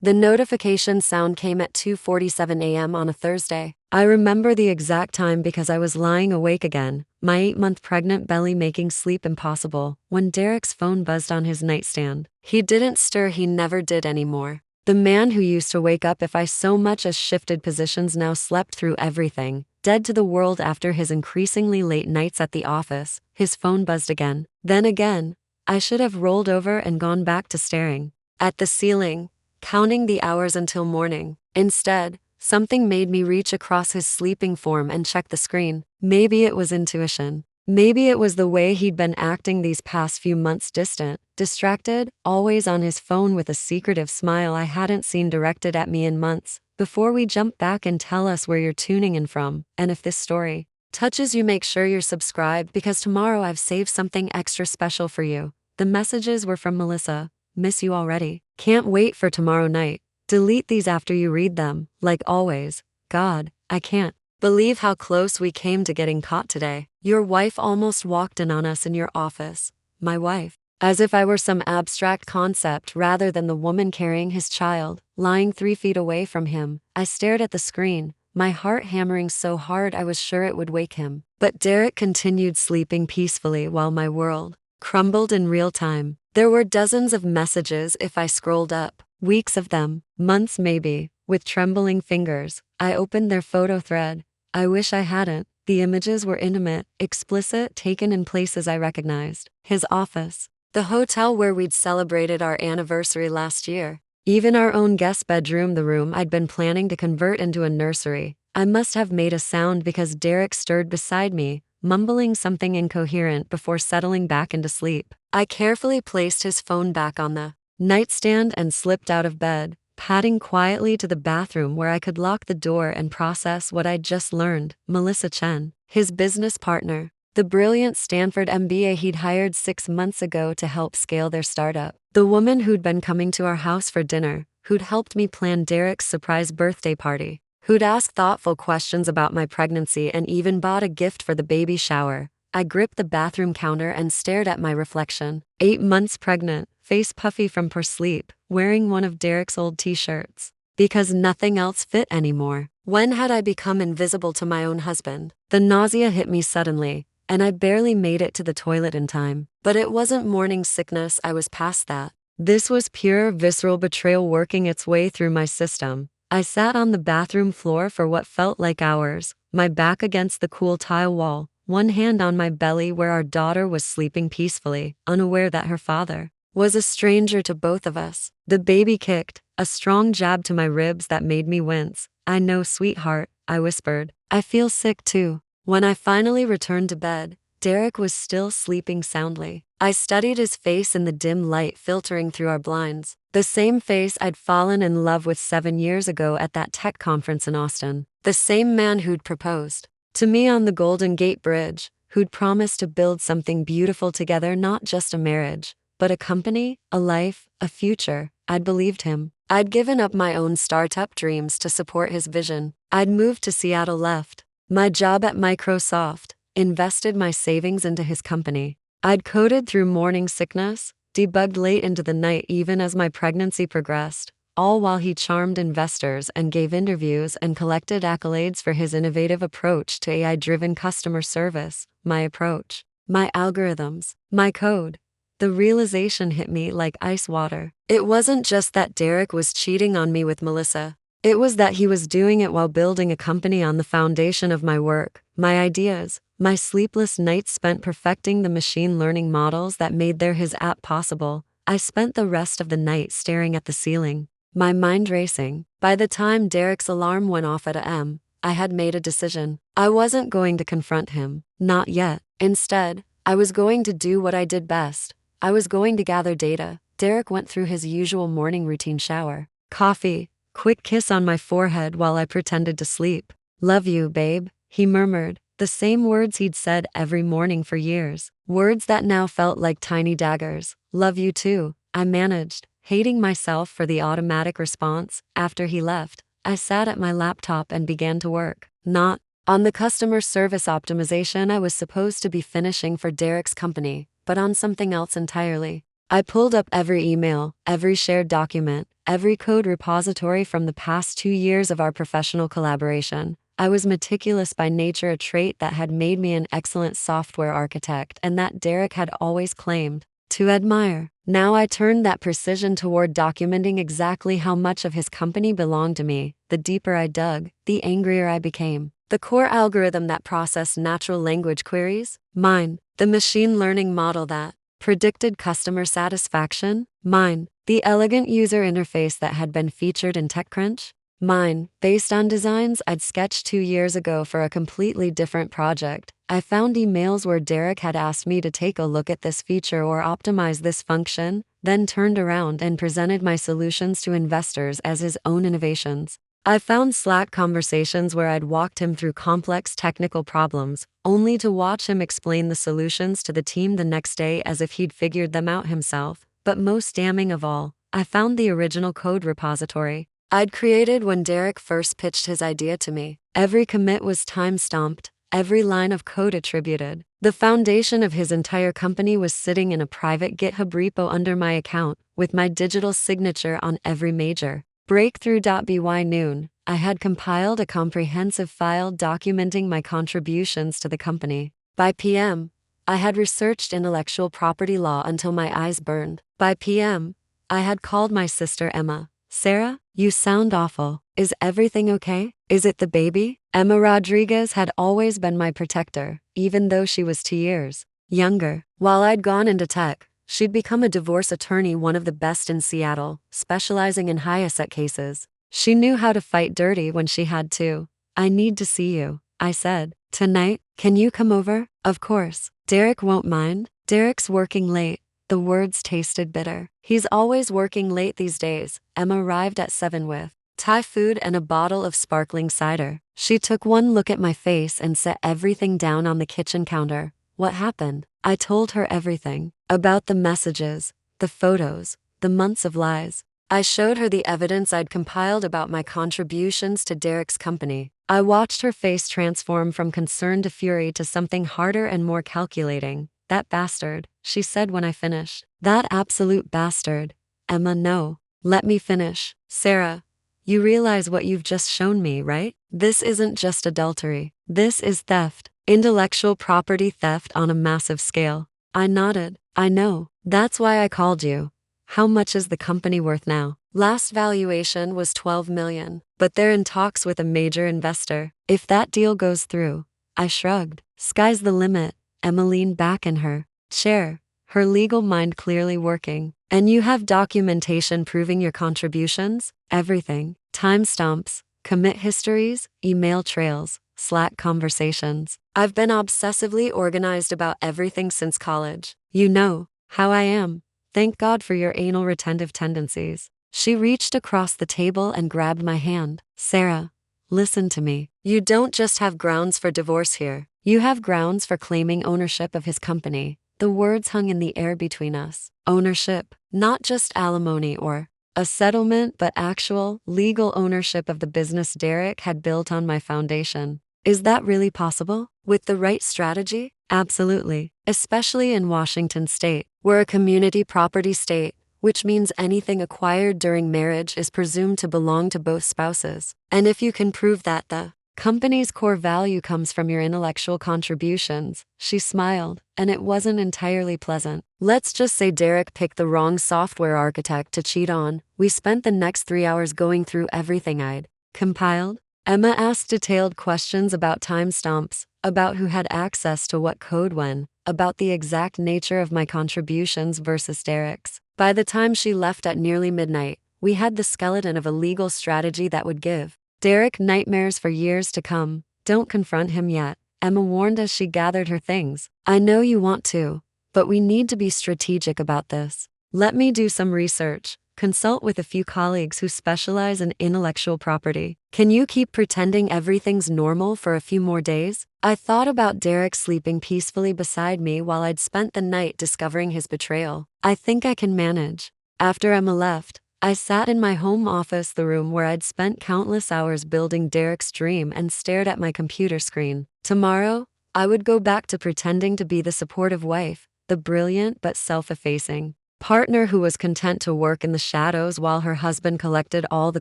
The notification sound came at 2:47 a.m. on a Thursday. I remember the exact time because I was lying awake again, my 8-month pregnant belly making sleep impossible, when Derek's phone buzzed on his nightstand. He didn't stir, he never did anymore. The man who used to wake up if I so much as shifted positions now slept through everything, dead to the world after his increasingly late nights at the office. His phone buzzed again. Then again. I should have rolled over and gone back to staring at the ceiling, counting the hours until morning. Instead, something made me reach across his sleeping form and check the screen. Maybe it was intuition. Maybe it was the way he'd been acting these past few months, distant, distracted, always on his phone with a secretive smile I hadn't seen directed at me in months. Before we jump back and tell us where you're tuning in from, and if this story touches you, make sure you're subscribed because tomorrow I've saved something extra special for you. The messages were from Melissa. Miss you already. Can't wait for tomorrow night. Delete these after you read them. Like always. God, I can't believe how close we came to getting caught today. Your wife almost walked in on us in your office. My wife. As if I were some abstract concept rather than the woman carrying his child, lying 3 feet away from him. I stared at the screen, my heart hammering so hard I was sure it would wake him. But Derek continued sleeping peacefully while my world crumbled in real time. There were dozens of messages if I scrolled up, weeks of them, months maybe. With trembling fingers, I opened their photo thread. I wish I hadn't. The images were intimate, explicit, taken in places I recognized. His office, the hotel where we'd celebrated our anniversary last year, even our own guest bedroom, the room I'd been planning to convert into a nursery. I must have made a sound because Derek stirred beside me, mumbling something incoherent before settling back into sleep. I carefully placed his phone back on the nightstand and slipped out of bed, padding quietly to the bathroom where I could lock the door and process what I'd just learned. Melissa Chen, his business partner, the brilliant Stanford MBA he'd hired 6 months ago to help scale their startup. The woman who'd been coming to our house for dinner, who'd helped me plan Derek's surprise birthday party, who'd asked thoughtful questions about my pregnancy and even bought a gift for the baby shower. I gripped the bathroom counter and stared at my reflection. 8 months pregnant, face puffy from poor sleep, wearing one of Derek's old t-shirts. Because nothing else fit anymore. When had I become invisible to my own husband? The nausea hit me suddenly, and I barely made it to the toilet in time. But it wasn't morning sickness, I was past that. This was pure visceral betrayal working its way through my system. I sat on the bathroom floor for what felt like hours, my back against the cool tile wall, one hand on my belly where our daughter was sleeping peacefully, unaware that her father was a stranger to both of us. The baby kicked, a strong jab to my ribs that made me wince. I know, sweetheart, I whispered. I feel sick too. When I finally returned to bed, Derek was still sleeping soundly. I studied his face in the dim light filtering through our blinds. The same face I'd fallen in love with 7 years ago at that tech conference in Austin. The same man who'd proposed to me on the Golden Gate Bridge, who'd promised to build something beautiful together, not just a marriage, but a company, a life, a future. I'd believed him. I'd given up my own startup dreams to support his vision. I'd moved to Seattle, left my job at Microsoft, invested my savings into his company. I'd coded through morning sickness, debugged late into the night even as my pregnancy progressed, all while he charmed investors and gave interviews and collected accolades for his innovative approach to AI-driven customer service. My approach, my algorithms, my code. The realization hit me like ice water. It wasn't just that Derek was cheating on me with Melissa. It was that he was doing it while building a company on the foundation of my work, my ideas, my sleepless nights spent perfecting the machine learning models that made his app possible. I spent the rest of the night staring at the ceiling, my mind racing. By the time Derek's alarm went off at a.m., I had made a decision. I wasn't going to confront him, not yet. Instead, I was going to do what I did best. I was going to gather data. Derek went through his usual morning routine: shower, coffee, quick kiss on my forehead while I pretended to sleep. Love you, babe, he murmured, the same words he'd said every morning for years, words that now felt like tiny daggers. Love you too, I managed, hating myself for the automatic response. After he left, I sat at my laptop and began to work, not on the customer service optimization I was supposed to be finishing for Derek's company, but on something else entirely. I pulled up every email, every shared document, every code repository from the past 2 years of our professional collaboration. I was meticulous by nature, a trait that had made me an excellent software architect and that Derek had always claimed to admire. Now I turned that precision toward documenting exactly how much of his company belonged to me. The deeper I dug, the angrier I became. The core algorithm that processed natural language queries? Mine. The machine learning model that predicted customer satisfaction? Mine. The elegant user interface that had been featured in TechCrunch? Mine. Based on designs I'd sketched 2 years ago for a completely different project, I found emails where Derek had asked me to take a look at this feature or optimize this function, then turned around and presented my solutions to investors as his own innovations. I found Slack conversations where I'd walked him through complex technical problems, only to watch him explain the solutions to the team the next day as if he'd figured them out himself. But most damning of all, I found the original code repository I'd created when Derek first pitched his idea to me. Every commit was time-stamped, every line of code attributed. The foundation of his entire company was sitting in a private GitHub repo under my account, with my digital signature on every major breakthrough.by noon. I had compiled a comprehensive file documenting my contributions to the company. By PM, I had researched intellectual property law until my eyes burned. By PM, I had called my sister Emma. Sarah, you sound awful. Is everything okay? Is it the baby? Emma Rodriguez had always been my protector, even though she was 2 years younger. While I'd gone into tech, she'd become a divorce attorney, one of the best in Seattle, specializing in high-asset cases. She knew how to fight dirty when she had to. I need to see you, I said. Tonight, can you come over? Of course. Derek won't mind. Derek's working late. The words tasted bitter. He's always working late these days. Emma arrived at 7 with Thai food and a bottle of sparkling cider. She took one look at my face and set everything down on the kitchen counter. What happened? I told her everything. About the messages, the photos, the months of lies. I showed her the evidence I'd compiled about my contributions to Derek's company. I watched her face transform from concern to fury to something harder and more calculating. That bastard, she said when I finished. That absolute bastard. Emma, no. Let me finish. Sarah, you realize what you've just shown me, right? This isn't just adultery. This is theft. Intellectual property theft on a massive scale. I nodded. I know. That's why I called you. How much is the company worth now? Last valuation was $12 million, but they're in talks with a major investor. If that deal goes through, I shrugged. Sky's the limit. Emma leaned back in her chair, her legal mind clearly working. And you have documentation proving your contributions? Everything. Timestamps, commit histories, email trails, Slack conversations. I've been obsessively organized about everything since college. You know how I am. Thank God for your anal retentive tendencies. She reached across the table and grabbed my hand. Sarah, listen to me. You don't just have grounds for divorce here. You have grounds for claiming ownership of his company. The words hung in the air between us. Ownership, not just alimony or a settlement, but actual, legal ownership of the business Derek had built on my foundation. Is that really possible? With the right strategy? Absolutely. Especially in Washington state. We're a community property state, which means anything acquired during marriage is presumed to belong to both spouses. And if you can prove that the company's core value comes from your intellectual contributions, she smiled, and it wasn't entirely pleasant. Let's just say Derek picked the wrong software architect to cheat on. We spent the next 3 hours going through everything I'd compiled. Emma asked detailed questions about timestamps, about who had access to what code when, about the exact nature of my contributions versus Derek's. By the time she left at nearly midnight, we had the skeleton of a legal strategy that would give Derek nightmares for years to come. Don't confront him yet, Emma warned as she gathered her things. I know you want to, but we need to be strategic about this. Let me do some research. Consult with a few colleagues who specialize in intellectual property. Can you keep pretending everything's normal for a few more days? I thought about Derek sleeping peacefully beside me while I'd spent the night discovering his betrayal. I think I can manage. After Emma left, I sat in my home office, the room where I'd spent countless hours building Derek's dream, and stared at my computer screen. Tomorrow, I would go back to pretending to be the supportive wife, the brilliant but self-effacing partner who was content to work in the shadows while her husband collected all the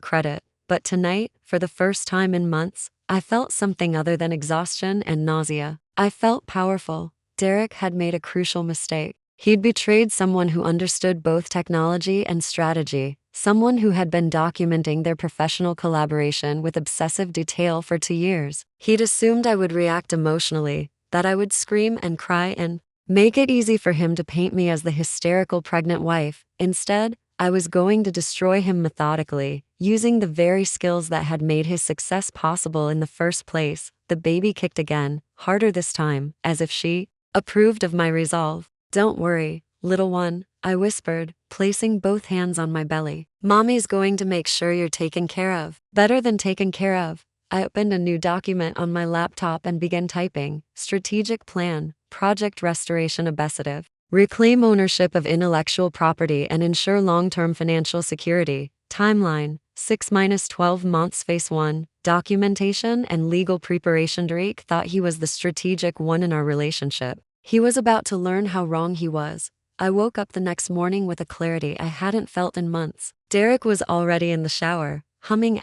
credit. But tonight, for the first time in months, I felt something other than exhaustion and nausea. I felt powerful. Derek had made a crucial mistake. He'd betrayed someone who understood both technology and strategy, someone who had been documenting their professional collaboration with obsessive detail for 2 years. He'd assumed I would react emotionally, that I would scream and cry and make it easy for him to paint me as the hysterical pregnant wife. Instead, I was going to destroy him methodically, using the very skills that had made his success possible in the first place. The baby kicked again, harder this time, as if she approved of my resolve. "Don't worry, little one," I whispered, placing both hands on my belly. "Mommy's going to make sure you're taken care of." Better than taken care of. I opened a new document on my laptop and began typing. Strategic plan, project restoration obsessive. Reclaim ownership of intellectual property and ensure long-term financial security. Timeline, 6-12 months. Phase 1, documentation and legal preparation. Drake thought he was the strategic one in our relationship. He was about to learn how wrong he was. I woke up the next morning with a clarity I hadn't felt in months. Derek was already in the shower, humming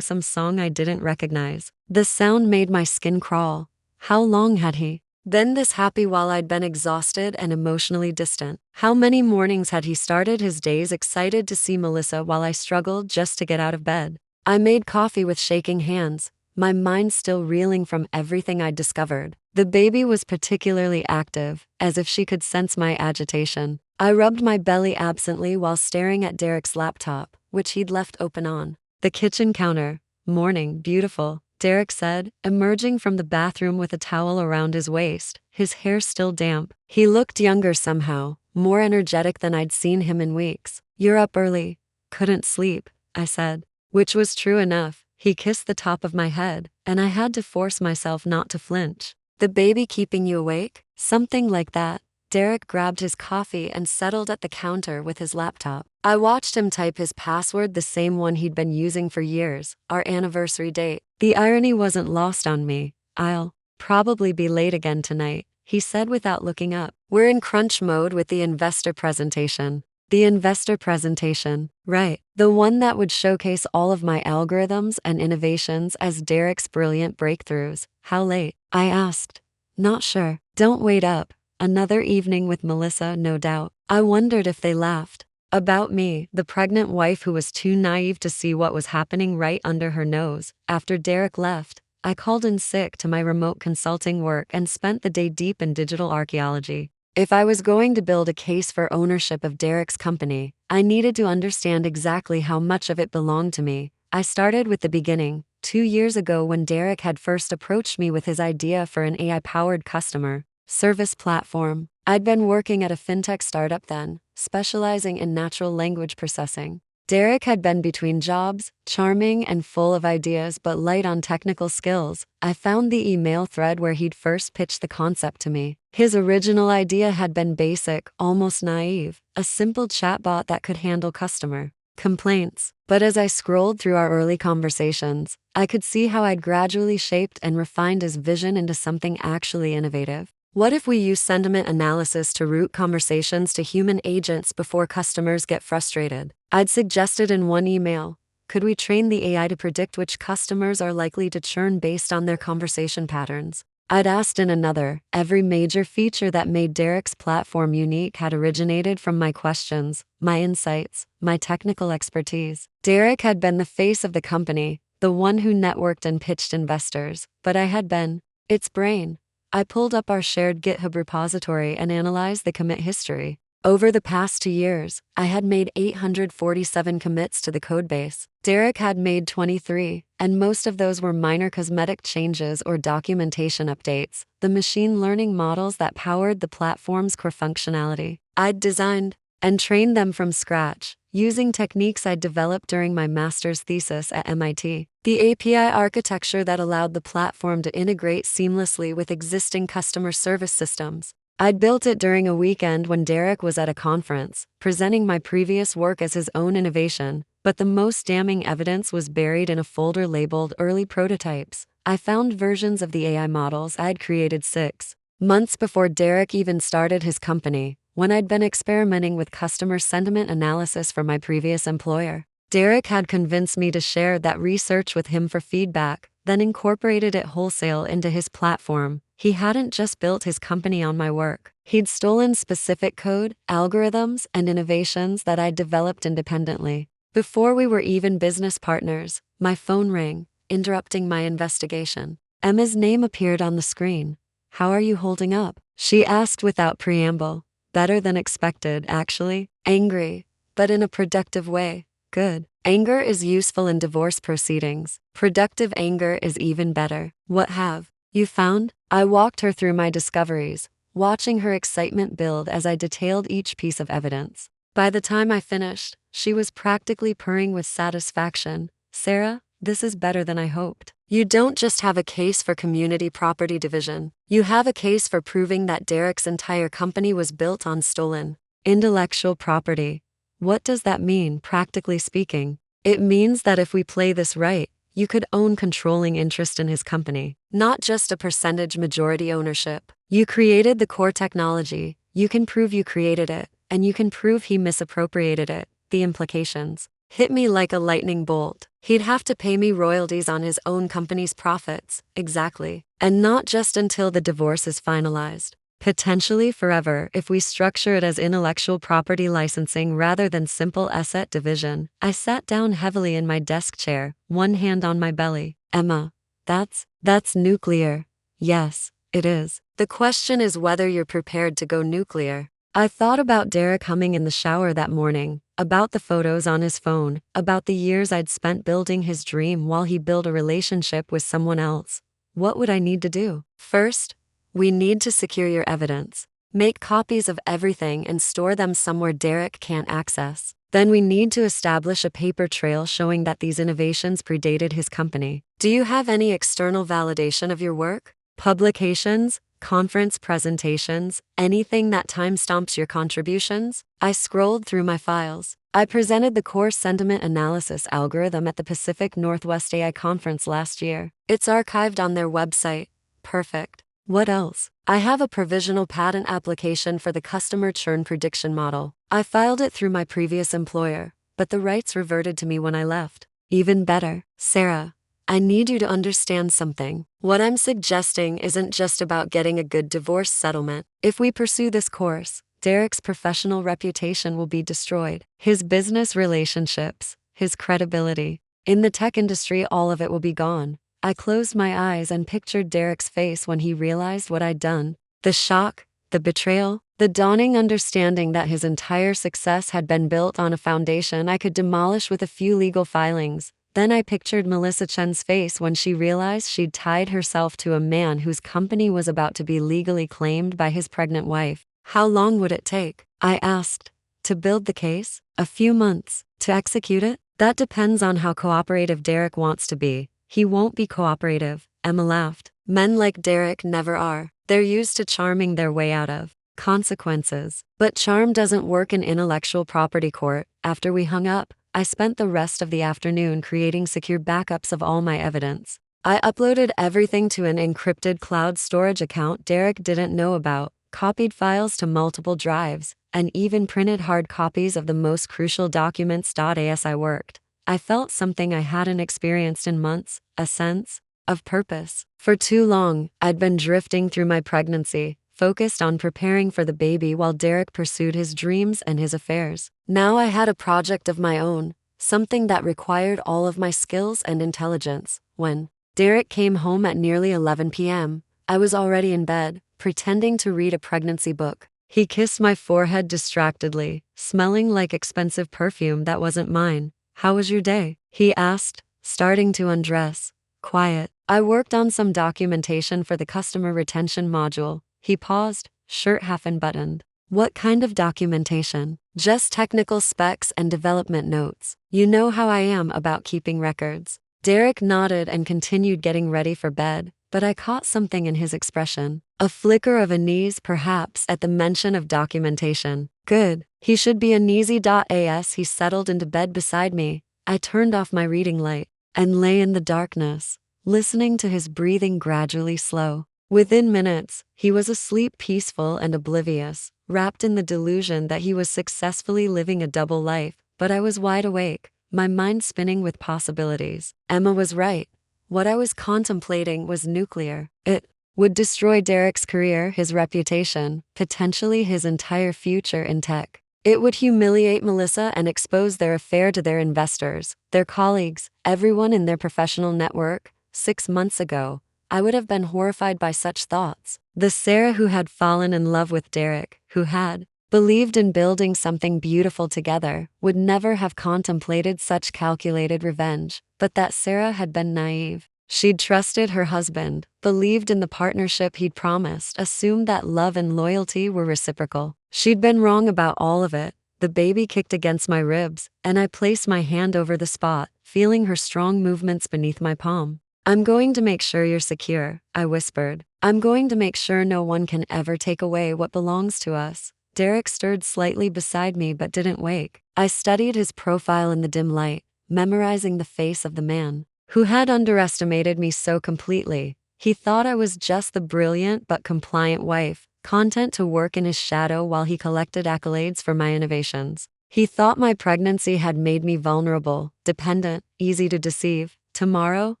some song I didn't recognize. The sound made my skin crawl. How long had he been this happy while I'd been exhausted and emotionally distant? How many mornings had he started his days excited to see Melissa while I struggled just to get out of bed? I made coffee with shaking hands, my mind still reeling from everything I'd discovered. The baby was particularly active, as if she could sense my agitation. I rubbed my belly absently while staring at Derek's laptop, which he'd left open on the kitchen counter. "Morning, beautiful," Derek said, emerging from the bathroom with a towel around his waist, his hair still damp. He looked younger somehow, more energetic than I'd seen him in weeks. "You're up early." "Couldn't sleep," I said, which was true enough. He kissed the top of my head, and I had to force myself not to flinch. "The baby keeping you awake?" "Something like that." Derek grabbed his coffee and settled at the counter with his laptop. I watched him type his password, the same one he'd been using for years, our anniversary date. The irony wasn't lost on me. "I'll probably be late again tonight," he said without looking up. "We're in crunch mode with the investor presentation." The investor presentation, right. The one that would showcase all of my algorithms and innovations as Derek's brilliant breakthroughs. "How late?" I asked. "Not sure." "Don't wait up." Another evening with Melissa, no doubt. I wondered if they laughed about me, the pregnant wife who was too naive to see what was happening right under her nose. After Derek left, I called in sick to my remote consulting work and spent the day deep in digital archaeology. If I was going to build a case for ownership of Derek's company, I needed to understand exactly how much of it belonged to me. I started with the beginning, 2 years ago when Derek had first approached me with his idea for an AI-powered customer service platform. I'd been working at a fintech startup then, specializing in natural language processing. Derek had been between jobs, charming and full of ideas but light on technical skills. I found the email thread where he'd first pitched the concept to me. His original idea had been basic, almost naive, a simple chatbot that could handle customer complaints. But as I scrolled through our early conversations, I could see how I'd gradually shaped and refined his vision into something actually innovative. What if we use sentiment analysis to route conversations to human agents before customers get frustrated? I'd suggested in one email. Could we train the AI to predict which customers are likely to churn based on their conversation patterns? I'd asked in another. Every major feature that made Derek's platform unique had originated from my questions, my insights, my technical expertise. Derek had been the face of the company, the one who networked and pitched investors, but I had been its brain. I pulled up our shared GitHub repository and analyzed the commit history. Over the past 2 years, I had made 847 commits to the codebase. Derek had made 23, and most of those were minor cosmetic changes or documentation updates, the machine learning models that powered the platform's core functionality. I'd designed and trained them from scratch, using techniques I'd developed during my master's thesis at MIT. The API architecture that allowed the platform to integrate seamlessly with existing customer service systems. I'd built it during a weekend when Derek was at a conference, presenting my previous work as his own innovation, but the most damning evidence was buried in a folder labeled Early Prototypes. I found versions of the AI models I'd created 6 months before Derek even started his company. when I'd been experimenting with customer sentiment analysis for my previous employer. Derek had convinced me to share that research with him for feedback, then incorporated it wholesale into his platform. He hadn't just built his company on my work. He'd stolen specific code, algorithms, and innovations that I'd developed independently. Before we were even business partners, my phone rang, interrupting my investigation. Emma's name appeared on the screen. "How are you holding up?" she asked without preamble. "Better than expected, actually. Angry, but in a productive way. Good. Anger is useful in divorce proceedings. Productive anger is even better. What have you found?" I walked her through my discoveries, watching her excitement build as I detailed each piece of evidence. By the time I finished, she was practically purring with satisfaction. "Sarah, this is better than I hoped. You don't just have a case for community property division. You have a case for proving that Derek's entire company was built on stolen intellectual property." What does that mean, practically speaking? It means that if we play this right, you could own controlling interest in his company, not just a percentage majority ownership. You created the core technology, you can prove you created it, and you can prove he misappropriated it. The implications hit me like a lightning bolt. He'd have to pay me royalties on his own company's profits, exactly. And not just until the divorce is finalized. Potentially forever if we structure it as intellectual property licensing rather than simple asset division. I sat down heavily in my desk chair, one hand on my belly. "Emma, that's nuclear." "Yes, it is. The question is whether you're prepared to go nuclear." I thought about Derek humming in the shower that morning, about the photos on his phone, about the years I'd spent building his dream while he built a relationship with someone else. What would I need to do? First, we need to secure your evidence. Make copies of everything and store them somewhere Derek can't access. Then we need to establish a paper trail showing that these innovations predated his company. Do you have any external validation of your work? Publications, conference presentations, anything that timestamps your contributions? I scrolled through my files. I presented the core sentiment analysis algorithm at the Pacific Northwest AI conference last year. It's archived on their website. Perfect. What else? I have a provisional patent application for the customer churn prediction model. I filed it through my previous employer, but the rights reverted to me when I left. Even better. Sarah, I need you to understand something. What I'm suggesting isn't just about getting a good divorce settlement. If we pursue this course, Derek's professional reputation will be destroyed. His business relationships, his credibility. In the tech industry, all of it will be gone. I closed my eyes and pictured Derek's face when he realized what I'd done. The shock, the betrayal, the dawning understanding that his entire success had been built on a foundation I could demolish with a few legal filings. Then I pictured Melissa Chen's face when she realized she'd tied herself to a man whose company was about to be legally claimed by his pregnant wife. How long would it take? I asked. To build the case? A few months. To execute it? That depends on how cooperative Derek wants to be. He won't be cooperative, Emma laughed. Men like Derek never are. They're used to charming their way out of consequences. But charm doesn't work in intellectual property court. After we hung up, I spent the rest of the afternoon creating secure backups of all my evidence. I uploaded everything to an encrypted cloud storage account Derek didn't know about, copied files to multiple drives, and even printed hard copies of the most crucial documents. As I worked, I felt something I hadn't experienced in months, a sense of purpose. For too long, I'd been drifting through my pregnancy, focused on preparing for the baby while Derek pursued his dreams and his affairs. Now I had a project of my own, something that required all of my skills and intelligence. When Derek came home at nearly 11 p.m., I was already in bed, pretending to read a pregnancy book. He kissed my forehead distractedly, smelling like expensive perfume that wasn't mine. "How was your day?" he asked, starting to undress. "Quiet. I worked on some documentation for the customer retention module." He paused, shirt half unbuttoned. "What kind of documentation?" "Just technical specs and development notes. You know how I am about keeping records." Derek nodded and continued getting ready for bed, but I caught something in his expression. A flicker of unease perhaps at the mention of documentation. Good. He should be uneasy. As he settled into bed beside me, I turned off my reading light and lay in the darkness, listening to his breathing gradually slow. Within minutes, he was asleep, peaceful and oblivious, wrapped in the delusion that he was successfully living a double life. But I was wide awake, my mind spinning with possibilities. Emma was right. What I was contemplating was nuclear. It would destroy Derek's career, his reputation, potentially his entire future in tech. It would humiliate Melissa and expose their affair to their investors, their colleagues, everyone in their professional network. 6 months ago, I would have been horrified by such thoughts. The Sarah who had fallen in love with Derek, who had believed in building something beautiful together, would never have contemplated such calculated revenge. But that Sarah had been naive. She'd trusted her husband, believed in the partnership he'd promised, assumed that love and loyalty were reciprocal. She'd been wrong about all of it. The baby kicked against my ribs, and I placed my hand over the spot, feeling her strong movements beneath my palm. "I'm going to make sure you're secure," I whispered. "I'm going to make sure no one can ever take away what belongs to us." Derek stirred slightly beside me but didn't wake. I studied his profile in the dim light, memorizing the face of the man who had underestimated me so completely. He thought I was just the brilliant but compliant wife, content to work in his shadow while he collected accolades for my innovations. He thought my pregnancy had made me vulnerable, dependent, easy to deceive. Tomorrow,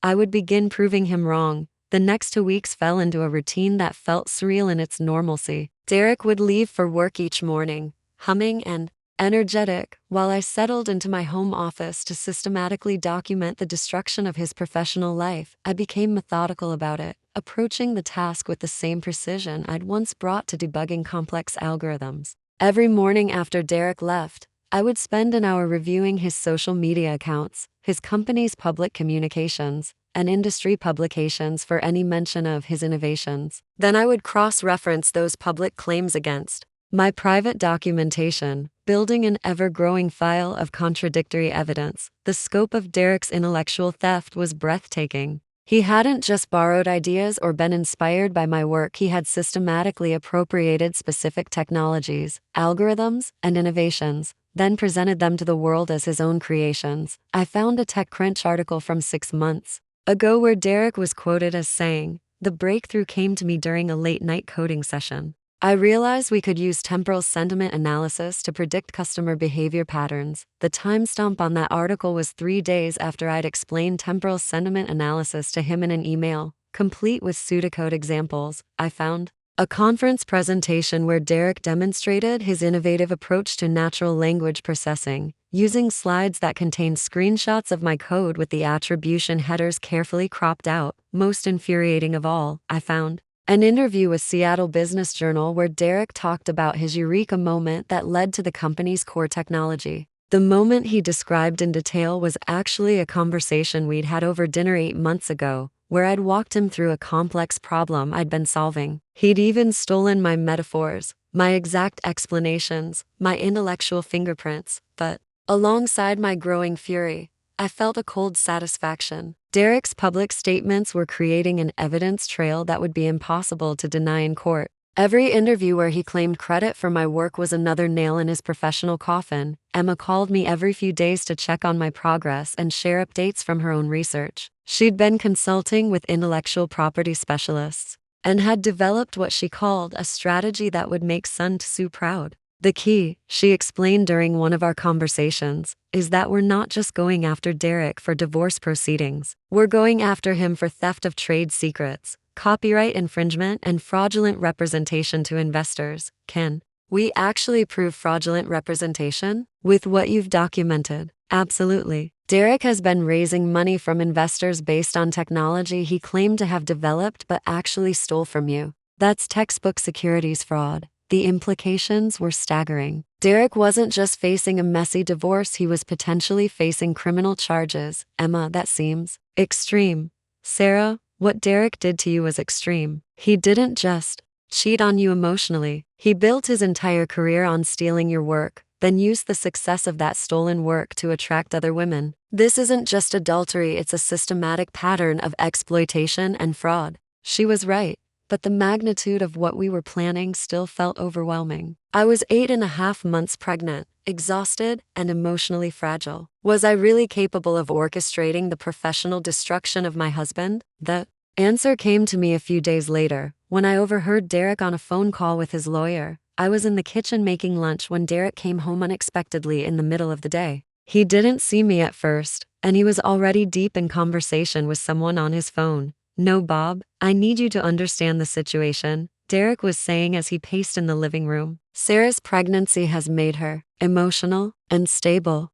I would begin proving him wrong. The next 2 weeks fell into a routine that felt surreal in its normalcy. Derek would leave for work each morning, humming and energetic, while I settled into my home office to systematically document the destruction of his professional life. I became methodical about it, approaching the task with the same precision I'd once brought to debugging complex algorithms. Every morning after Derek left, I would spend an hour reviewing his social media accounts, his company's public communications, and industry publications for any mention of his innovations. Then I would cross-reference those public claims against my private documentation, building an ever-growing file of contradictory evidence. The scope of Derek's intellectual theft was breathtaking. He hadn't just borrowed ideas or been inspired by my work, he had systematically appropriated specific technologies, algorithms, and innovations, then presented them to the world as his own creations. I found a TechCrunch article from 6 months ago where Derek was quoted as saying, "The breakthrough came to me during a late-night coding session. I realized we could use temporal sentiment analysis to predict customer behavior patterns." The timestamp on that article was 3 days after I'd explained temporal sentiment analysis to him in an email, complete with pseudocode examples. I found a conference presentation where Derek demonstrated his innovative approach to natural language processing, using slides that contained screenshots of my code with the attribution headers carefully cropped out. Most infuriating of all, I found an interview with Seattle Business Journal where Derek talked about his eureka moment that led to the company's core technology. The moment he described in detail was actually a conversation we'd had over dinner 8 months ago, where I'd walked him through a complex problem I'd been solving. He'd even stolen my metaphors, my exact explanations, my intellectual fingerprints. But alongside my growing fury, I felt a cold satisfaction. Derek's public statements were creating an evidence trail that would be impossible to deny in court. Every interview where he claimed credit for my work was another nail in his professional coffin. Emma called me every few days to check on my progress and share updates from her own research. She'd been consulting with intellectual property specialists and had developed what she called a strategy that would make Sun Tzu proud. "The key," she explained during one of our conversations, "is that we're not just going after Derek for divorce proceedings. We're going after him for theft of trade secrets, copyright infringement, and fraudulent representation to investors." "Can we actually prove fraudulent representation with what you've documented?" "Absolutely. Derek has been raising money from investors based on technology he claimed to have developed but actually stole from you. That's textbook securities fraud." The implications were staggering. Derek wasn't just facing a messy divorce, he was potentially facing criminal charges. "Emma, that seems extreme." "Sarah, what Derek did to you was extreme. He didn't just cheat on you emotionally. He built his entire career on stealing your work, then used the success of that stolen work to attract other women. This isn't just adultery, it's a systematic pattern of exploitation and fraud." She was right. But the magnitude of what we were planning still felt overwhelming. I was 8.5 months pregnant, exhausted, and emotionally fragile. Was I really capable of orchestrating the professional destruction of my husband? The Answer came to me a few days later, when I overheard Derek on a phone call with his lawyer. I was in the kitchen making lunch when Derek came home unexpectedly in the middle of the day. He didn't see me at first, and he was already deep in conversation with someone on his phone. "No, Bob, I need you to understand the situation," Derek was saying as he paced in the living room. "Sarah's pregnancy has made her emotional and stable.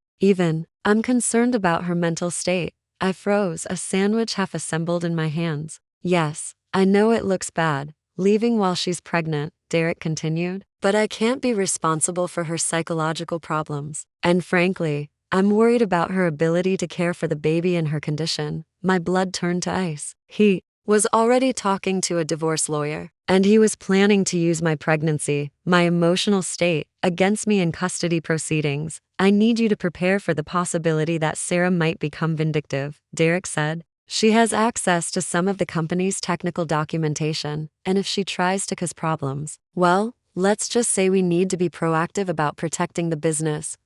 I'm concerned about her mental state." I froze, a sandwich half assembled in my hands. "Yes, I know it looks bad, leaving while she's pregnant," Derek continued, "but I can't be responsible for her psychological problems. And frankly, I'm worried about her ability to care for the baby in her condition." My blood turned to ice. He was already talking to a divorce lawyer, and he was planning to use my pregnancy, my emotional state, against me in custody proceedings. "I need you to prepare for the possibility that Sarah might become vindictive," Derek said. "She has access to some of the company's technical documentation, and if she tries to cause problems, well, let's just say we need to be proactive about protecting the business.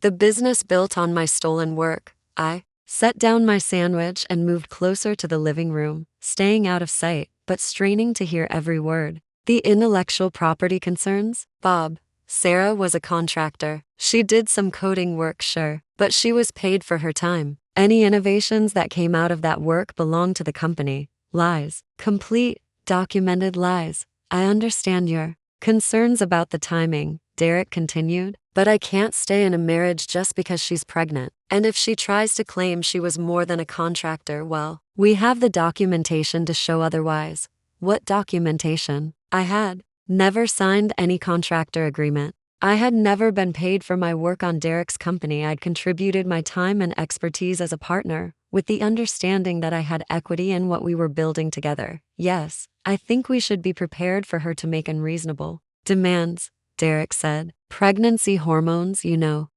The business built on my stolen work." I set down my sandwich and moved closer to the living room, staying out of sight, but straining to hear every word. "The intellectual property concerns? Bob, Sarah was a contractor. She did some coding work, sure, but she was paid for her time. Any innovations that came out of that work belonged to the company. Lies. Complete, documented lies. I understand your concerns about the timing," Derek continued, "but I can't stay in a marriage just because she's pregnant. And if she tries to claim she was more than a contractor, well, we have the documentation to show otherwise." "What documentation?" I had never signed any contractor agreement. I had never been paid for my work on Derek's company. I'd contributed my time and expertise as a partner, with the understanding that I had equity in what we were building together. "Yes, I think we should be prepared for her to make unreasonable demands," Derek said. "Pregnancy hormones,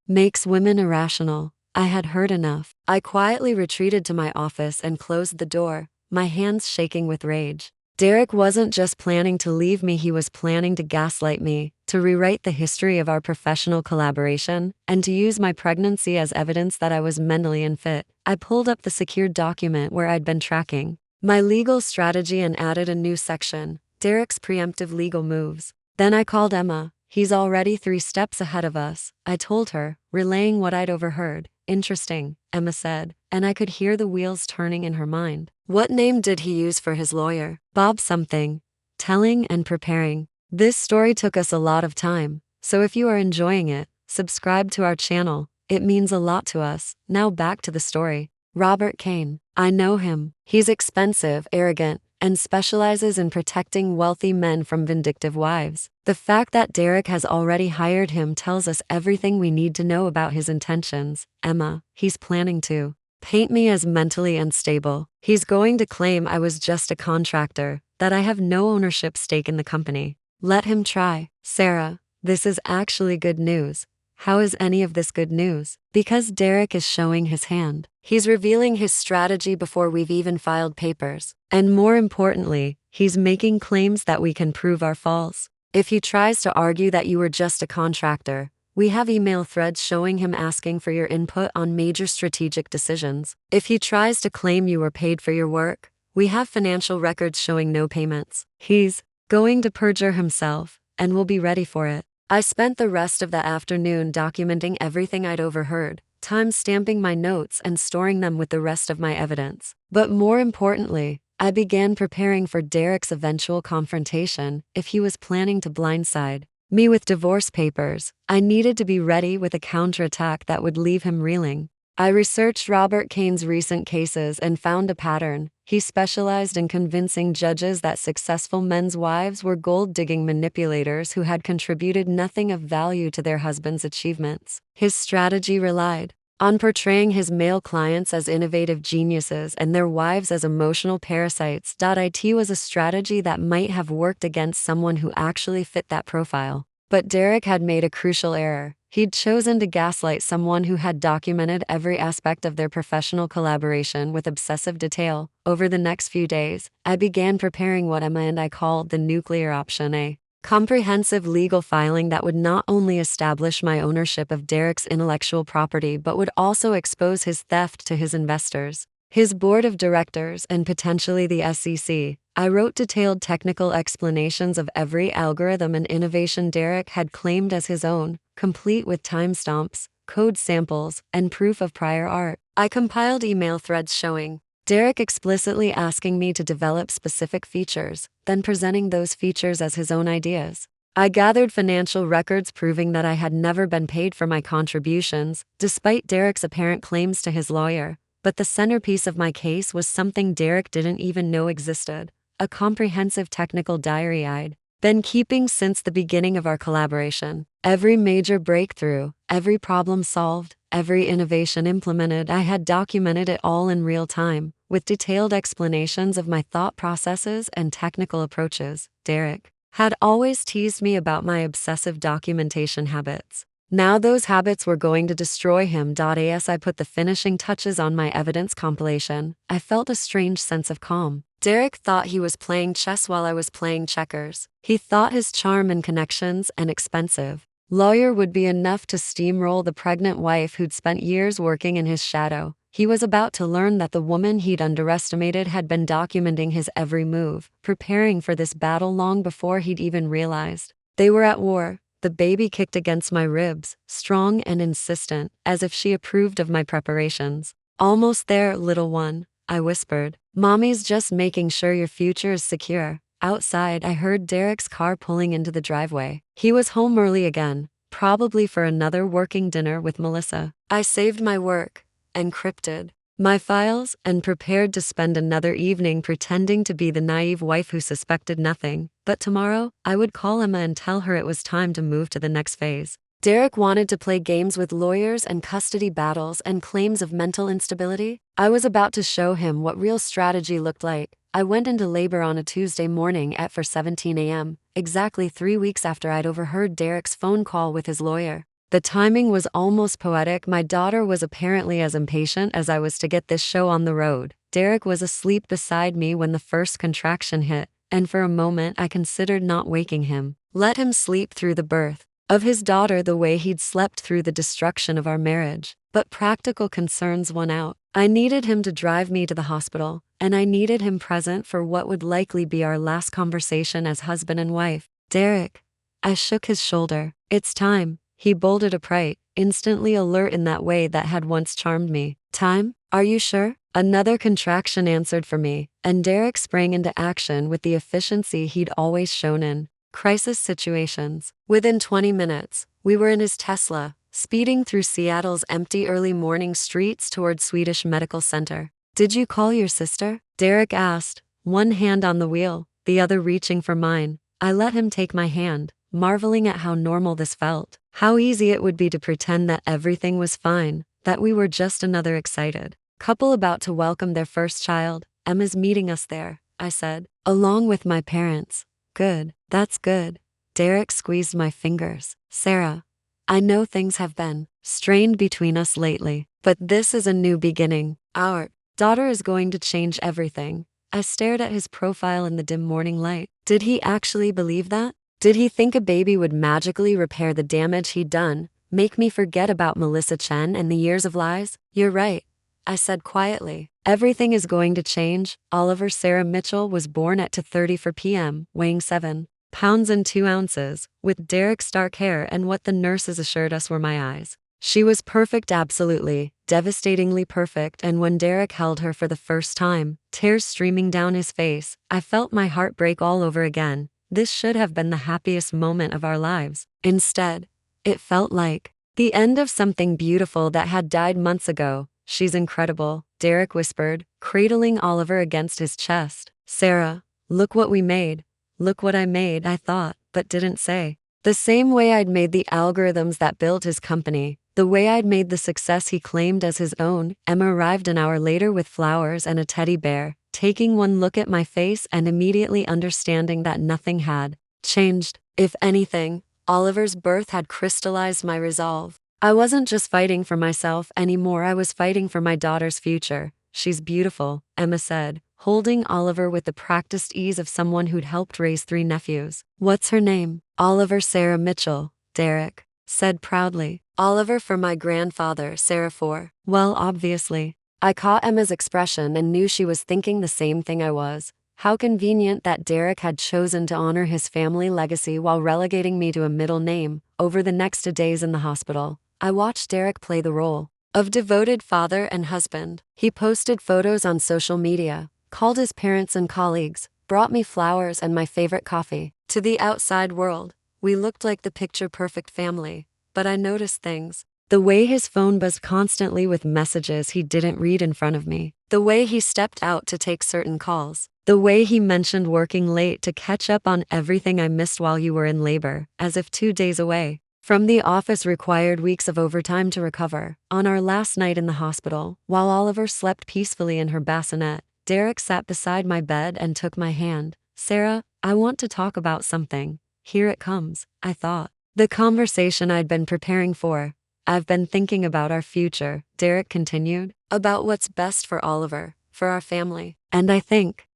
makes women irrational." I had heard enough. I quietly retreated to my office and closed the door, my hands shaking with rage. Derek wasn't just planning to leave me, he was planning to gaslight me, to rewrite the history of our professional collaboration, and to use my pregnancy as evidence that I was mentally unfit. I pulled up the secured document where I'd been tracking my legal strategy and added a new section, Derek's preemptive legal moves. Then I called Emma. "He's already 3 steps ahead of us," I told her, relaying what I'd overheard. "Interesting," Emma said, and I could hear the wheels turning in her mind. "What name did he use for his lawyer?" "Bob something." Telling and preparing. This story took us a lot of time, so if you are enjoying it, subscribe to our channel. It means a lot to us. Now back to the story. Robert Kane. I know him. He's expensive, arrogant, and specializes in protecting wealthy men from vindictive wives. The fact that Derek has already hired him tells us everything we need to know about his intentions. Emma, he's planning to paint me as mentally unstable. He's going to claim I was just a contractor, that I have no ownership stake in the company. Let him try. Sarah, this is actually good news. How is any of this good news? Because Derek is showing his hand. He's revealing his strategy before we've even filed papers. And more importantly, he's making claims that we can prove are false. If he tries to argue that you were just a contractor, we have email threads showing him asking for your input on major strategic decisions. If he tries to claim you were paid for your work, we have financial records showing no payments. He's going to perjure himself, and we'll be ready for it. I spent the rest of the afternoon documenting everything I'd overheard, time-stamping my notes and storing them with the rest of my evidence. But more importantly, I began preparing for Derek's eventual confrontation if he was planning to blindside me with divorce papers. I needed to be ready with a counterattack that would leave him reeling. I researched Robert Kane's recent cases and found a pattern. He specialized in convincing judges that successful men's wives were gold-digging manipulators who had contributed nothing of value to their husbands' achievements. His strategy relied on portraying his male clients as innovative geniuses and their wives as emotional parasites. It was a strategy that might have worked against someone who actually fit that profile. But Derek had made a crucial error. He'd chosen to gaslight someone who had documented every aspect of their professional collaboration with obsessive detail. Over the next few days, I began preparing what Emma and I called the nuclear option, a comprehensive legal filing that would not only establish my ownership of Derek's intellectual property but would also expose his theft to his investors. his board of directors, and potentially the SEC. I wrote detailed technical explanations of every algorithm and innovation Derek had claimed as his own, complete with timestamps, code samples, and proof of prior art. I compiled email threads showing Derek explicitly asking me to develop specific features, then presenting those features as his own ideas. I gathered financial records proving that I had never been paid for my contributions, despite Derek's apparent claims to his lawyer. But the centerpiece of my case was something Derek didn't even know existed: a comprehensive technical diary I'd been keeping since the beginning of our collaboration. Every major breakthrough, every problem solved, every innovation implemented, I had documented it all in real time, with detailed explanations of my thought processes and technical approaches. Derek had always teased me about my obsessive documentation habits. Now those habits were going to destroy him. As I put the finishing touches on my evidence compilation, I felt a strange sense of calm. Derek thought he was playing chess while I was playing checkers. He thought his charm and connections and expensive lawyer would be enough to steamroll the pregnant wife who'd spent years working in his shadow. He was about to learn that the woman he'd underestimated had been documenting his every move, preparing for this battle long before he'd even realized. They were at war. The baby kicked against my ribs, strong and insistent, as if she approved of my preparations. "Almost there, little one," I whispered. "Mommy's just making sure your future is secure." Outside, I heard Derek's car pulling into the driveway. He was home early again, probably for another working dinner with Melissa. I saved my work, encrypted my files, and prepared to spend another evening pretending to be the naive wife who suspected nothing. But tomorrow, I would call Emma and tell her it was time to move to the next phase. Derek wanted to play games with lawyers and custody battles and claims of mental instability. I was about to show him what real strategy looked like. I went into labor on a Tuesday morning at 4:17 a.m., exactly 3 weeks after I'd overheard Derek's phone call with his lawyer. The timing was almost poetic. My daughter was apparently as impatient as I was to get this show on the road. Derek was asleep beside me when the first contraction hit, and for a moment I considered not waking him. Let him sleep through the birth of his daughter the way he'd slept through the destruction of our marriage. But practical concerns won out. I needed him to drive me to the hospital, and I needed him present for what would likely be our last conversation as husband and wife. "Derek." I shook his shoulder. "It's time." He bolted upright, instantly alert in that way that had once charmed me. "Time? Are you sure?" Another contraction answered for me, and Derek sprang into action with the efficiency he'd always shown in crisis situations. Within 20 minutes, we were in his Tesla, speeding through Seattle's empty early morning streets toward Swedish Medical Center. "Did you call your sister?" Derek asked, one hand on the wheel, the other reaching for mine. I let him take my hand, marveling at how normal this felt. How easy it would be to pretend that everything was fine, that we were just another excited couple about to welcome their first child. "Emma's meeting us there," I said, "along with my parents." "Good, that's good." Derek squeezed my fingers. "Sarah, I know things have been strained between us lately, but this is a new beginning. Our daughter is going to change everything." I stared at his profile in the dim morning light. Did he actually believe that? Did he think a baby would magically repair the damage he'd done, make me forget about Melissa Chen and the years of lies? "You're right," I said quietly. "Everything is going to change." Oliver Sarah Mitchell was born at 2:34 p.m., weighing 7 pounds and 2 ounces, with Derek's dark hair and what the nurses assured us were my eyes. She was perfect, absolutely, devastatingly perfect, and when Derek held her for the first time, tears streaming down his face, I felt my heart break all over again. This should have been the happiest moment of our lives. Instead, it felt like the end of something beautiful that had died months ago. "She's incredible," Derek whispered, cradling Oliver against his chest. "Sarah, look what we made." Look what I made, I thought, but didn't say. The same way I'd made the algorithms that built his company, the way I'd made the success he claimed as his own. Emma arrived an hour later with flowers and a teddy bear, taking one look at my face and immediately understanding that nothing had changed. If anything, Oliver's birth had crystallized my resolve. I wasn't just fighting for myself anymore, I was fighting for my daughter's future. "She's beautiful," Emma said, holding Oliver with the practiced ease of someone who'd helped raise 3 nephews. "What's her name?" "Oliver Sarah Mitchell," Derek said proudly. "Oliver for my grandfather, Sarah for, well, obviously." I caught Emma's expression and knew she was thinking the same thing I was. How convenient that Derek had chosen to honor his family legacy while relegating me to a middle name. Over the next 2 days in the hospital, I watched Derek play the role of devoted father and husband. He posted photos on social media, called his parents and colleagues, brought me flowers and my favorite coffee. To the outside world, we looked like the picture-perfect family. But I noticed things. The way his phone buzzed constantly with messages he didn't read in front of me. The way he stepped out to take certain calls. The way he mentioned working late to catch up on everything I missed while you were in labor, as if 2 days away from the office required weeks of overtime to recover. On our last night in the hospital, while Oliver slept peacefully in her bassinet, Derek sat beside my bed and took my hand. Sarah, I want to talk about something. Here it comes, I thought. The conversation I'd been preparing for. I've been thinking about our future, Derek continued, about what's best for Oliver, for our family. And I think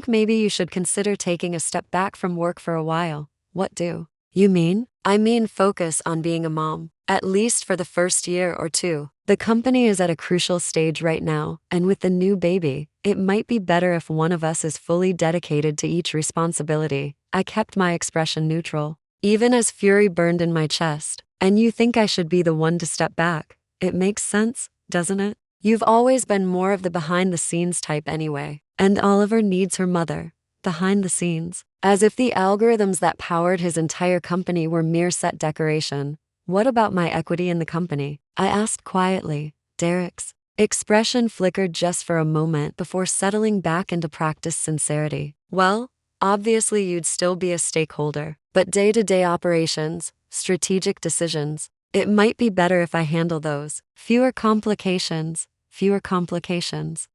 maybe you should consider taking a step back from work for a while. What do you mean? I mean focus on being a mom, at least for the first year or two. The company is at a crucial stage right now, and with the new baby, it might be better if one of us is fully dedicated to each responsibility. I kept my expression neutral, even as fury burned in my chest. And you think I should be the one to step back? It makes sense, doesn't it? You've always been more of the behind-the-scenes type anyway. And Oliver needs her mother. Behind the scenes. As if the algorithms that powered his entire company were mere set decoration. What about my equity in the company? I asked quietly. Derek's expression flickered just for a moment before settling back into practiced sincerity. Well, obviously you'd still be a stakeholder. But day-to-day operations, strategic decisions, it might be better if I handle those. Fewer complications.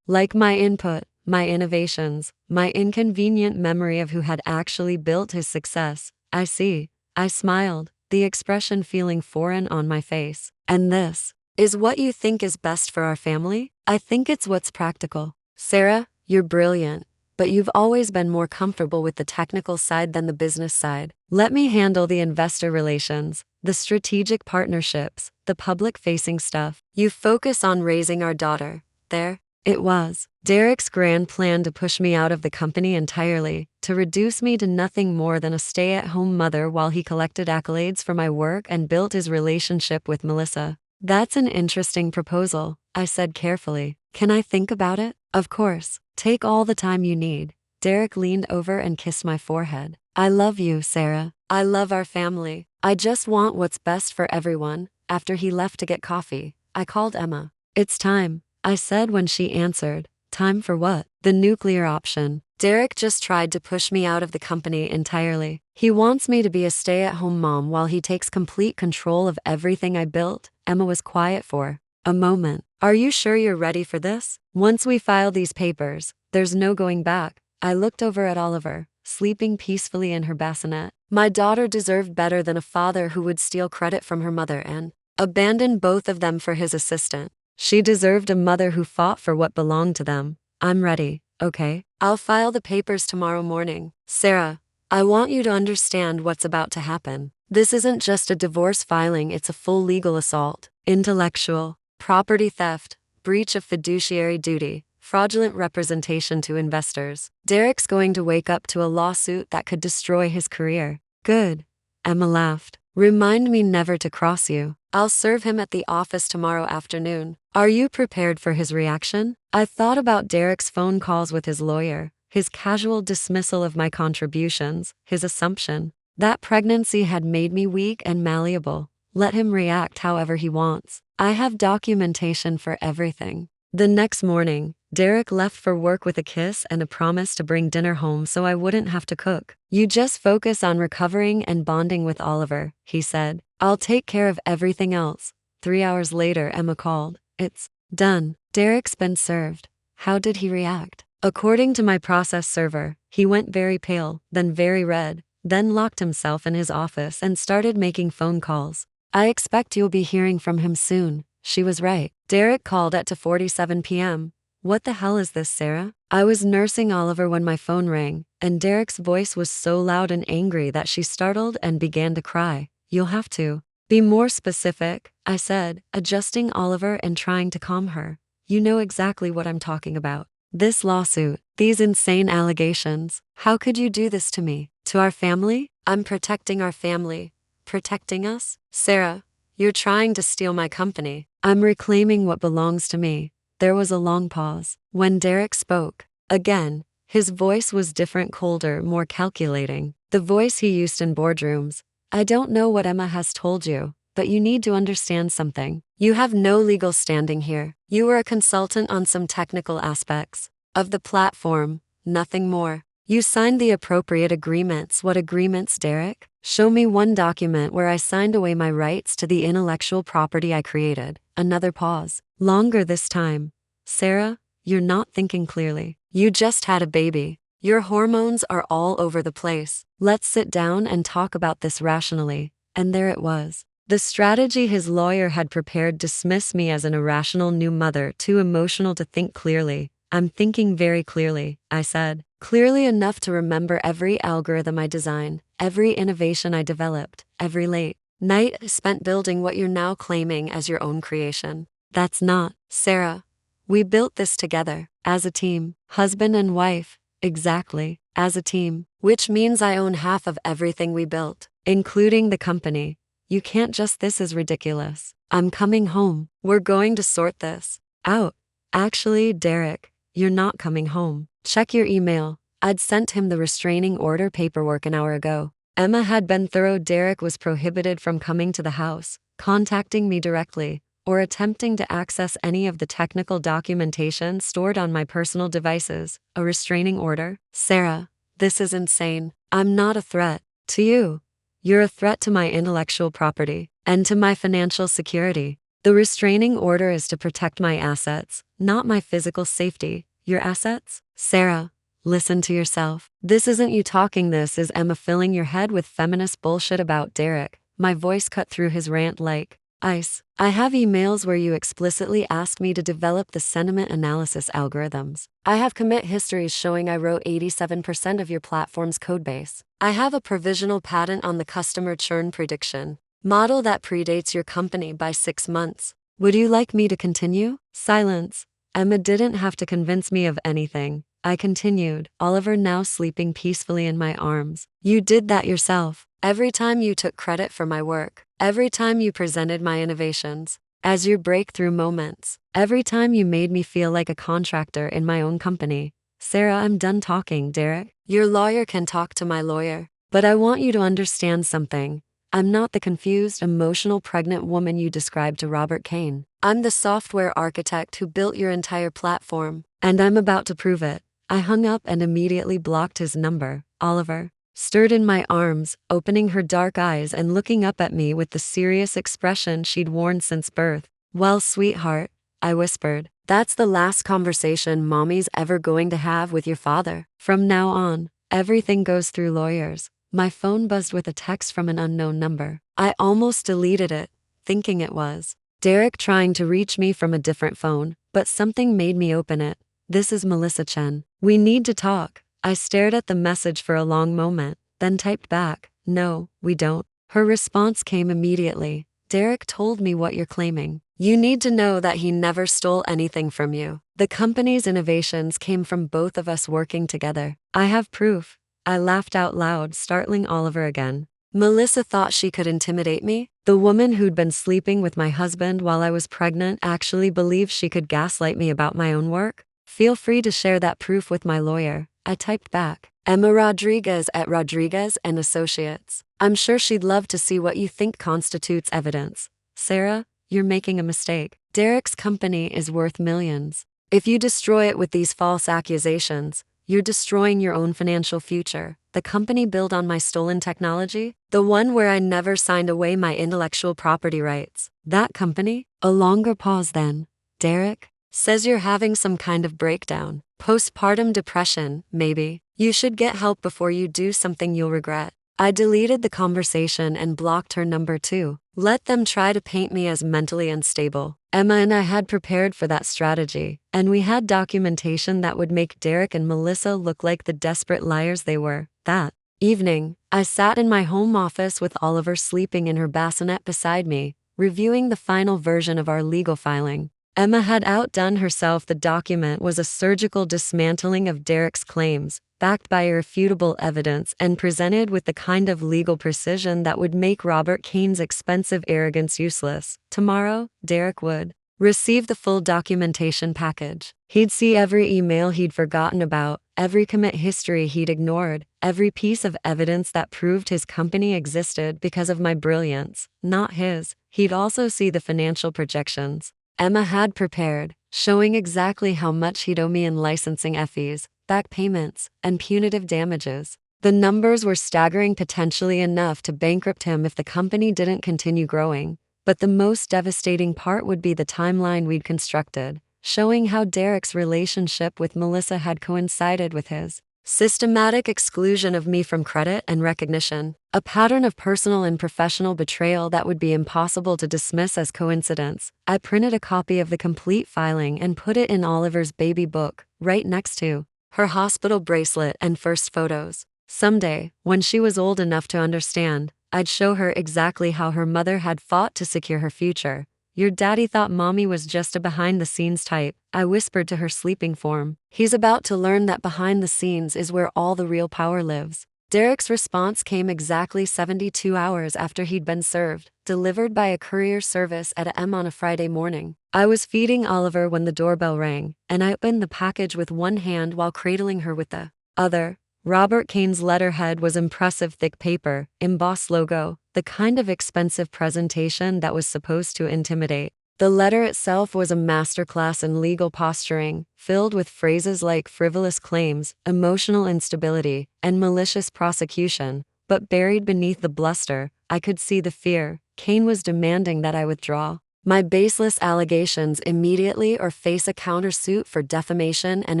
Like my input, my innovations, my inconvenient memory of who had actually built his success. I see. I smiled, the expression feeling foreign on my face. And this is what you think is best for our family? I think it's what's practical. Sarah, you're brilliant, but you've always been more comfortable with the technical side than the business side. Let me handle the investor relations, the strategic partnerships, the public-facing stuff. You focus on raising our daughter. There. It was Derek's grand plan to push me out of the company entirely, to reduce me to nothing more than a stay-at-home mother while he collected accolades for my work and built his relationship with Melissa. That's an interesting proposal, I said carefully. Can I think about it? Of course. Take all the time you need. Derek leaned over and kissed my forehead. I love you, Sarah. I love our family. I just want what's best for everyone. After he left to get coffee, I called Emma. It's time, I said when she answered. Time for what? The nuclear option. Derek just tried to push me out of the company entirely. He wants me to be a stay-at-home mom while he takes complete control of everything I built. Emma was quiet for a moment. Are you sure you're ready for this? Once we file these papers, there's no going back. I looked over at Oliver, sleeping peacefully in her bassinet. My daughter deserved better than a father who would steal credit from her mother and abandon both of them for his assistant. She deserved a mother who fought for what belonged to them. I'm ready, okay? I'll file the papers tomorrow morning. Sarah, I want you to understand what's about to happen. This isn't just a divorce filing, it's a full legal assault. Intellectual property theft, breach of fiduciary duty, fraudulent representation to investors. Derek's going to wake up to a lawsuit that could destroy his career. Good. Emma laughed. Remind me never to cross you. I'll serve him at the office tomorrow afternoon. Are you prepared for his reaction? I thought about Derek's phone calls with his lawyer, his casual dismissal of my contributions, his assumption that pregnancy had made me weak and malleable. Let him react however he wants. I have documentation for everything. The next morning, Derek left for work with a kiss and a promise to bring dinner home so I wouldn't have to cook. You just focus on recovering and bonding with Oliver, he said. I'll take care of everything else. 3 hours later, Emma called. It's done. Derek's been served. How did he react? According to my process server, he went very pale, then very red, then locked himself in his office and started making phone calls. I expect you'll be hearing from him soon. She was right. Derek called at 2:47 p.m. What the hell is this, Sarah? I was nursing Oliver when my phone rang, and Derek's voice was so loud and angry that she startled and began to cry. You'll have to be more specific, I said, adjusting Oliver and trying to calm her. You know exactly what I'm talking about. This lawsuit, these insane allegations. How could you do this to me? To our family? I'm protecting our family. Protecting us? Sarah, you're trying to steal my company. I'm reclaiming what belongs to me. There was a long pause. When Derek spoke, again, his voice was different, colder, more calculating. The voice he used in boardrooms. I don't know what Emma has told you, but you need to understand something. You have no legal standing here. You were a consultant on some technical aspects of the platform, nothing more. You signed the appropriate agreements. What agreements, Derek? Show me one document where I signed away my rights to the intellectual property I created. Another pause. Longer this time. Sarah, you're not thinking clearly. You just had a baby. Your hormones are all over the place. Let's sit down and talk about this rationally. And there it was. The strategy his lawyer had prepared: dismiss me as an irrational new mother, too emotional to think clearly. I'm thinking very clearly, I said. Clearly enough to remember every algorithm I designed, every innovation I developed, every late night I spent building what you're now claiming as your own creation. That's not, Sarah. We built this together, as a team, husband and wife, exactly, as a team, which means I own half of everything we built, including the company. You can't just, this is ridiculous. I'm coming home. We're going to sort this out. Actually, Derek, you're not coming home. Check your email. I'd sent him the restraining order paperwork an hour ago. Emma had been thorough. Derek was prohibited from coming to the house, contacting me directly, or attempting to access any of the technical documentation stored on my personal devices. A restraining order? Sarah, this is insane. I'm not a threat to you. You're a threat to my intellectual property and to my financial security. The restraining order is to protect my assets, not my physical safety. Your assets? Sarah, listen to yourself. This isn't you talking, this is Emma filling your head with feminist bullshit about Derek. My voice cut through his rant like ice. I have emails where you explicitly asked me to develop the sentiment analysis algorithms. I have commit histories showing I wrote 87% of your platform's codebase. I have a provisional patent on the customer churn prediction model that predates your company by 6 months. Would you like me to continue? Silence. Emma didn't have to convince me of anything. I continued, Oliver now sleeping peacefully in my arms. You did that yourself. Every time you took credit for my work. Every time you presented my innovations as your breakthrough moments. Every time you made me feel like a contractor in my own company. Sarah, I'm done talking, Derek. Your lawyer can talk to my lawyer. But I want you to understand something. I'm not the confused, emotional, pregnant woman you described to Robert Kane. I'm the software architect who built your entire platform. And I'm about to prove it. I hung up and immediately blocked his number. Oliver stirred in my arms, opening her dark eyes and looking up at me with the serious expression she'd worn since birth. Well, sweetheart, I whispered, that's the last conversation mommy's ever going to have with your father. From now on, everything goes through lawyers. My phone buzzed with a text from an unknown number. I almost deleted it, thinking it was Derek trying to reach me from a different phone, but something made me open it. This is Melissa Chen. We need to talk. I stared at the message for a long moment, then typed back, no, we don't. Her response came immediately. Derek told me what you're claiming. You need to know that he never stole anything from you. The company's innovations came from both of us working together. I have proof. I laughed out loud, startling Oliver again. Melissa thought she could intimidate me? The woman who'd been sleeping with my husband while I was pregnant actually believed she could gaslight me about my own work? Feel free to share that proof with my lawyer. I typed back. Emma Rodriguez at Rodriguez and Associates. I'm sure she'd love to see what you think constitutes evidence. Sarah, you're making a mistake. Derek's company is worth millions. If you destroy it with these false accusations, you're destroying your own financial future. The company built on my stolen technology? The one where I never signed away my intellectual property rights. That company? A longer pause then. Derek says you're having some kind of breakdown. Postpartum depression, maybe. You should get help before you do something you'll regret. I deleted the conversation and blocked her number too. Let them try to paint me as mentally unstable. Emma and I had prepared for that strategy, and we had documentation that would make Derek and Melissa look like the desperate liars they were. That evening, I sat in my home office with Oliver sleeping in her bassinet beside me, reviewing the final version of our legal filing. Emma had outdone herself. The document was a surgical dismantling of Derek's claims, backed by irrefutable evidence and presented with the kind of legal precision that would make Robert Kane's expensive arrogance useless. Tomorrow, Derek would receive the full documentation package. He'd see every email he'd forgotten about, every commit history he'd ignored, every piece of evidence that proved his company existed because of my brilliance, not his. He'd also see the financial projections Emma had prepared, showing exactly how much he'd owe me in licensing fees, back payments, and punitive damages. The numbers were staggering, potentially enough to bankrupt him if the company didn't continue growing. But the most devastating part would be the timeline we'd constructed, showing how Derek's relationship with Melissa had coincided with his systematic exclusion of me from credit and recognition, a pattern of personal and professional betrayal that would be impossible to dismiss as coincidence. I printed a copy of the complete filing and put it in Oliver's baby book, right next to her hospital bracelet and first photos. Someday, when she was old enough to understand, I'd show her exactly how her mother had fought to secure her future. Your daddy thought mommy was just a behind-the-scenes type, I whispered to her sleeping form. He's about to learn that behind the scenes is where all the real power lives. Derek's response came exactly 72 hours after he'd been served, delivered by a courier service at M on a Friday morning. I was feeding Oliver when the doorbell rang, and I opened the package with one hand while cradling her with the other. Robert Kane's letterhead was impressive, thick paper, embossed logo, the kind of expensive presentation that was supposed to intimidate. The letter itself was a masterclass in legal posturing, filled with phrases like frivolous claims, emotional instability, and malicious prosecution. But buried beneath the bluster, I could see the fear. Kane was demanding that I withdraw my baseless allegations immediately or face a countersuit for defamation and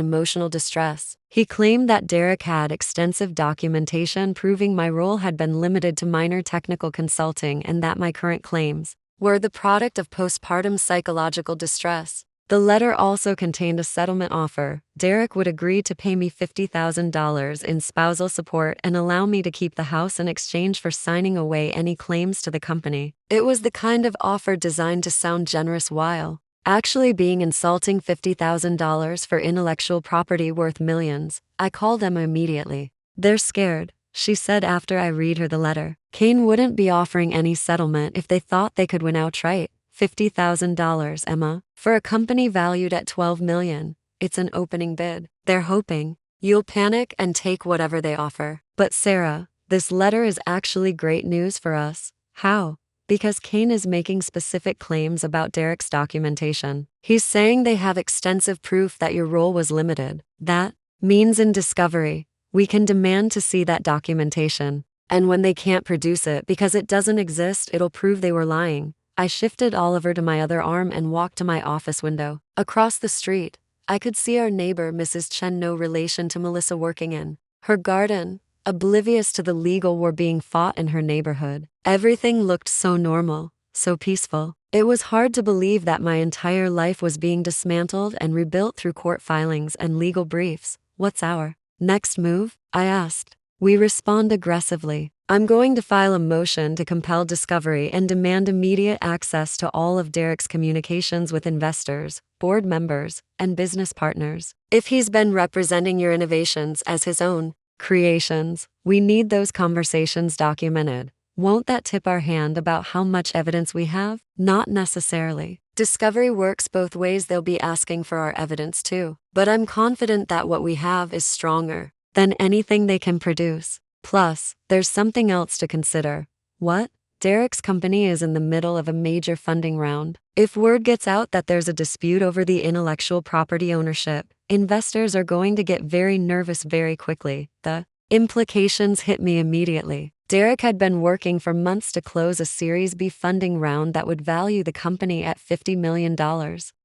emotional distress. He claimed that Derek had extensive documentation proving my role had been limited to minor technical consulting and that my current claims were the product of postpartum psychological distress. The letter also contained a settlement offer. Derek would agree to pay me $50,000 in spousal support and allow me to keep the house in exchange for signing away any claims to the company. It was the kind of offer designed to sound generous while actually being insulting. $50,000 for intellectual property worth millions. I called Emma immediately. They're scared, she said after I read her the letter. Kane wouldn't be offering any settlement if they thought they could win outright. $50,000, Emma. For a company valued at $12 million, it's an opening bid. They're hoping you'll panic and take whatever they offer. But Sarah, this letter is actually great news for us. How? Because Kane is making specific claims about Derek's documentation. He's saying they have extensive proof that your role was limited. That means in discovery, we can demand to see that documentation. And when they can't produce it because it doesn't exist, it'll prove they were lying. I shifted Oliver to my other arm and walked to my office window. Across the street, I could see our neighbor, Mrs. Chen, no relation to Melissa, working in her garden, oblivious to the legal war being fought in her neighborhood. Everything looked so normal, so peaceful. It was hard to believe that my entire life was being dismantled and rebuilt through court filings and legal briefs. What's our next move? I asked. We respond aggressively. I'm going to file a motion to compel discovery and demand immediate access to all of Derek's communications with investors, board members, and business partners. If he's been representing your innovations as his own creations, we need those conversations documented. Won't that tip our hand about how much evidence we have? Not necessarily. Discovery works both ways. They'll be asking for our evidence too. But I'm confident that what we have is stronger than anything they can produce. Plus, there's something else to consider. What? Derek's company is in the middle of a major funding round. If word gets out that there's a dispute over the intellectual property ownership, investors are going to get very nervous very quickly. The implications hit me immediately. Derek had been working for months to close a Series B funding round that would value the company at $50 million.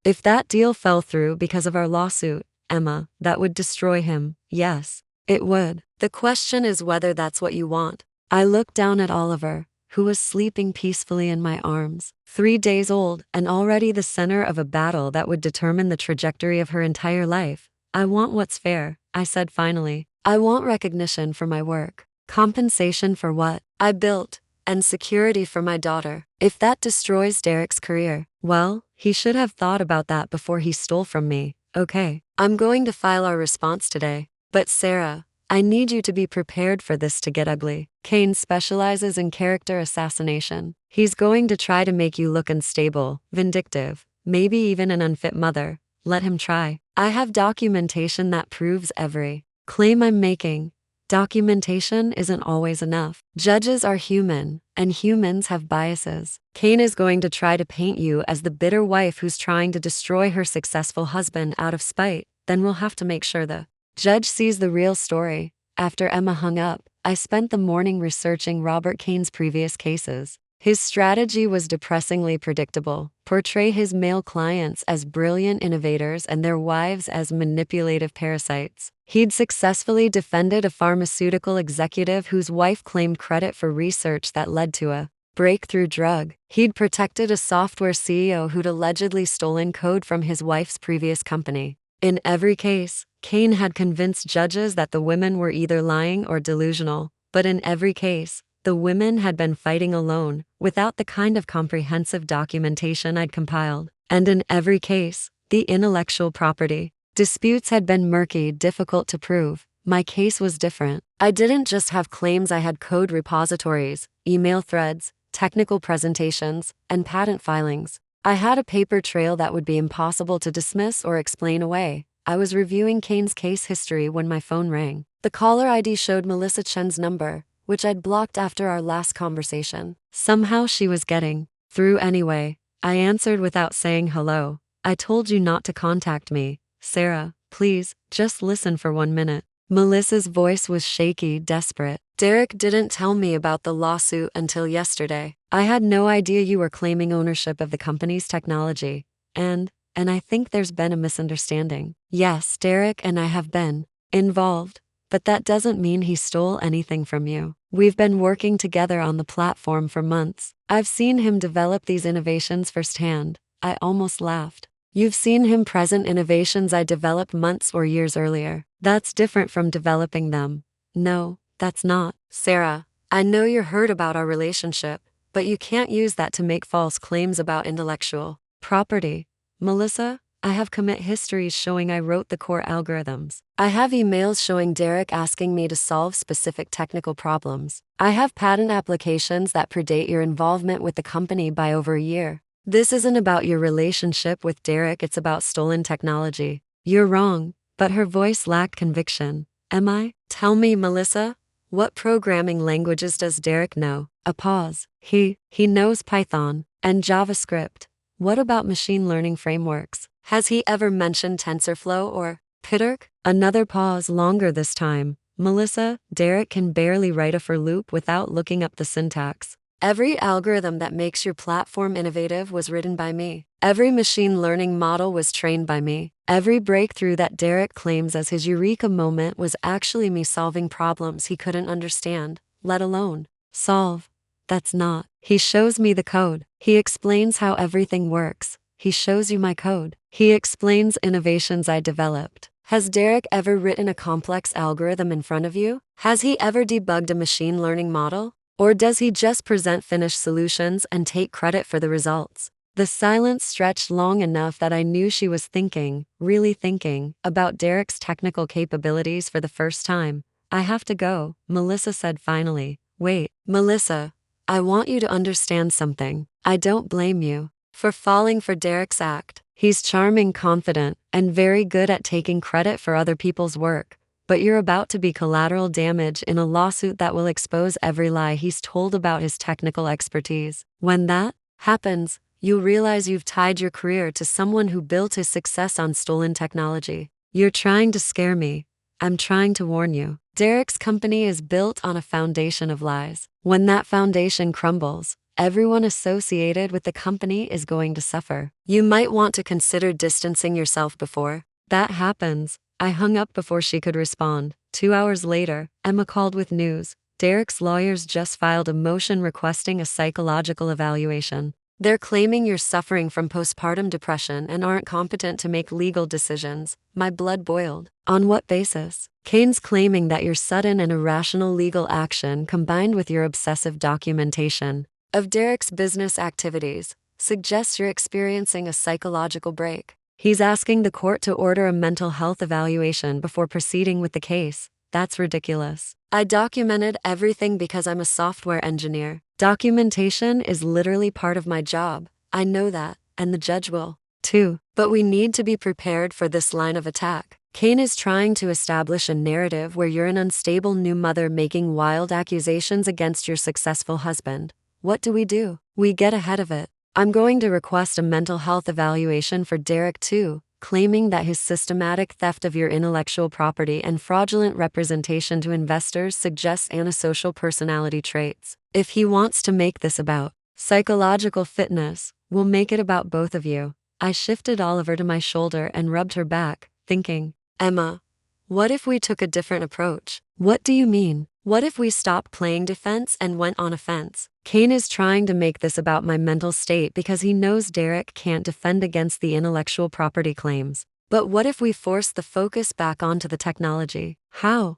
If that deal fell through because of our lawsuit, Emma, that would destroy him. Yes, it would. The question is whether that's what you want. I looked down at Oliver, who was sleeping peacefully in my arms. 3 days old and already the center of a battle that would determine the trajectory of her entire life. I want what's fair, I said finally. I want recognition for my work. Compensation for what I built, and security for my daughter. If that destroys Derek's career, Well, he should have thought about that before he stole from me. Okay, I'm going to file our response today. But Sarah, I need you to be prepared for this to get ugly. Kane specializes in character assassination. He's going to try to make you look unstable, vindictive, maybe even an unfit mother. Let him try. I have documentation that proves every claim I'm making. Documentation isn't always enough. Judges are human, and humans have biases. Kane is going to try to paint you as the bitter wife who's trying to destroy her successful husband out of spite. Then we'll have to make sure the judge sees the real story. After Emma hung up, I spent the morning researching Robert Kane's previous cases. His strategy was depressingly predictable: portray his male clients as brilliant innovators and their wives as manipulative parasites. He'd successfully defended a pharmaceutical executive whose wife claimed credit for research that led to a breakthrough drug. He'd protected a software CEO who'd allegedly stolen code from his wife's previous company. In every case, Kane had convinced judges that the women were either lying or delusional, but in every case, the women had been fighting alone, without the kind of comprehensive documentation I'd compiled. And in every case, the intellectual property disputes had been murky, difficult to prove. My case was different. I didn't just have claims, I had code repositories, email threads, technical presentations, and patent filings. I had a paper trail that would be impossible to dismiss or explain away. I was reviewing Kane's case history when my phone rang. The caller ID showed Melissa Chen's number, which I'd blocked after our last conversation. Somehow she was getting through anyway. I answered without saying hello. I told you not to contact me. Sarah, please, just listen for 1 minute. Melissa's voice was shaky, desperate. Derek didn't tell me about the lawsuit until yesterday. I had no idea you were claiming ownership of the company's technology. And I think there's been a misunderstanding. Yes, Derek and I have been involved, but that doesn't mean he stole anything from you. We've been working together on the platform for months. I've seen him develop these innovations firsthand. I almost laughed. You've seen him present innovations I developed months or years earlier. That's different from developing them. No, that's not. Sarah, I know you're hurt about our relationship, but you can't use that to make false claims about intellectual property. Melissa, I have commit histories showing I wrote the core algorithms. I have emails showing Derek asking me to solve specific technical problems. I have patent applications that predate your involvement with the company by over a year. This isn't about your relationship with Derek, it's about stolen technology. You're wrong, but her voice lacked conviction. Am I? Tell me, Melissa, what programming languages does Derek know? A pause. He knows Python and JavaScript. What about machine learning frameworks? Has he ever mentioned TensorFlow or PyTorch? Another pause, longer this time. Melissa, Derek can barely write a for loop without looking up the syntax. Every algorithm that makes your platform innovative was written by me. Every machine learning model was trained by me. Every breakthrough that Derek claims as his eureka moment was actually me solving problems he couldn't understand, let alone solve. That's not. He shows me the code. He explains how everything works. He shows you my code. He explains innovations I developed. Has Derek ever written a complex algorithm in front of you? Has he ever debugged a machine learning model? Or does he just present finished solutions and take credit for the results? The silence stretched long enough that I knew she was thinking, really thinking, about Derek's technical capabilities for the first time. I have to go, Melissa said finally. Wait, Melissa, I want you to understand something. I don't blame you for falling for Derek's act. He's charming, confident, and very good at taking credit for other people's work. But you're about to be collateral damage in a lawsuit that will expose every lie he's told about his technical expertise. When that happens, you'll realize you've tied your career to someone who built his success on stolen technology. You're trying to scare me. I'm trying to warn you. Derek's company is built on a foundation of lies. When that foundation crumbles, everyone associated with the company is going to suffer. You might want to consider distancing yourself before that happens. I hung up before she could respond. 2 hours later, Emma called with news. Derek's lawyers just filed a motion requesting a psychological evaluation. They're claiming you're suffering from postpartum depression and aren't competent to make legal decisions. My blood boiled. On what basis? Kane's claiming that your sudden and irrational legal action combined with your obsessive documentation of Derek's business activities suggests you're experiencing a psychological break. He's asking the court to order a mental health evaluation before proceeding with the case. That's ridiculous. I documented everything because I'm a software engineer. Documentation is literally part of my job. I know that, and the judge will, too. But we need to be prepared for this line of attack. Kane is trying to establish a narrative where you're an unstable new mother making wild accusations against your successful husband. What do? We get ahead of it. I'm going to request a mental health evaluation for Derek too, claiming that his systematic theft of your intellectual property and fraudulent representation to investors suggests antisocial personality traits. If he wants to make this about psychological fitness, we'll make it about both of you. I shifted Oliver to my shoulder and rubbed her back, thinking, Emma, what if we took a different approach? What do you mean? What if we stopped playing defense and went on offense? Kane is trying to make this about my mental state because he knows Derek can't defend against the intellectual property claims. But what if we force the focus back onto the technology? How?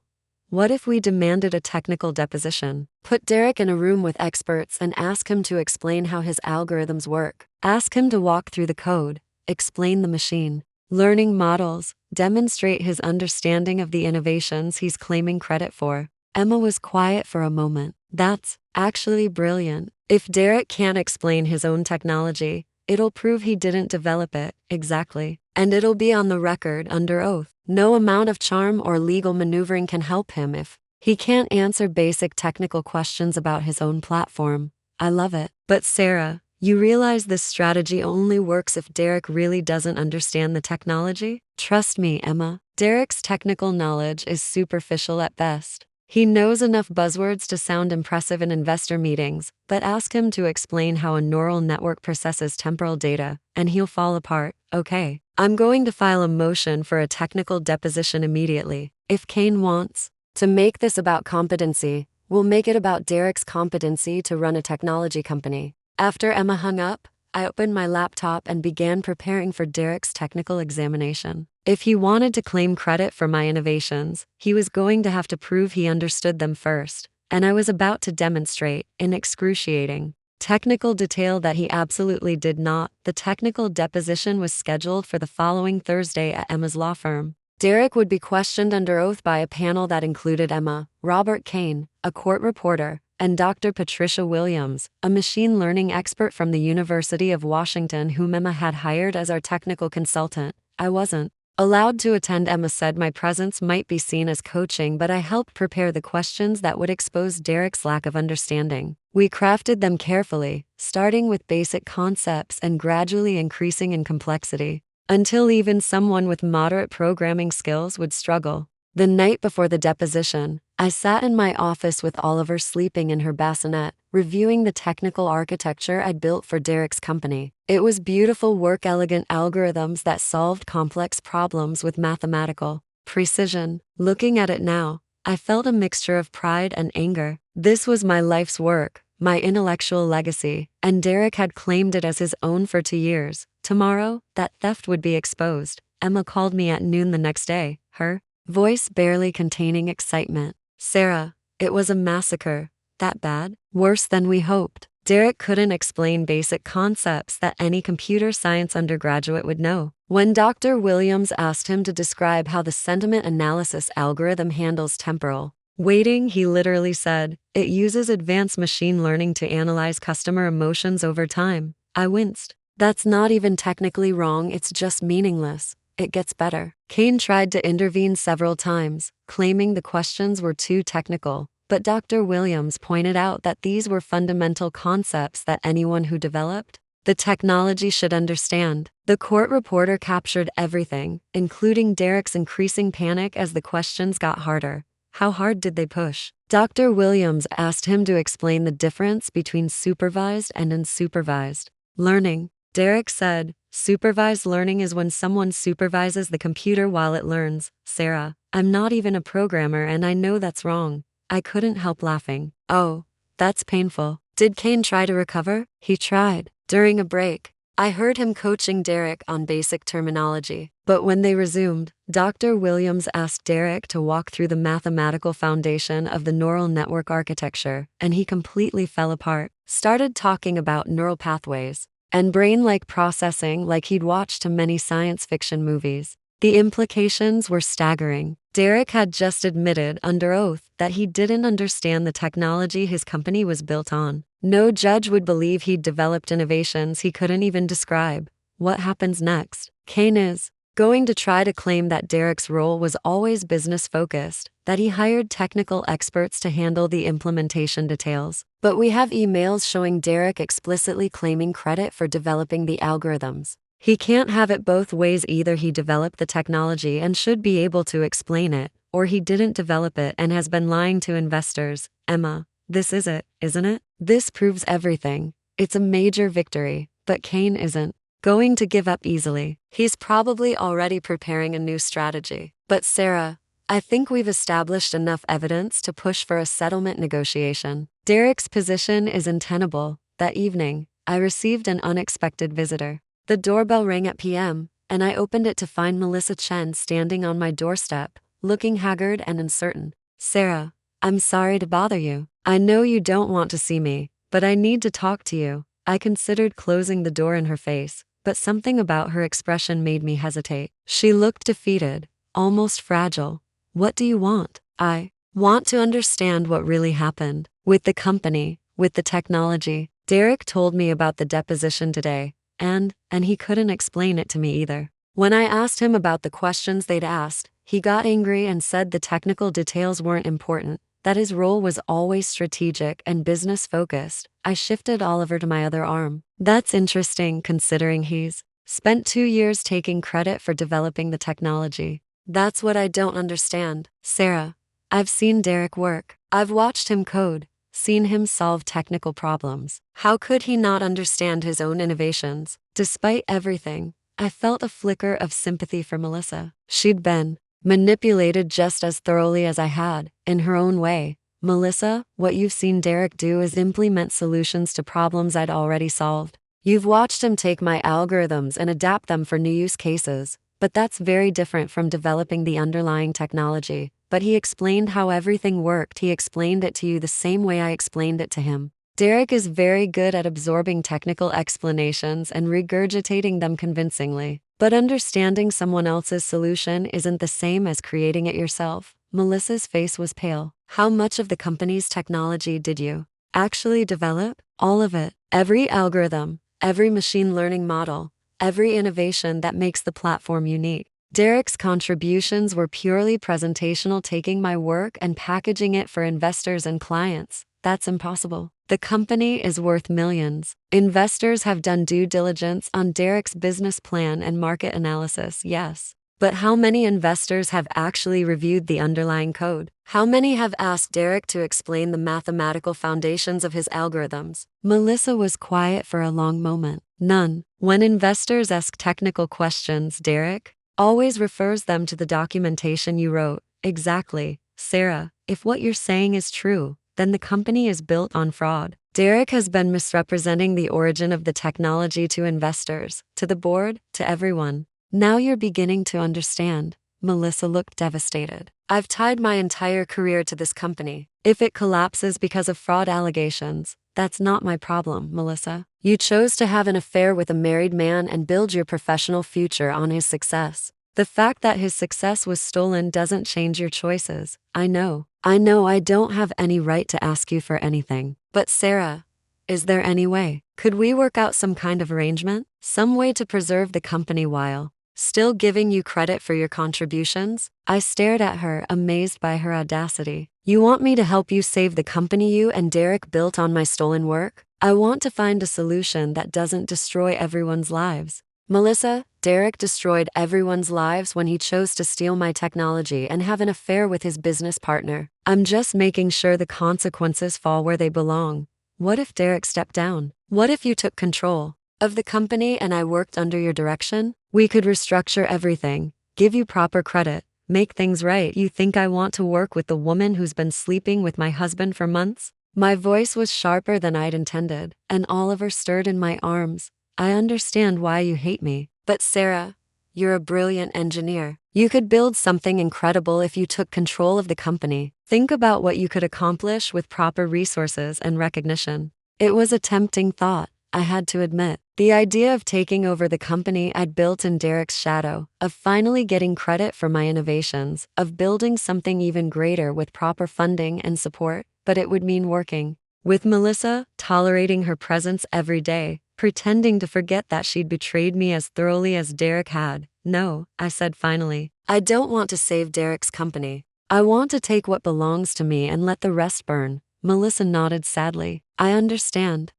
What if we demanded a technical deposition? Put Derek in a room with experts and ask him to explain how his algorithms work. Ask him to walk through the code, explain the machine learning models, demonstrate his understanding of the innovations he's claiming credit for. Emma was quiet for a moment. That's actually brilliant. If Derek can't explain his own technology, it'll prove he didn't develop it, exactly. And it'll be on the record under oath. No amount of charm or legal maneuvering can help him if he can't answer basic technical questions about his own platform. I love it. But Sarah, you realize this strategy only works if Derek really doesn't understand the technology? Trust me, Emma. Derek's technical knowledge is superficial at best. He knows enough buzzwords to sound impressive in investor meetings, but ask him to explain how a neural network processes temporal data, and he'll fall apart. Okay, I'm going to file a motion for a technical deposition immediately. If Kane wants to make this about competency, we'll make it about Derek's competency to run a technology company. After Emma hung up, I opened my laptop and began preparing for Derek's technical examination. If he wanted to claim credit for my innovations, he was going to have to prove he understood them first, and I was about to demonstrate, in excruciating technical detail, that he absolutely did not. The technical deposition was scheduled for the following Thursday at Emma's law firm. Derek would be questioned under oath by a panel that included Emma, Robert Kane, a court reporter, and Dr. Patricia Williams, a machine learning expert from the University of Washington whom Emma had hired as our technical consultant. I wasn't allowed to attend. Emma said my presence might be seen as coaching, but I helped prepare the questions that would expose Derek's lack of understanding. We crafted them carefully, starting with basic concepts and gradually increasing in complexity, until even someone with moderate programming skills would struggle. The night before the deposition, I sat in my office with Oliver sleeping in her bassinet, reviewing the technical architecture I'd built for Derek's company. It was beautiful work, elegant algorithms that solved complex problems with mathematical precision. Looking at it now, I felt a mixture of pride and anger. This was my life's work, my intellectual legacy, and Derek had claimed it as his own for 2 years. Tomorrow, that theft would be exposed. Emma called me at noon the next day, her voice barely containing excitement. Sarah, it was a massacre. That bad? Worse than we hoped. Derek couldn't explain basic concepts that any computer science undergraduate would know. When Dr. Williams asked him to describe how the sentiment analysis algorithm handles temporal waiting, he literally said, "It uses advanced machine learning to analyze customer emotions over time." I winced. That's not even technically wrong, it's just meaningless. It gets better. Kane tried to intervene several times, claiming the questions were too technical, but Dr. Williams pointed out that these were fundamental concepts that anyone who developed the technology should understand. The court reporter captured everything, including Derek's increasing panic as the questions got harder. How hard did they push? Dr. Williams asked him to explain the difference between supervised and unsupervised learning. Derek said, "Supervised learning is when someone supervises the computer while it learns." Sarah, I'm not even a programmer and I know that's wrong. I couldn't help laughing. Oh, that's painful. Did Kane try to recover? He tried. During a break, I heard him coaching Derek on basic terminology. But when they resumed, Dr. Williams asked Derek to walk through the mathematical foundation of the neural network architecture, and he completely fell apart. Started talking about neural pathways, and brain-like processing like he'd watched too many science fiction movies. The implications were staggering. Derek had just admitted under oath that he didn't understand the technology his company was built on. No judge would believe he'd developed innovations he couldn't even describe. What happens next? Kane is going to try to claim that Derek's role was always business-focused, that he hired technical experts to handle the implementation details. But we have emails showing Derek explicitly claiming credit for developing the algorithms. He can't have it both ways. Either he developed the technology and should be able to explain it, or he didn't develop it and has been lying to investors. Emma, this is it, isn't it? This proves everything. It's a major victory, but Kane isn't going to give up easily. He's probably already preparing a new strategy. But Sarah, I think we've established enough evidence to push for a settlement negotiation. Derek's position is untenable. That evening, I received an unexpected visitor. The doorbell rang at p.m., and I opened it to find Melissa Chen standing on my doorstep, looking haggard and uncertain. Sarah, I'm sorry to bother you. I know you don't want to see me, but I need to talk to you. I considered closing the door in her face, but something about her expression made me hesitate. She looked defeated, almost fragile. What do you want? I want to understand what really happened. With the company, with the technology. Derek told me about the deposition today, and he couldn't explain it to me either. When I asked him about the questions they'd asked, he got angry and said the technical details weren't important, that his role was always strategic and business-focused. I shifted Oliver to my other arm. That's interesting considering he's spent 2 years taking credit for developing the technology. That's what I don't understand. Sarah, I've seen Derek work. I've watched him code, seen him solve technical problems. How could he not understand his own innovations? Despite everything, I felt a flicker of sympathy for Melissa. She'd been manipulated just as thoroughly as I had, in her own way. Melissa, what you've seen Derek do is implement solutions to problems I'd already solved. You've watched him take my algorithms and adapt them for new use cases, but that's very different from developing the underlying technology. But he explained how everything worked. He explained it to you the same way I explained it to him. Derek is very good at absorbing technical explanations and regurgitating them convincingly. But understanding someone else's solution isn't the same as creating it yourself. Melissa's face was pale. How much of the company's technology did you actually develop? All of it. Every algorithm, every machine learning model, every innovation that makes the platform unique. Derek's contributions were purely presentational, taking my work and packaging it for investors and clients. That's impossible. The company is worth millions. Investors have done due diligence on Derek's business plan and market analysis, yes. But how many investors have actually reviewed the underlying code? How many have asked Derek to explain the mathematical foundations of his algorithms? Melissa was quiet for a long moment. None. When investors ask technical questions, Derek always refers them to the documentation you wrote. Exactly. Sarah, if what you're saying is true, then the company is built on fraud. Derek has been misrepresenting the origin of the technology to investors, to the board, to everyone. Now you're beginning to understand. Melissa looked devastated. I've tied my entire career to this company. If it collapses because of fraud allegations, that's not my problem, Melissa. You chose to have an affair with a married man and build your professional future on his success. The fact that his success was stolen doesn't change your choices. I know I don't have any right to ask you for anything. But Sarah, is there any way? Could we work out some kind of arrangement? Some way to preserve the company while still giving you credit for your contributions? I stared at her, amazed by her audacity. You want me to help you save the company you and Derek built on my stolen work? I want to find a solution that doesn't destroy everyone's lives. Melissa, Derek destroyed everyone's lives when he chose to steal my technology and have an affair with his business partner. I'm just making sure the consequences fall where they belong. What if Derek stepped down? What if you took control of the company and I worked under your direction? We could restructure everything, give you proper credit, make things right. You think I want to work with the woman who's been sleeping with my husband for months? My voice was sharper than I'd intended, and Oliver stirred in my arms. I understand why you hate me, but Sarah, you're a brilliant engineer. You could build something incredible if you took control of the company. Think about what you could accomplish with proper resources and recognition. It was a tempting thought, I had to admit. The idea of taking over the company I'd built in Derek's shadow, of finally getting credit for my innovations, of building something even greater with proper funding and support, but it would mean working with Melissa, tolerating her presence every day, pretending to forget that she'd betrayed me as thoroughly as Derek had. No, I said finally. I don't want to save Derek's company. I want to take what belongs to me and let the rest burn. Melissa nodded sadly. I understand.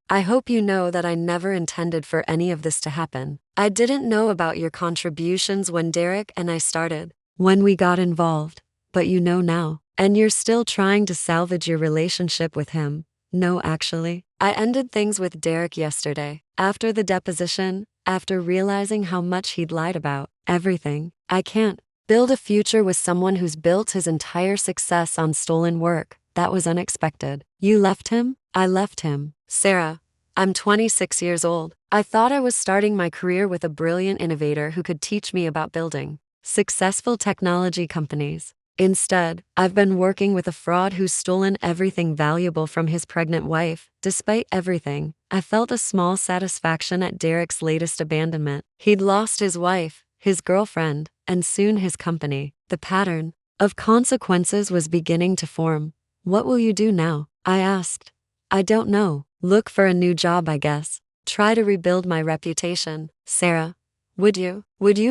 I hope you know that I never intended for any of this to happen. I didn't know about your contributions when Derek and I started, when we got involved, but you know now. And you're still trying to salvage your relationship with him. No, actually. I ended things with Derek yesterday. After the deposition, after realizing how much he'd lied about everything. I can't build a future with someone who's built his entire success on stolen work. That was unexpected. You left him? I left him. Sarah, I'm 26 years old. I thought I was starting my career with a brilliant innovator who could teach me about building successful technology companies. Instead, I've been working with a fraud who's stolen everything valuable from his pregnant wife. Despite everything, I felt a small satisfaction at Derek's latest abandonment. He'd lost his wife, his girlfriend, and soon his company. The pattern of consequences was beginning to form. What will you do now? I asked. I don't know. Look for a new job, I guess. Try to rebuild my reputation. Sarah, would you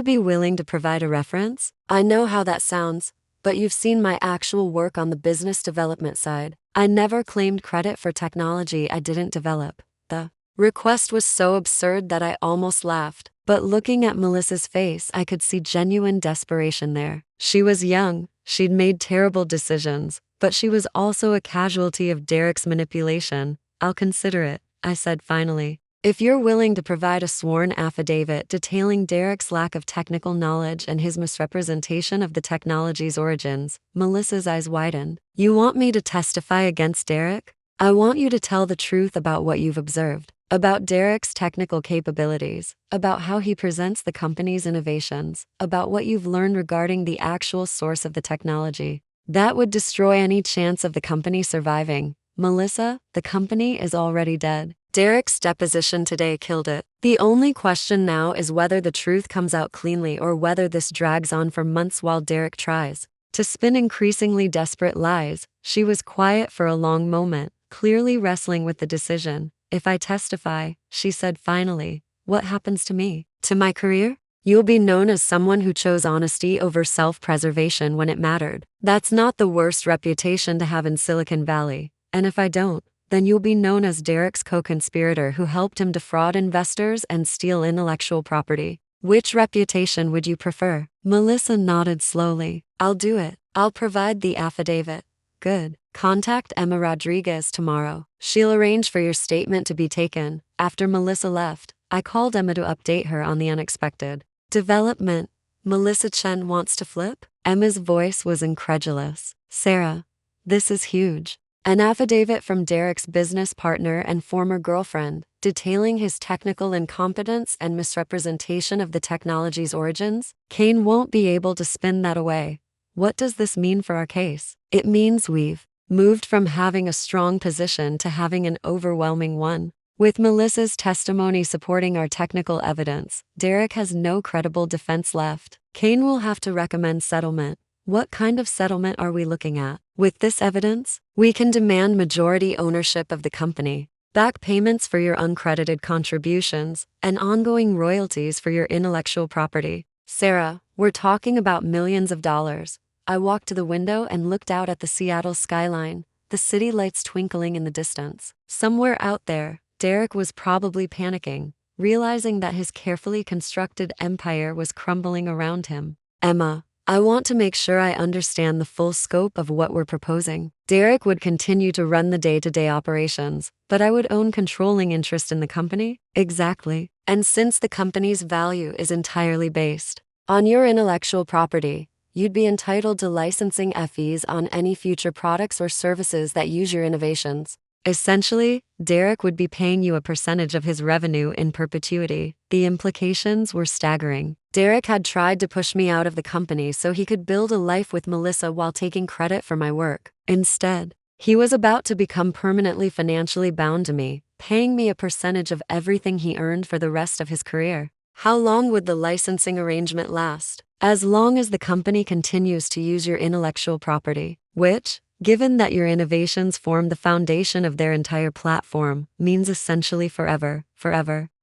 be willing to provide a reference? I know how that sounds, but you've seen my actual work on the business development side. I never claimed credit for technology I didn't develop. The request was so absurd that I almost laughed, but looking at Melissa's face, I could see genuine desperation there. She was young, she'd made terrible decisions, but she was also a casualty of Derek's manipulation. I'll consider it, I said finally. If you're willing to provide a sworn affidavit detailing Derek's lack of technical knowledge and his misrepresentation of the technology's origins. Melissa's eyes widened. You want me to testify against Derek? I want you to tell the truth about what you've observed, about Derek's technical capabilities, about how he presents the company's innovations, about what you've learned regarding the actual source of the technology. That would destroy any chance of the company surviving. Melissa, the company is already dead. Derek's deposition today killed it. The only question now is whether the truth comes out cleanly or whether this drags on for months while Derek tries to spin increasingly desperate lies. She was quiet for a long moment, clearly wrestling with the decision. If I testify, she said finally, what happens to me? To my career? You'll be known as someone who chose honesty over self-preservation when it mattered. That's not the worst reputation to have in Silicon Valley. And if I don't, then you'll be known as Derek's co-conspirator who helped him defraud investors and steal intellectual property. Which reputation would you prefer? Melissa nodded slowly. I'll do it. I'll provide the affidavit. Good. Contact Emma Rodriguez tomorrow. She'll arrange for your statement to be taken. After Melissa left, I called Emma to update her on the unexpected development. Melissa Chen wants to flip? Emma's voice was incredulous. Sarah, this is huge. An affidavit from Derek's business partner and former girlfriend, detailing his technical incompetence and misrepresentation of the technology's origins. Kane won't be able to spin that away. What does this mean for our case? It means we've moved from having a strong position to having an overwhelming one. With Melissa's testimony supporting our technical evidence, Derek has no credible defense left. Kane will have to recommend settlement. What kind of settlement are we looking at? With this evidence, we can demand majority ownership of the company, back payments for your uncredited contributions, and ongoing royalties for your intellectual property. Sarah, we're talking about millions of dollars. I walked to the window and looked out at the Seattle skyline, the city lights twinkling in the distance. Somewhere out there, Derek was probably panicking, realizing that his carefully constructed empire was crumbling around him. Emma, I want to make sure I understand the full scope of what we're proposing. Derek would continue to run the day-to-day operations, but I would own controlling interest in the company? Exactly. And since the company's value is entirely based on your intellectual property, you'd be entitled to licensing fees on any future products or services that use your innovations. Essentially, Derek would be paying you a percentage of his revenue in perpetuity. The implications were staggering. Derek had tried to push me out of the company so he could build a life with Melissa while taking credit for my work. Instead, he was about to become permanently financially bound to me, paying me a percentage of everything he earned for the rest of his career. How long would the licensing arrangement last? As long as the company continues to use your intellectual property, which, given that your innovations form the foundation of their entire platform, means essentially forever.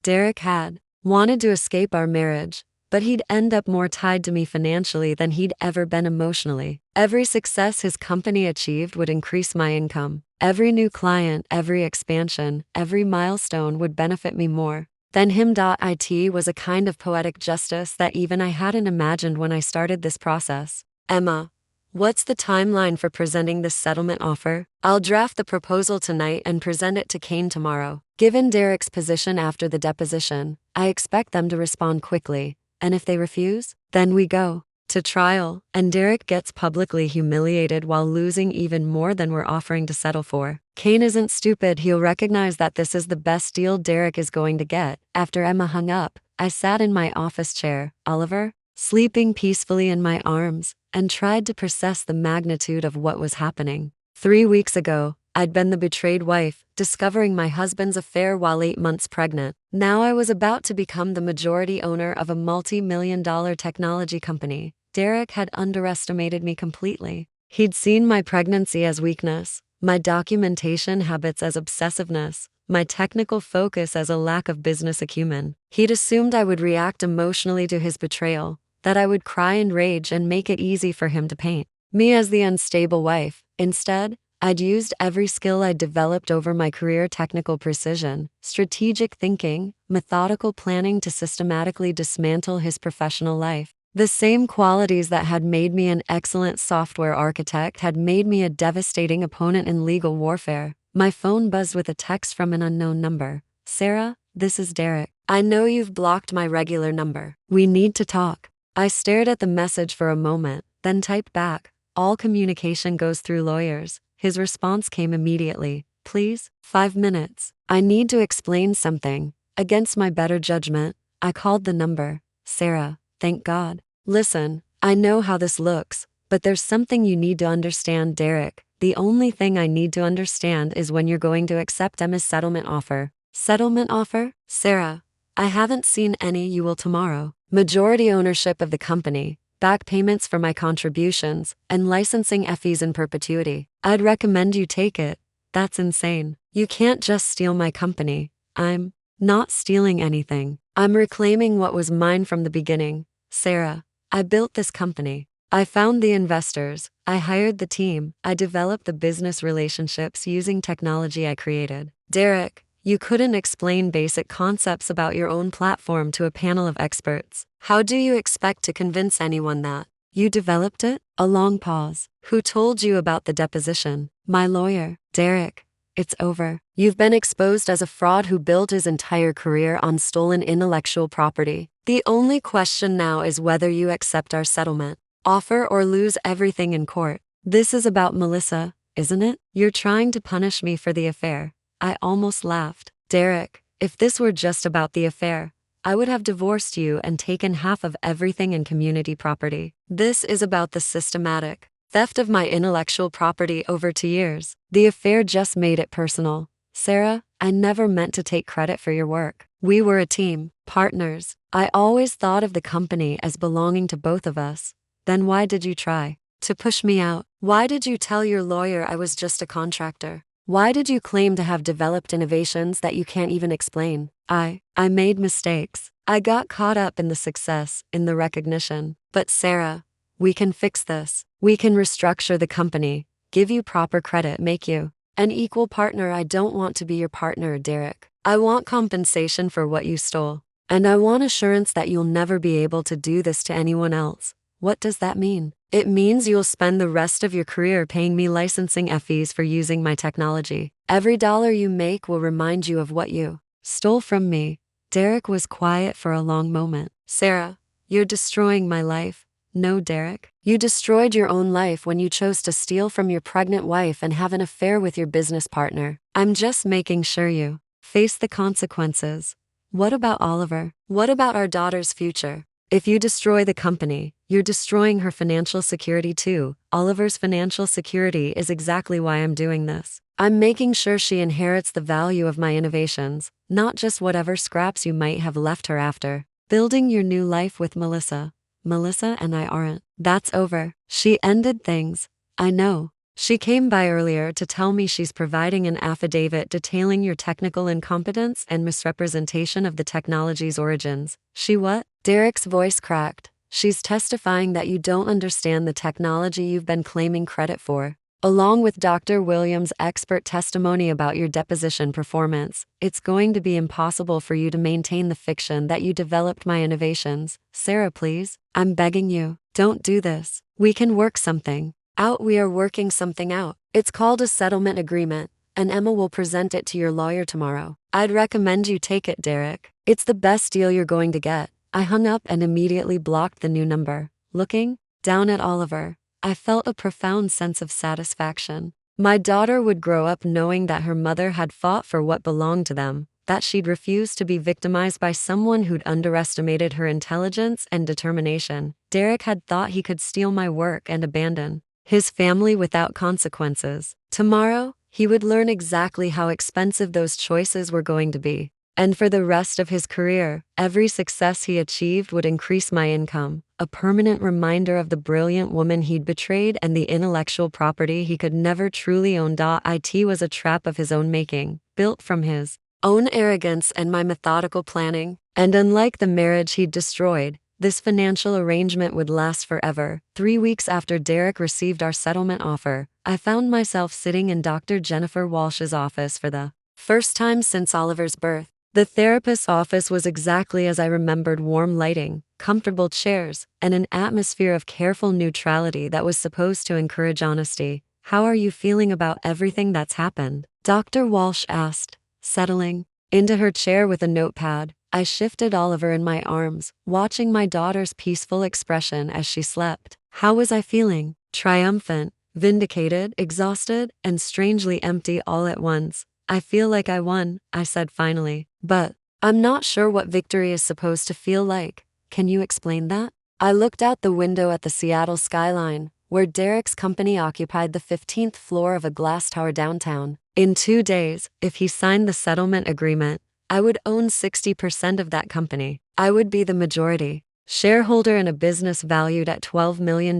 Derek had wanted to escape our marriage, but he'd end up more tied to me financially than he'd ever been emotionally. Every success his company achieved would increase my income. Every new client, every expansion, every milestone would benefit me more than him. It was a kind of poetic justice that even I hadn't imagined when I started this process. Emma, what's the timeline for presenting this settlement offer? I'll draft the proposal tonight and present it to Kane tomorrow. Given Derek's position after the deposition, I expect them to respond quickly, and if they refuse, then we go to trial, and Derek gets publicly humiliated while losing even more than we're offering to settle for. Kane isn't stupid. He'll recognize that this is the best deal Derek is going to get. After Emma hung up, I sat in my office chair, Oliver, sleeping peacefully in my arms, and tried to process the magnitude of what was happening. 3 weeks ago, I'd been the betrayed wife, discovering my husband's affair while 8 months pregnant. Now I was about to become the majority owner of a multi-million-dollar technology company. Derek had underestimated me completely. He'd seen my pregnancy as weakness, my documentation habits as obsessiveness, my technical focus as a lack of business acumen. He'd assumed I would react emotionally to his betrayal, that I would cry and rage and make it easy for him to paint me as the unstable wife. Instead, I'd used every skill I'd developed over my career: technical precision, strategic thinking, methodical planning to systematically dismantle his professional life. The same qualities that had made me an excellent software architect had made me a devastating opponent in legal warfare. My phone buzzed with a text from an unknown number. Sarah, this is Derek. I know you've blocked my regular number. We need to talk. I stared at the message for a moment, then typed back, all communication goes through lawyers. His response came immediately. Please, 5 minutes. I need to explain something. Against my better judgment, I called the number. Sarah, thank God. Listen, I know how this looks, but there's something you need to understand, Derek. The only thing I need to understand is when you're going to accept Emma's settlement offer. Settlement offer? Sarah, I haven't seen any. You will tomorrow. Majority ownership of the company, back payments for my contributions, and licensing fees in perpetuity. I'd recommend you take it. That's insane. You can't just steal my company. I'm not stealing anything. I'm reclaiming what was mine from the beginning. Sarah, I built this company. I found the investors. I hired the team. I developed the business relationships using technology I created. Derek, you couldn't explain basic concepts about your own platform to a panel of experts. How do you expect to convince anyone that you developed it? A long pause. Who told you about the deposition? My lawyer. Derek, it's over. You've been exposed as a fraud who built his entire career on stolen intellectual property. The only question now is whether you accept our settlement offer or lose everything in court. This is about Melissa, isn't it? You're trying to punish me for the affair. I almost laughed. Derek, if this were just about the affair, I would have divorced you and taken half of everything in community property. This is about the systematic theft of my intellectual property over 2 years. The affair just made it personal. Sarah, I never meant to take credit for your work. We were a team, partners. I always thought of the company as belonging to both of us. Then why did you try to push me out? Why did you tell your lawyer I was just a contractor? Why did you claim to have developed innovations that you can't even explain? I made mistakes. I got caught up in the success, in the recognition. But Sarah, we can fix this. We can restructure the company, give you proper credit, make you an equal partner. I don't want to be your partner, Derek. I want compensation for what you stole. And I want assurance that you'll never be able to do this to anyone else. What does that mean? It means you'll spend the rest of your career paying me licensing fees for using my technology. Every dollar you make will remind you of what you stole from me. Derek was quiet for a long moment. Sarah, you're destroying my life. No, Derek. You destroyed your own life when you chose to steal from your pregnant wife and have an affair with your business partner. I'm just making sure you face the consequences. What about Oliver? What about our daughter's future? If you destroy the company, you're destroying her financial security too. Oliver's financial security is exactly why I'm doing this. I'm making sure she inherits the value of my innovations, not just whatever scraps you might have left her after. Building your new life with Melissa. Melissa and I aren't. That's over. She ended things. I know. She came by earlier to tell me she's providing an affidavit detailing your technical incompetence and misrepresentation of the technology's origins. She what? Derek's voice cracked. She's testifying that you don't understand the technology you've been claiming credit for. Along with Dr. Williams' expert testimony about your deposition performance, it's going to be impossible for you to maintain the fiction that you developed my innovations. Sarah, please. I'm begging you. Don't do this. We can work something out. We are working something out. It's called a settlement agreement, and Emma will present it to your lawyer tomorrow. I'd recommend you take it, Derek. It's the best deal you're going to get. I hung up and immediately blocked the new number. Looking down at Oliver, I felt a profound sense of satisfaction. My daughter would grow up knowing that her mother had fought for what belonged to them, that she'd refused to be victimized by someone who'd underestimated her intelligence and determination. Derek had thought he could steal my work and abandon his family without consequences. Tomorrow, he would learn exactly how expensive those choices were going to be. And for the rest of his career, every success he achieved would increase my income, a permanent reminder of the brilliant woman he'd betrayed and the intellectual property he could never truly own. It was a trap of his own making, built from his own arrogance and my methodical planning. And unlike the marriage he'd destroyed, this financial arrangement would last forever. 3 weeks after Derek received our settlement offer, I found myself sitting in Dr. Jennifer Walsh's office for the first time since Oliver's birth. The therapist's office was exactly as I remembered: warm lighting, comfortable chairs, and an atmosphere of careful neutrality that was supposed to encourage honesty. How are you feeling about everything that's happened? Dr. Walsh asked, settling into her chair with a notepad. I shifted Oliver in my arms, watching my daughter's peaceful expression as she slept. How was I feeling? Triumphant, vindicated, exhausted, and strangely empty all at once. I feel like I won, I said finally. But I'm not sure what victory is supposed to feel like. Can you explain that? I looked out the window at the Seattle skyline, where Derek's company occupied the 15th floor of a glass tower downtown. In 2 days, if he signed the settlement agreement, I would own 60% of that company. I would be the majority shareholder in a business valued at $12 million,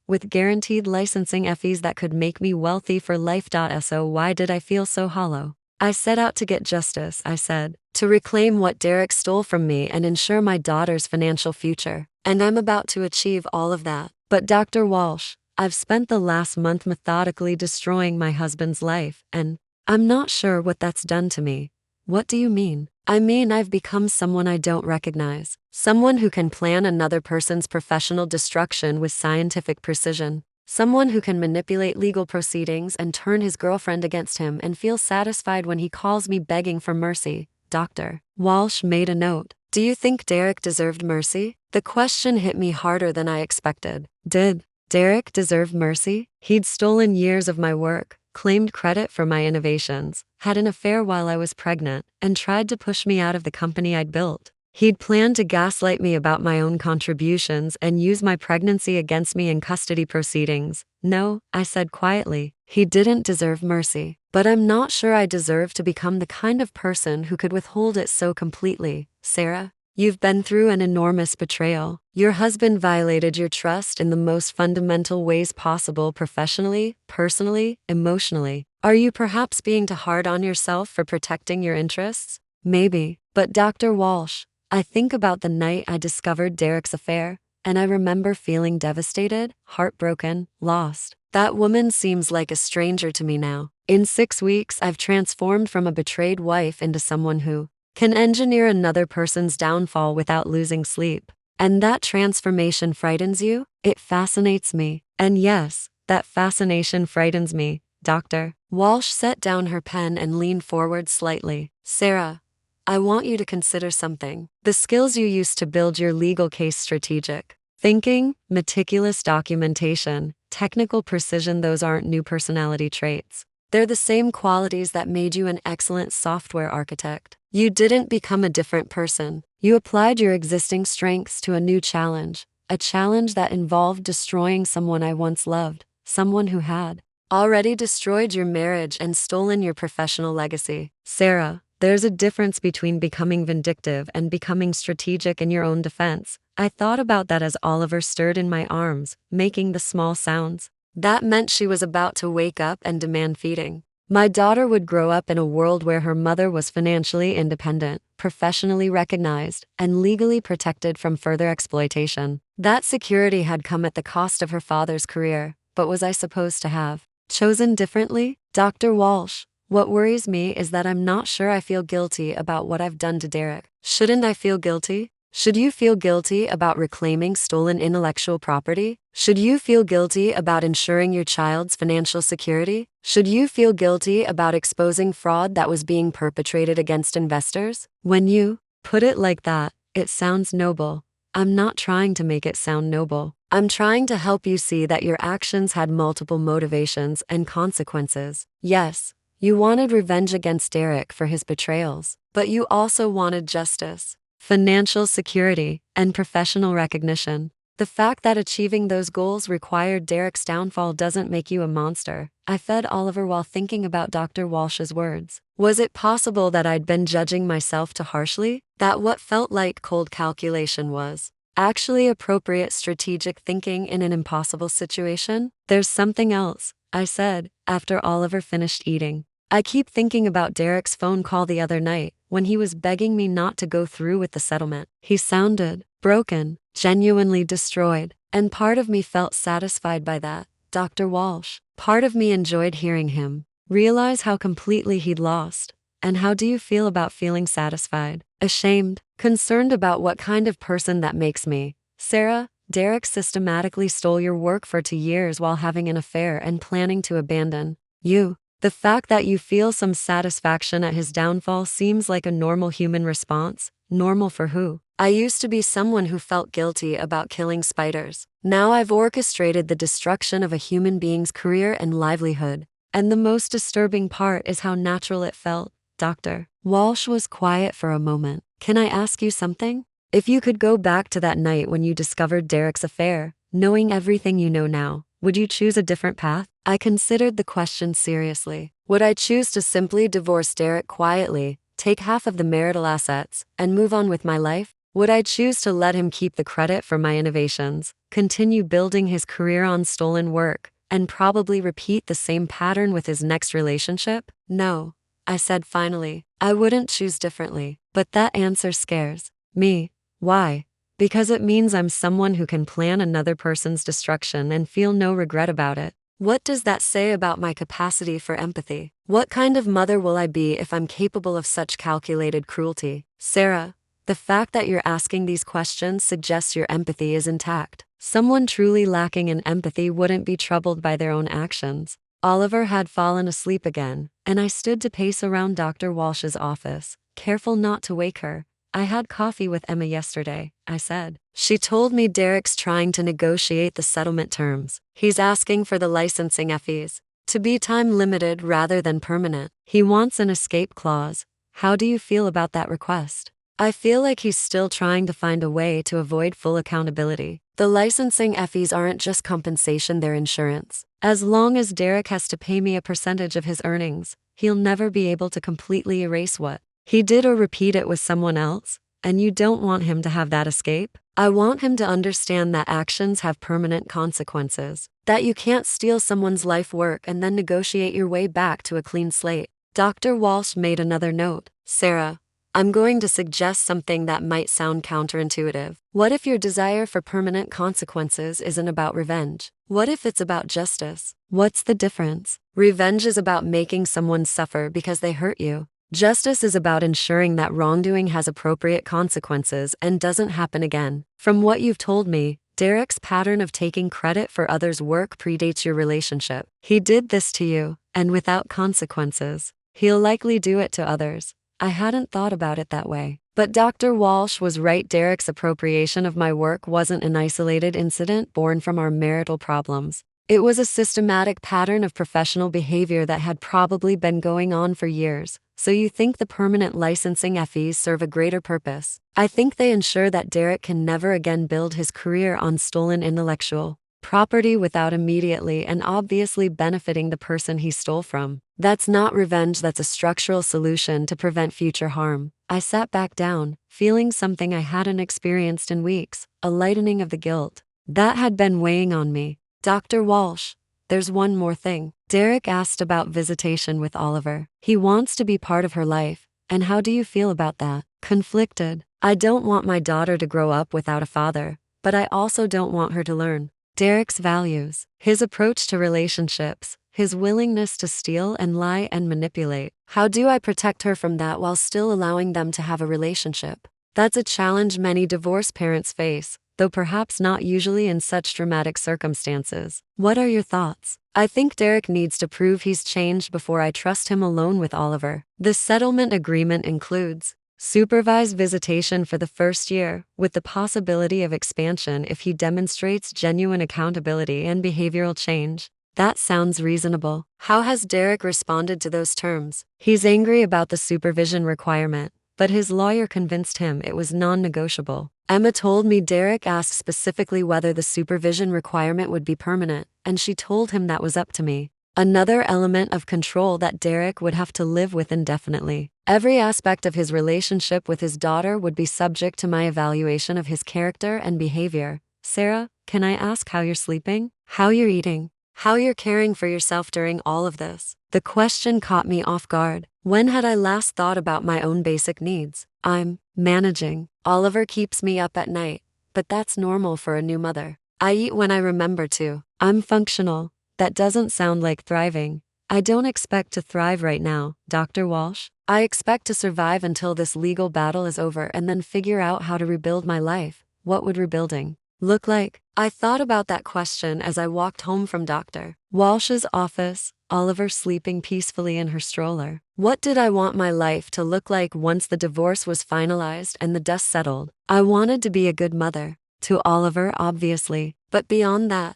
with guaranteed licensing fees that could make me wealthy for life. So why did I feel so hollow? I set out to get justice, I said, to reclaim what Derek stole from me and ensure my daughter's financial future. And I'm about to achieve all of that. But Dr. Walsh, I've spent the last month methodically destroying my husband's life, and I'm not sure what that's done to me. What do you mean? I mean, I've become someone I don't recognize. Someone who can plan another person's professional destruction with scientific precision. Someone who can manipulate legal proceedings and turn his girlfriend against him and feel satisfied when he calls me begging for mercy. Dr. Walsh made a note. Do you think Derek deserved mercy? The question hit me harder than I expected. Did Derek deserve mercy? He'd stolen years of my work, claimed credit for my innovations, had an affair while I was pregnant, and tried to push me out of the company I'd built. He'd planned to gaslight me about my own contributions and use my pregnancy against me in custody proceedings. No, I said quietly, he didn't deserve mercy. But I'm not sure I deserve to become the kind of person who could withhold it so completely. Sarah, you've been through an enormous betrayal. Your husband violated your trust in the most fundamental ways possible: professionally, personally, emotionally. Are you perhaps being too hard on yourself for protecting your interests? Maybe. But Dr. Walsh, I think about the night I discovered Derek's affair, and I remember feeling devastated, heartbroken, lost. That woman seems like a stranger to me now. In 6 weeks, I've transformed from a betrayed wife into someone who can engineer another person's downfall without losing sleep. And that transformation frightens you? It fascinates me. And yes, that fascination frightens me. Dr. Walsh set down her pen and leaned forward slightly. Sarah, I want you to consider something. The skills you used to build your legal case: strategic thinking, meticulous documentation, technical precision. Those aren't new personality traits. They're the same qualities that made you an excellent software architect. You didn't become a different person. You applied your existing strengths to a new challenge, a challenge that involved destroying someone I once loved, someone who had already destroyed your marriage and stolen your professional legacy. Sarah, there's a difference between becoming vindictive and becoming strategic in your own defense. I thought about that as Oliver stirred in my arms, making the small sounds. That meant she was about to wake up and demand feeding. My daughter would grow up in a world where her mother was financially independent, professionally recognized, and legally protected from further exploitation. That security had come at the cost of her father's career, but was I supposed to have chosen differently? Dr. Walsh, what worries me is that I'm not sure I feel guilty about what I've done to Derek. Shouldn't I feel guilty? Should you feel guilty about reclaiming stolen intellectual property? Should you feel guilty about ensuring your child's financial security? Should you feel guilty about exposing fraud that was being perpetrated against investors? When you put it like that, it sounds noble. I'm not trying to make it sound noble. I'm trying to help you see that your actions had multiple motivations and consequences. Yes, you wanted revenge against Derek for his betrayals, but you also wanted justice, financial security, and professional recognition. The fact that achieving those goals required Derek's downfall doesn't make you a monster. I fed Oliver while thinking about Dr. Walsh's words. Was it possible that I'd been judging myself too harshly? That what felt like cold calculation was actually appropriate strategic thinking in an impossible situation? There's something else, I said, after Oliver finished eating. I keep thinking about Derek's phone call the other night, when he was begging me not to go through with the settlement. He sounded broken, genuinely destroyed, and part of me felt satisfied by that. Dr. Walsh, part of me enjoyed hearing him realize how completely he'd lost. And how do you feel about feeling satisfied? Ashamed, concerned about what kind of person that makes me. Sarah, Derek systematically stole your work for 2 years while having an affair and planning to abandon you. The fact that you feel some satisfaction at his downfall seems like a normal human response. Normal for who? I used to be someone who felt guilty about killing spiders. Now I've orchestrated the destruction of a human being's career and livelihood. And the most disturbing part is how natural it felt. Dr. Walsh was quiet for a moment. Can I ask you something? If you could go back to that night when you discovered Derek's affair, knowing everything you know now, would you choose a different path? I considered the question seriously. Would I choose to simply divorce Derek quietly, take half of the marital assets, and move on with my life? Would I choose to let him keep the credit for my innovations, continue building his career on stolen work, and probably repeat the same pattern with his next relationship? No, I said finally. I wouldn't choose differently. But that answer scares me. Why? Because it means I'm someone who can plan another person's destruction and feel no regret about it. What does that say about my capacity for empathy? What kind of mother will I be if I'm capable of such calculated cruelty? Sarah, the fact that you're asking these questions suggests your empathy is intact. Someone truly lacking in empathy wouldn't be troubled by their own actions. Oliver had fallen asleep again, and I stood to pace around Dr. Walsh's office, careful not to wake her. I had coffee with Emma yesterday, I said. She told me Derek's trying to negotiate the settlement terms. He's asking for the licensing fees to be time-limited rather than permanent. He wants an escape clause. How do you feel about that request? I feel like he's still trying to find a way to avoid full accountability. The licensing fees aren't just compensation, they're insurance. As long as Derek has to pay me a percentage of his earnings, he'll never be able to completely erase what he did or repeat it with someone else. And you don't want him to have that escape? I want him to understand that actions have permanent consequences, that you can't steal someone's life work and then negotiate your way back to a clean slate. Dr. Walsh made another note. Sarah, I'm going to suggest something that might sound counterintuitive. What if your desire for permanent consequences isn't about revenge? What if it's about justice? What's the difference? Revenge is about making someone suffer because they hurt you. Justice is about ensuring that wrongdoing has appropriate consequences and doesn't happen again. From what you've told me, Derek's pattern of taking credit for others' work predates your relationship. He did this to you, and without consequences, he'll likely do it to others. I hadn't thought about it that way. But Dr. Walsh was right. Derek's appropriation of my work wasn't an isolated incident born from our marital problems. It was a systematic pattern of professional behavior that had probably been going on for years. So you think the permanent licensing fees serve a greater purpose? I think they ensure that Derek can never again build his career on stolen intellectual property without immediately and obviously benefiting the person he stole from. That's not revenge, that's a structural solution to prevent future harm. I sat back down, feeling something I hadn't experienced in weeks, a lightening of the guilt that had been weighing on me. Dr. Walsh, there's one more thing. Derek asked about visitation with Oliver. He wants to be part of her life. And how do you feel about that? Conflicted. I don't want my daughter to grow up without a father, but I also don't want her to learn Derek's values, his approach to relationships, his willingness to steal and lie and manipulate. How do I protect her from that while still allowing them to have a relationship? That's a challenge many divorced parents face, though perhaps not usually in such dramatic circumstances. What are your thoughts? I think Derek needs to prove he's changed before I trust him alone with Oliver. The settlement agreement includes supervised visitation for the first year, with the possibility of expansion if he demonstrates genuine accountability and behavioral change. That sounds reasonable. How has Derek responded to those terms? He's angry about the supervision requirement, but his lawyer convinced him it was non-negotiable. Emma told me Derek asked specifically whether the supervision requirement would be permanent, and she told him that was up to me. Another element of control that Derek would have to live with indefinitely. Every aspect of his relationship with his daughter would be subject to my evaluation of his character and behavior. Sarah, can I ask how you're sleeping? How you're eating? How you're caring for yourself during all of this? The question caught me off guard. When had I last thought about my own basic needs? I'm managing. Oliver keeps me up at night, but that's normal for a new mother. I eat when I remember to. I'm functional. That doesn't sound like thriving. I don't expect to thrive right now, Dr. Walsh. I expect to survive until this legal battle is over and then figure out how to rebuild my life. What would rebuilding look like? I thought about that question as I walked home from Dr. Walsh's office, Oliver sleeping peacefully in her stroller. What did I want my life to look like once the divorce was finalized and the dust settled? I wanted to be a good mother. To Oliver, obviously. But beyond that,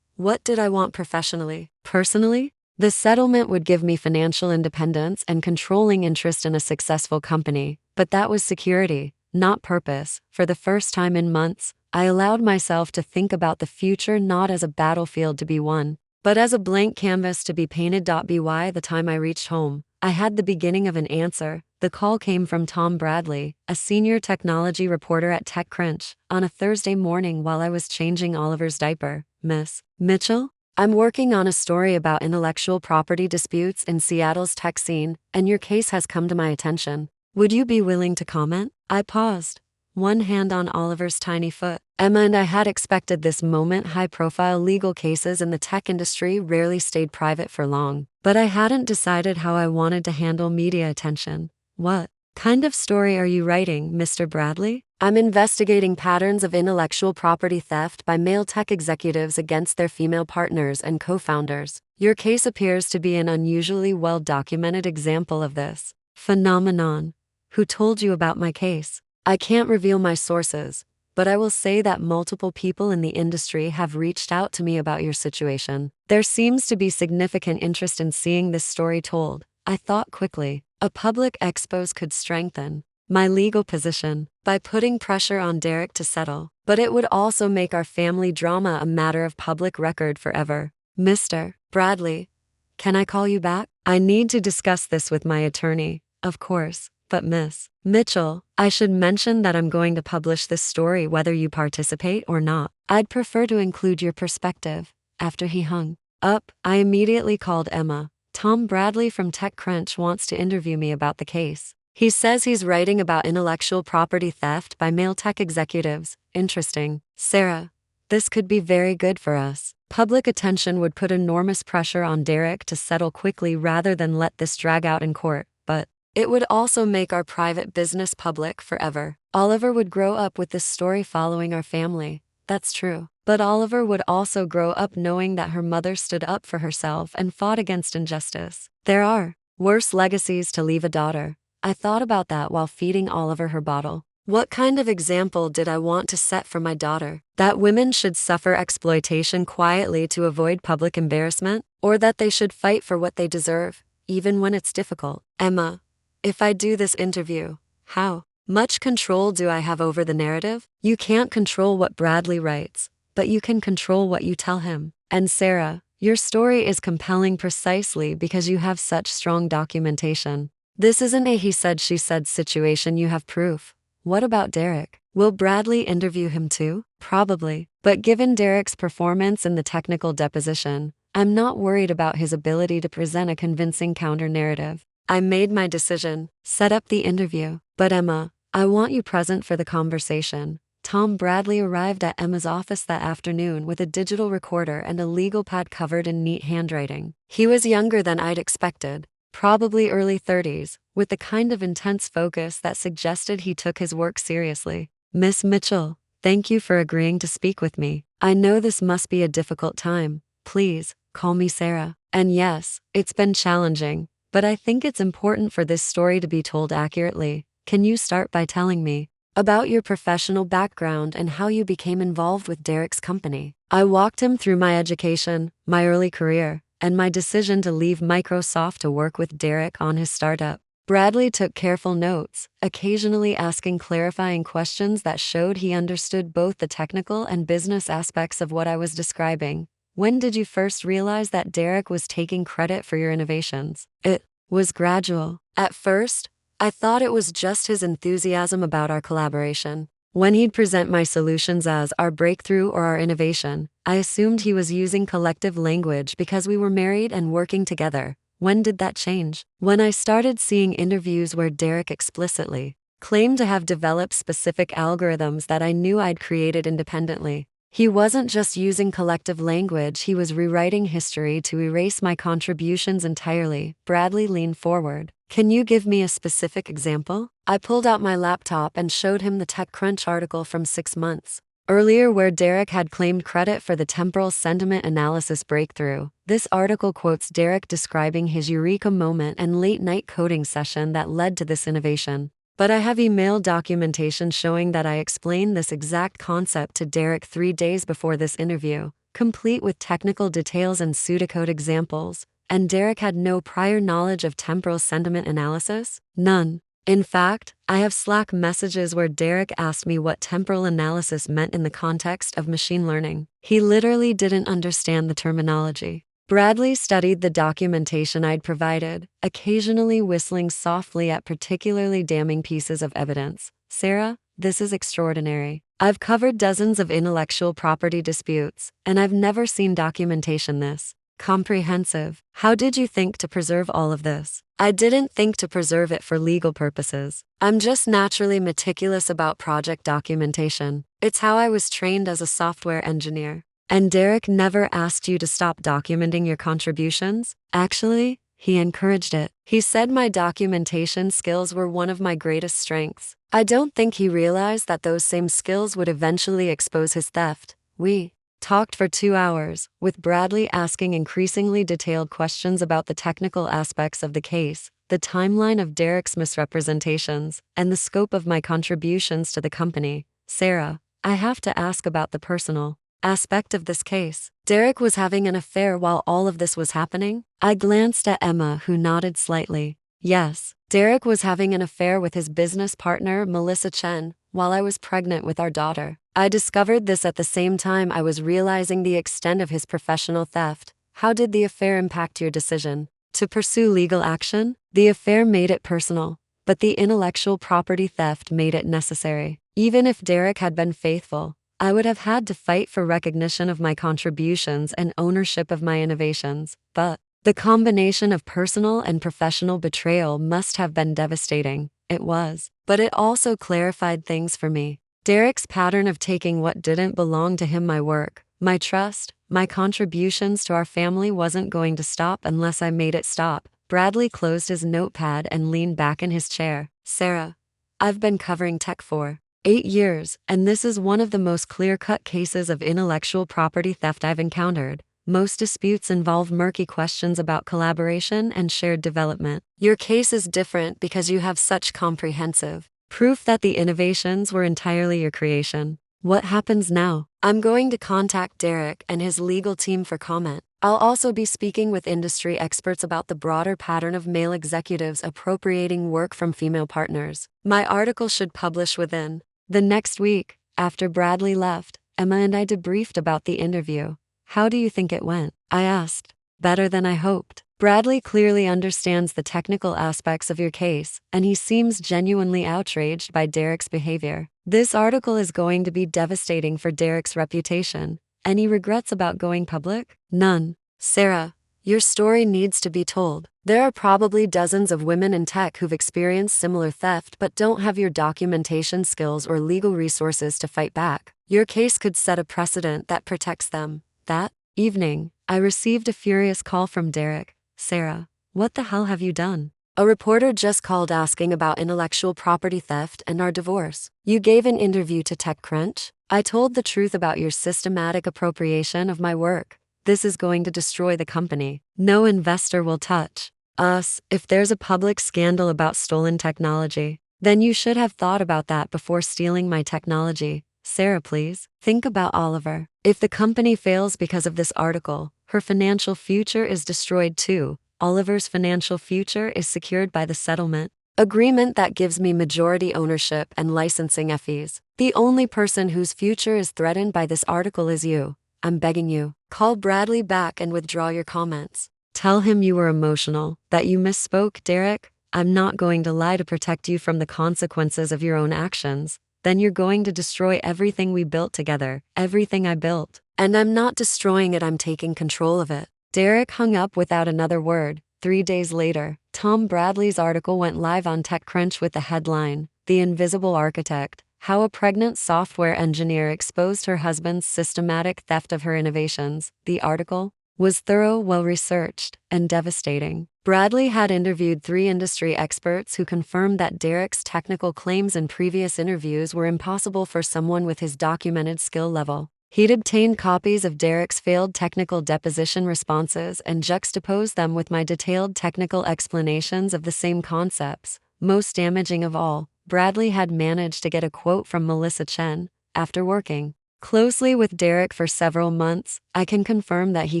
what did I want professionally? Personally? The settlement would give me financial independence and controlling interest in a successful company, but that was security, not purpose. For the first time in months, I allowed myself to think about the future not as a battlefield to be won, but as a blank canvas to be painted. By the time I reached home, I had the beginning of an answer. The call came from Tom Bradley, a senior technology reporter at TechCrunch, on a Thursday morning while I was changing Oliver's diaper. Miss Mitchell? I'm working on a story about intellectual property disputes in Seattle's tech scene, and your case has come to my attention. Would you be willing to comment? I paused, one hand on Oliver's tiny foot. Emma and I had expected this moment. High-profile legal cases in the tech industry rarely stayed private for long, but I hadn't decided how I wanted to handle media attention. What kind of story are you writing, Mr. Bradley? I'm investigating patterns of intellectual property theft by male tech executives against their female partners and co-founders. Your case appears to be an unusually well-documented example of this phenomenon. Who told you about my case? I can't reveal my sources, but I will say that multiple people in the industry have reached out to me about your situation. There seems to be significant interest in seeing this story told. I thought quickly. A public expose could strengthen my legal position by putting pressure on Derek to settle, but it would also make our family drama a matter of public record forever. Mr. Bradley, can I call you back? I need to discuss this with my attorney, of course, but Miss Mitchell, I should mention that I'm going to publish this story whether you participate or not. I'd prefer to include your perspective. After he hung up, I immediately called Emma. Tom Bradley from TechCrunch wants to interview me about the case. He says he's writing about intellectual property theft by male tech executives. Interesting. Sarah, this could be very good for us. Public attention would put enormous pressure on Derek to settle quickly rather than let this drag out in court, but it would also make our private business public forever. Oliver would grow up with this story following our family. That's true. But Oliver would also grow up knowing that her mother stood up for herself and fought against injustice. There are worse legacies to leave a daughter. I thought about that while feeding Oliver her bottle. What kind of example did I want to set for my daughter? That women should suffer exploitation quietly to avoid public embarrassment? Or that they should fight for what they deserve, even when it's difficult? Emma, if I do this interview, how much control do I have over the narrative? You can't control what Bradley writes, but you can control what you tell him. And Sarah, your story is compelling precisely because you have such strong documentation. This isn't a he said she said situation, you have proof. What about Derek? Will Bradley interview him too? Probably. But given Derek's performance in the technical deposition, I'm not worried about his ability to present a convincing counter-narrative. I made my decision, set up the interview. But Emma, I want you present for the conversation. Tom Bradley arrived at Emma's office that afternoon with a digital recorder and a legal pad covered in neat handwriting. He was younger than I'd expected, probably early 30s, with the kind of intense focus that suggested he took his work seriously. Miss Mitchell, thank you for agreeing to speak with me. I know this must be a difficult time. Please, call me Sarah. And yes, it's been challenging, but I think it's important for this story to be told accurately. Can you start by telling me about your professional background and how you became involved with Derek's company? I walked him through my education, my early career, and my decision to leave Microsoft to work with Derek on his startup. Bradley took careful notes, occasionally asking clarifying questions that showed he understood both the technical and business aspects of what I was describing. When did you first realize that Derek was taking credit for your innovations? It was gradual. At first, I thought it was just his enthusiasm about our collaboration. When he'd present my solutions as our breakthrough or our innovation, I assumed he was using collective language because we were married and working together. When did that change? When I started seeing interviews where Derek explicitly claimed to have developed specific algorithms that I knew I'd created independently. He wasn't just using collective language, he was rewriting history to erase my contributions entirely. Bradley leaned forward. Can you give me a specific example? I pulled out my laptop and showed him the TechCrunch article from 6 months earlier where Derek had claimed credit for the temporal sentiment analysis breakthrough. This article quotes Derek describing his eureka moment and late-night coding session that led to this innovation. But I have emailed documentation showing that I explained this exact concept to Derek 3 days before this interview, complete with technical details and pseudocode examples. And Derek had no prior knowledge of temporal sentiment analysis? None. In fact, I have Slack messages where Derek asked me what temporal analysis meant in the context of machine learning. He literally didn't understand the terminology. Bradley studied the documentation I'd provided, occasionally whistling softly at particularly damning pieces of evidence. Sarah, this is extraordinary. I've covered dozens of intellectual property disputes, and I've never seen documentation this comprehensive. How did you think to preserve all of this? I didn't think to preserve it for legal purposes. I'm just naturally meticulous about project documentation. It's how I was trained as a software engineer. And Derek never asked you to stop documenting your contributions? Actually, he encouraged it. He said my documentation skills were one of my greatest strengths. I don't think he realized that those same skills would eventually expose his theft. We talked for 2 hours, with Bradley asking increasingly detailed questions about the technical aspects of the case, the timeline of Derek's misrepresentations, and the scope of my contributions to the company. Sarah, I have to ask about the personal aspect of this case. Derek was having an affair while all of this was happening? I glanced at Emma, who nodded slightly. Yes, Derek was having an affair with his business partner, Melissa Chen, while I was pregnant with our daughter. I discovered this at the same time I was realizing the extent of his professional theft. How did the affair impact your decision to pursue legal action? The affair made it personal, but the intellectual property theft made it necessary. Even if Derek had been faithful, I would have had to fight for recognition of my contributions and ownership of my innovations. But the combination of personal and professional betrayal must have been devastating. It was. But it also clarified things for me. Derek's pattern of taking what didn't belong to him, my work, my trust, my contributions to our family, wasn't going to stop unless I made it stop. Bradley closed his notepad and leaned back in his chair. Sarah, I've been covering tech for 8 years, and this is one of the most clear-cut cases of intellectual property theft I've encountered. Most disputes involve murky questions about collaboration and shared development. Your case is different because you have such comprehensive proof that the innovations were entirely your creation. What happens now? I'm going to contact Derek and his legal team for comment. I'll also be speaking with industry experts about the broader pattern of male executives appropriating work from female partners. My article should publish within the next week. After Bradley left, Emma and I debriefed about the interview. How do you think it went? I asked. Better than I hoped. Bradley clearly understands the technical aspects of your case, and he seems genuinely outraged by Derek's behavior. This article is going to be devastating for Derek's reputation. Any regrets about going public? None. Sarah, your story needs to be told. There are probably dozens of women in tech who've experienced similar theft but don't have your documentation skills or legal resources to fight back. Your case could set a precedent that protects them. That evening, I received a furious call from Derek. Sarah, what the hell have you done? A reporter just called asking about intellectual property theft and our divorce. You gave an interview to TechCrunch? I told the truth about your systematic appropriation of my work. This is going to destroy the company. No investor will touch us if there's a public scandal about stolen technology. Then you should have thought about that before stealing my technology. Sarah, please, think about Oliver. If the company fails because of this article, her financial future is destroyed too. Oliver's financial future is secured by the settlement agreement that gives me majority ownership and licensing fees. The only person whose future is threatened by this article is you. I'm begging you, call Bradley back and withdraw your comments. Tell him you were emotional, that you misspoke, Derek. I'm not going to lie to protect you from the consequences of your own actions. Then you're going to destroy everything we built together, everything I built. And I'm not destroying it, I'm taking control of it. Derek hung up without another word. 3 days later, Tom Bradley's article went live on TechCrunch with the headline, The Invisible Architect, How a Pregnant Software Engineer Exposed Her Husband's Systematic Theft of Her Innovations. The article was thorough, well-researched, and devastating. Bradley had interviewed 3 industry experts who confirmed that Derek's technical claims in previous interviews were impossible for someone with his documented skill level. He'd obtained copies of Derek's failed technical deposition responses and juxtaposed them with my detailed technical explanations of the same concepts. Most damaging of all, Bradley had managed to get a quote from Melissa Chen. After working closely with Derek for several months, I can confirm that he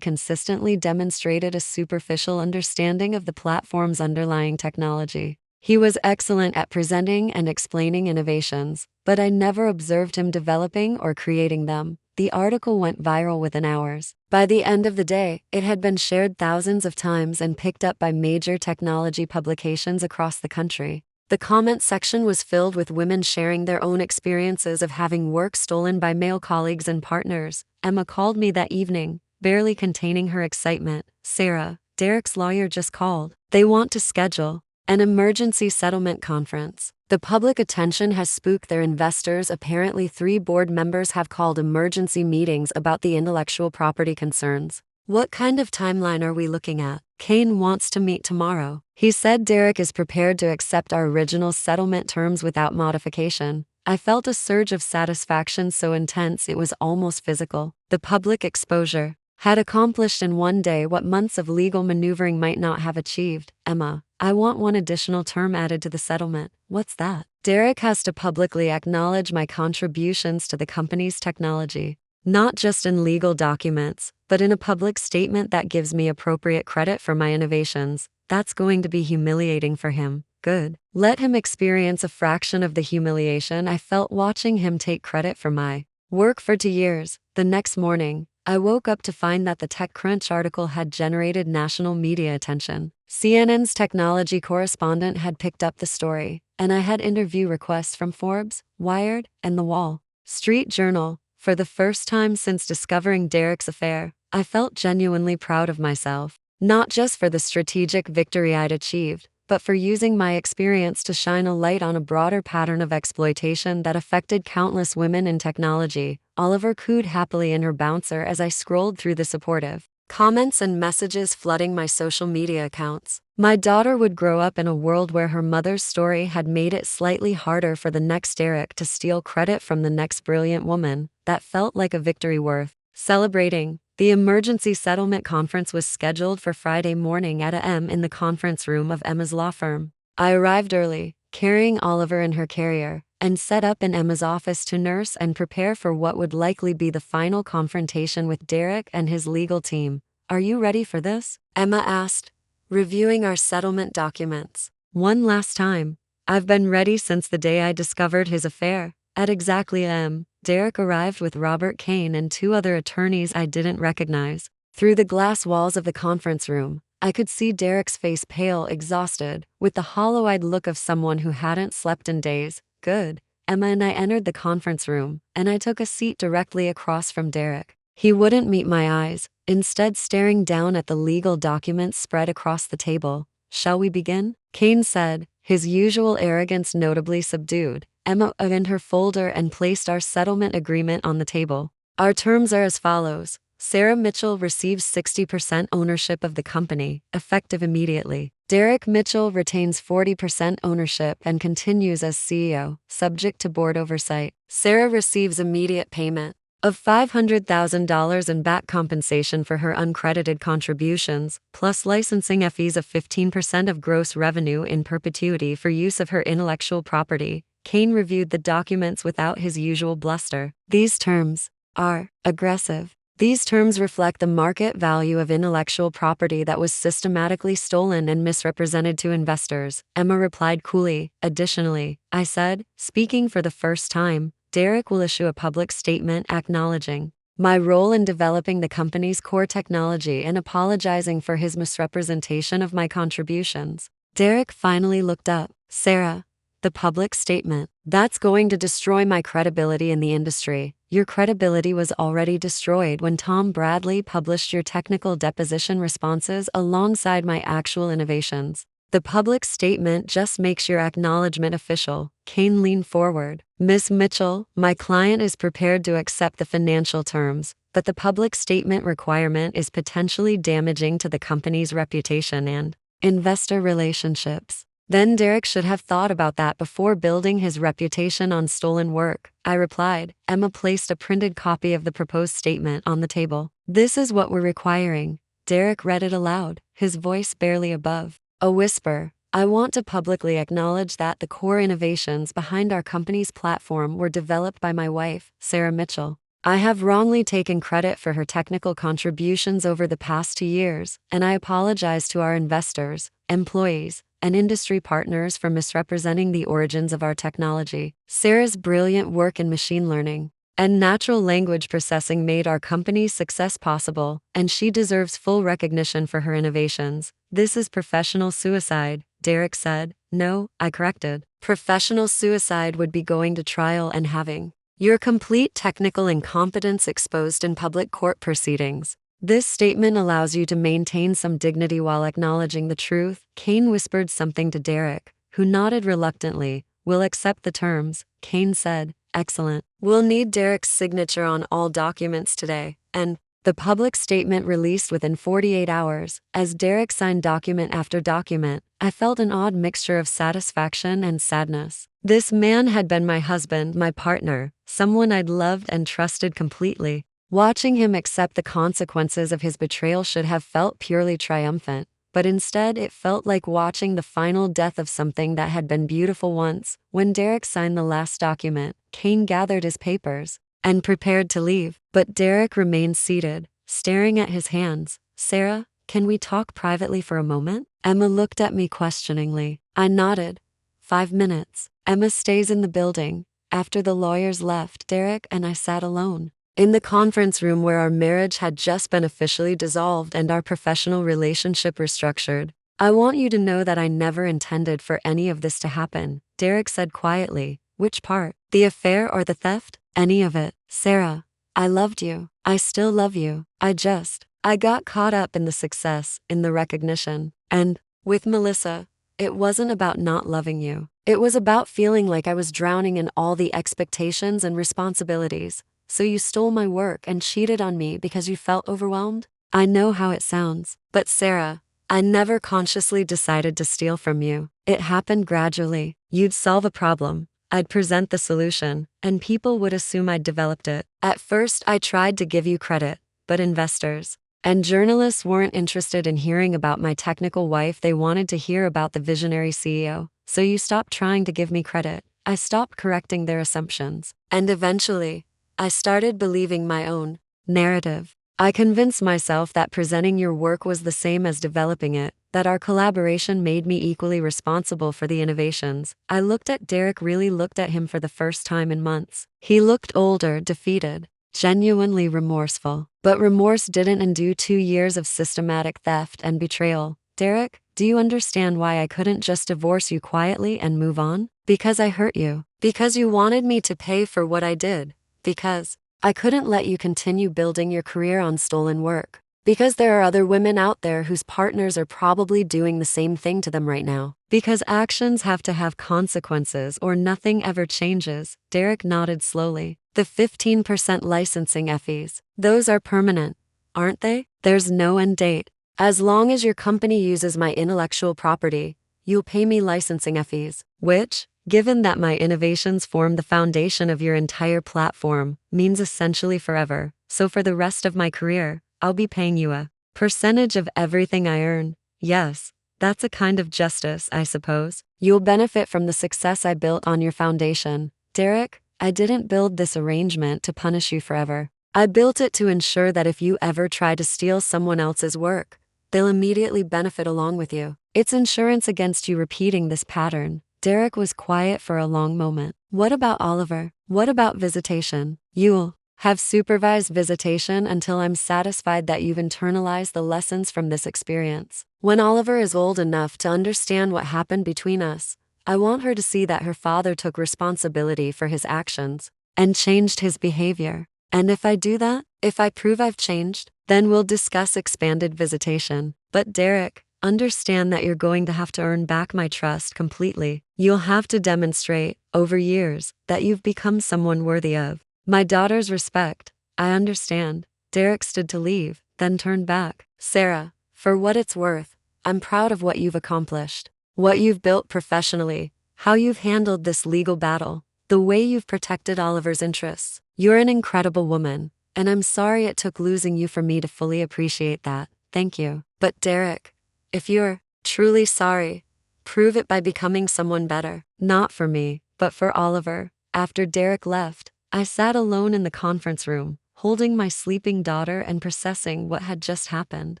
consistently demonstrated a superficial understanding of the platform's underlying technology. He was excellent at presenting and explaining innovations, but I never observed him developing or creating them. The article went viral within hours. By the end of the day, it had been shared thousands of times and picked up by major technology publications across the country. The comment section was filled with women sharing their own experiences of having work stolen by male colleagues and partners. Emma called me that evening, barely containing her excitement. Sarah, Derek's lawyer just called. They want to schedule an emergency settlement conference. The public attention has spooked their investors. Apparently 3 board members have called emergency meetings about the intellectual property concerns. What kind of timeline are we looking at? Kane wants to meet tomorrow. He said Derek is prepared to accept our original settlement terms without modification. I felt a surge of satisfaction so intense it was almost physical. The public exposure had accomplished in one day what months of legal maneuvering might not have achieved. Emma, I want one additional term added to the settlement. What's that? Derek has to publicly acknowledge my contributions to the company's technology. Not just in legal documents, but in a public statement that gives me appropriate credit for my innovations. That's going to be humiliating for him. Good. Let him experience a fraction of the humiliation I felt watching him take credit for my work for 2 years. The next morning, I woke up to find that the TechCrunch article had generated national media attention. CNN's technology correspondent had picked up the story, and I had interview requests from Forbes, Wired, and The Wall Street Journal. For the first time since discovering Derek's affair, I felt genuinely proud of myself, not just for the strategic victory I'd achieved, but for using my experience to shine a light on a broader pattern of exploitation that affected countless women in technology. Oliver cooed happily in her bouncer as I scrolled through the supportive comments and messages flooding my social media accounts. My daughter would grow up in a world where her mother's story had made it slightly harder for the next Derek to steal credit from the next brilliant woman. That felt like a victory worth celebrating. The emergency settlement conference was scheduled for Friday morning at 8 a.m. in the conference room of Emma's law firm. I arrived early, carrying Oliver in her carrier, and set up in Emma's office to nurse and prepare for what would likely be the final confrontation with Derek and his legal team. Are you ready for this? Emma asked, reviewing our settlement documents. One last time. I've been ready since the day I discovered his affair. At exactly 8 a.m., Derek arrived with Robert Kane and two other attorneys I didn't recognize. Through the glass walls of the conference room, I could see Derek's face pale, exhausted, with the hollow-eyed look of someone who hadn't slept in days. Good. Emma and I entered the conference room, and I took a seat directly across from Derek. He wouldn't meet my eyes, instead staring down at the legal documents spread across the table. Shall we begin? Kane said, his usual arrogance notably subdued. Emma opened her folder and placed our settlement agreement on the table. Our terms are as follows. Sarah Mitchell receives 60% ownership of the company, effective immediately. Derek Mitchell retains 40% ownership and continues as CEO, subject to board oversight. Sarah receives immediate payment of $500,000 in back compensation for her uncredited contributions, plus licensing fees of 15% of gross revenue in perpetuity for use of her intellectual property. Kane reviewed the documents without his usual bluster. These terms are aggressive. These terms reflect the market value of intellectual property that was systematically stolen and misrepresented to investors, Emma replied coolly. Additionally, I said, speaking for the first time, Derek will issue a public statement acknowledging my role in developing the company's core technology and apologizing for his misrepresentation of my contributions. Derek finally looked up. Sarah, the public statement. That's going to destroy my credibility in the industry. Your credibility was already destroyed when Tom Bradley published your technical deposition responses alongside my actual innovations. The public statement just makes your acknowledgement official. Kane leaned forward. Miss Mitchell, my client is prepared to accept the financial terms, but the public statement requirement is potentially damaging to the company's reputation and investor relationships. Then Derek should have thought about that before building his reputation on stolen work, I replied. Emma placed a printed copy of the proposed statement on the table. This is what we're requiring. Derek read it aloud, his voice barely above a whisper. I want to publicly acknowledge that the core innovations behind our company's platform were developed by my wife, Sarah Mitchell. I have wrongly taken credit for her technical contributions over the past 2 years, and I apologize to our investors, employees, and industry partners for misrepresenting the origins of our technology. Sarah's brilliant work in machine learning and natural language processing made our company's success possible, and she deserves full recognition for her innovations. This is professional suicide, Derek said. No, I corrected. Professional suicide would be going to trial and having your complete technical incompetence exposed in public court proceedings. This statement allows you to maintain some dignity while acknowledging the truth. Kane whispered something to Derek, who nodded reluctantly. We'll accept the terms, Kane said. Excellent. We'll need Derek's signature on all documents today, and the public statement released within 48 hours. As Derek signed document after document, I felt an odd mixture of satisfaction and sadness. This man had been my husband, my partner, someone I'd loved and trusted completely. Watching him accept the consequences of his betrayal should have felt purely triumphant, but instead it felt like watching the final death of something that had been beautiful once. When Derek signed the last document, Kane gathered his papers and prepared to leave, but Derek remained seated, staring at his hands. Sarah, can we talk privately for a moment? Emma looked at me questioningly. I nodded. 5 minutes. Emma stays in the building. After the lawyers left, Derek and I sat alone in the conference room where our marriage had just been officially dissolved and our professional relationship restructured. I want you to know that I never intended for any of this to happen, Derek said quietly. Which part? The affair or the theft? Any of it. Sarah, I loved you. I still love you. I got caught up in the success, in the recognition. And with Melissa, it wasn't about not loving you. It was about feeling like I was drowning in all the expectations and responsibilities. So you stole my work and cheated on me because you felt overwhelmed? I know how it sounds. But Sarah, I never consciously decided to steal from you. It happened gradually. You'd solve a problem, I'd present the solution, and people would assume I'd developed it. At first, I tried to give you credit, but investors and journalists weren't interested in hearing about my technical wife. They wanted to hear about the visionary CEO. So you stopped trying to give me credit. I stopped correcting their assumptions. And eventually, I started believing my own narrative. I convinced myself that presenting your work was the same as developing it, that our collaboration made me equally responsible for the innovations. I looked at Derek, really looked at him for the first time in months. He looked older, defeated, genuinely remorseful. But remorse didn't undo 2 years of systematic theft and betrayal. Derek, do you understand why I couldn't just divorce you quietly and move on? Because I hurt you. Because you wanted me to pay for what I did. Because I couldn't let you continue building your career on stolen work. Because there are other women out there whose partners are probably doing the same thing to them right now. Because actions have to have consequences or nothing ever changes. Derek nodded slowly. The 15% licensing fees, those are permanent, aren't they? There's no end date. As long as your company uses my intellectual property, you'll pay me licensing fees, which, given that my innovations form the foundation of your entire platform, means essentially forever. So for the rest of my career, I'll be paying you a percentage of everything I earn. Yes, that's a kind of justice, I suppose. You'll benefit from the success I built on your foundation. Derek, I didn't build this arrangement to punish you forever. I built it to ensure that if you ever try to steal someone else's work, they'll immediately benefit along with you. It's insurance against you repeating this pattern. Derek was quiet for a long moment. What about Oliver? What about visitation? You'll have supervised visitation until I'm satisfied that you've internalized the lessons from this experience. When Oliver is old enough to understand what happened between us, I want her to see that her father took responsibility for his actions and changed his behavior. And if I do that, if I prove I've changed, then we'll discuss expanded visitation. But Derek, understand that you're going to have to earn back my trust completely. You'll have to demonstrate, over years, that you've become someone worthy of my daughter's respect. I understand. Derek stood to leave, then turned back. Sarah, for what it's worth, I'm proud of what you've accomplished. What you've built professionally, how you've handled this legal battle, the way you've protected Oliver's interests. You're an incredible woman, and I'm sorry it took losing you for me to fully appreciate that. Thank you. But Derek, if you're truly sorry, prove it by becoming someone better. Not for me, but for Oliver. After Derek left, I sat alone in the conference room, holding my sleeping daughter and processing what had just happened.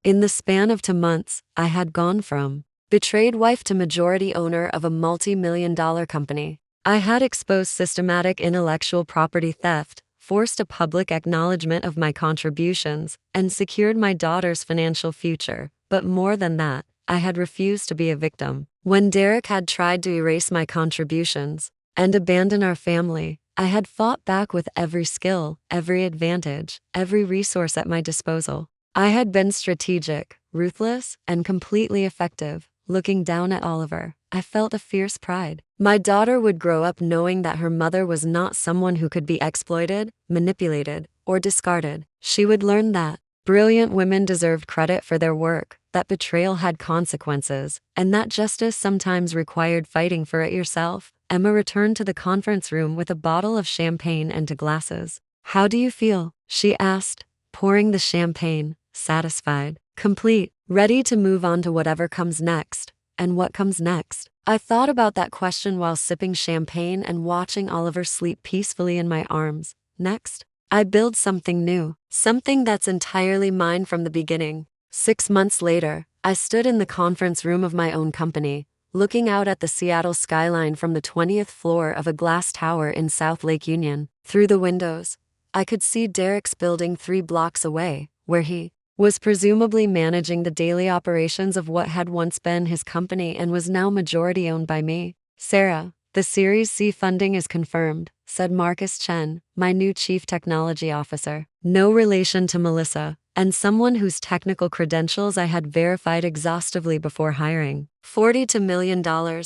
In the span of 2 months, I had gone from betrayed wife to majority owner of a multi-million-dollar company. I had exposed systematic intellectual property theft, forced a public acknowledgement of my contributions, and secured my daughter's financial future. But more than that, I had refused to be a victim. When Derek had tried to erase my contributions and abandon our family, I had fought back with every skill, every advantage, every resource at my disposal. I had been strategic, ruthless, and completely effective. Looking down at Oliver, I felt a fierce pride. My daughter would grow up knowing that her mother was not someone who could be exploited, manipulated, or discarded. She would learn that brilliant women deserved credit for their work, that betrayal had consequences, and that justice sometimes required fighting for it yourself. Emma returned to the conference room with a bottle of champagne and 2 glasses. How do you feel? She asked, pouring the champagne, satisfied, complete, ready to move on to whatever comes next. And what comes next? I thought about that question while sipping champagne and watching Oliver sleep peacefully in my arms. Next, I build something new, something that's entirely mine from the beginning. 6 months later, I stood in the conference room of my own company, looking out at the Seattle skyline from the 20th floor of a glass tower in South Lake Union. Through the windows, I could see Derek's building 3 blocks away, where he was presumably managing the daily operations of what had once been his company and was now majority owned by me. Sarah, the Series C funding is confirmed, said Marcus Chen, my new chief technology officer. No relation to Melissa, and someone whose technical credentials I had verified exhaustively before hiring. $42 million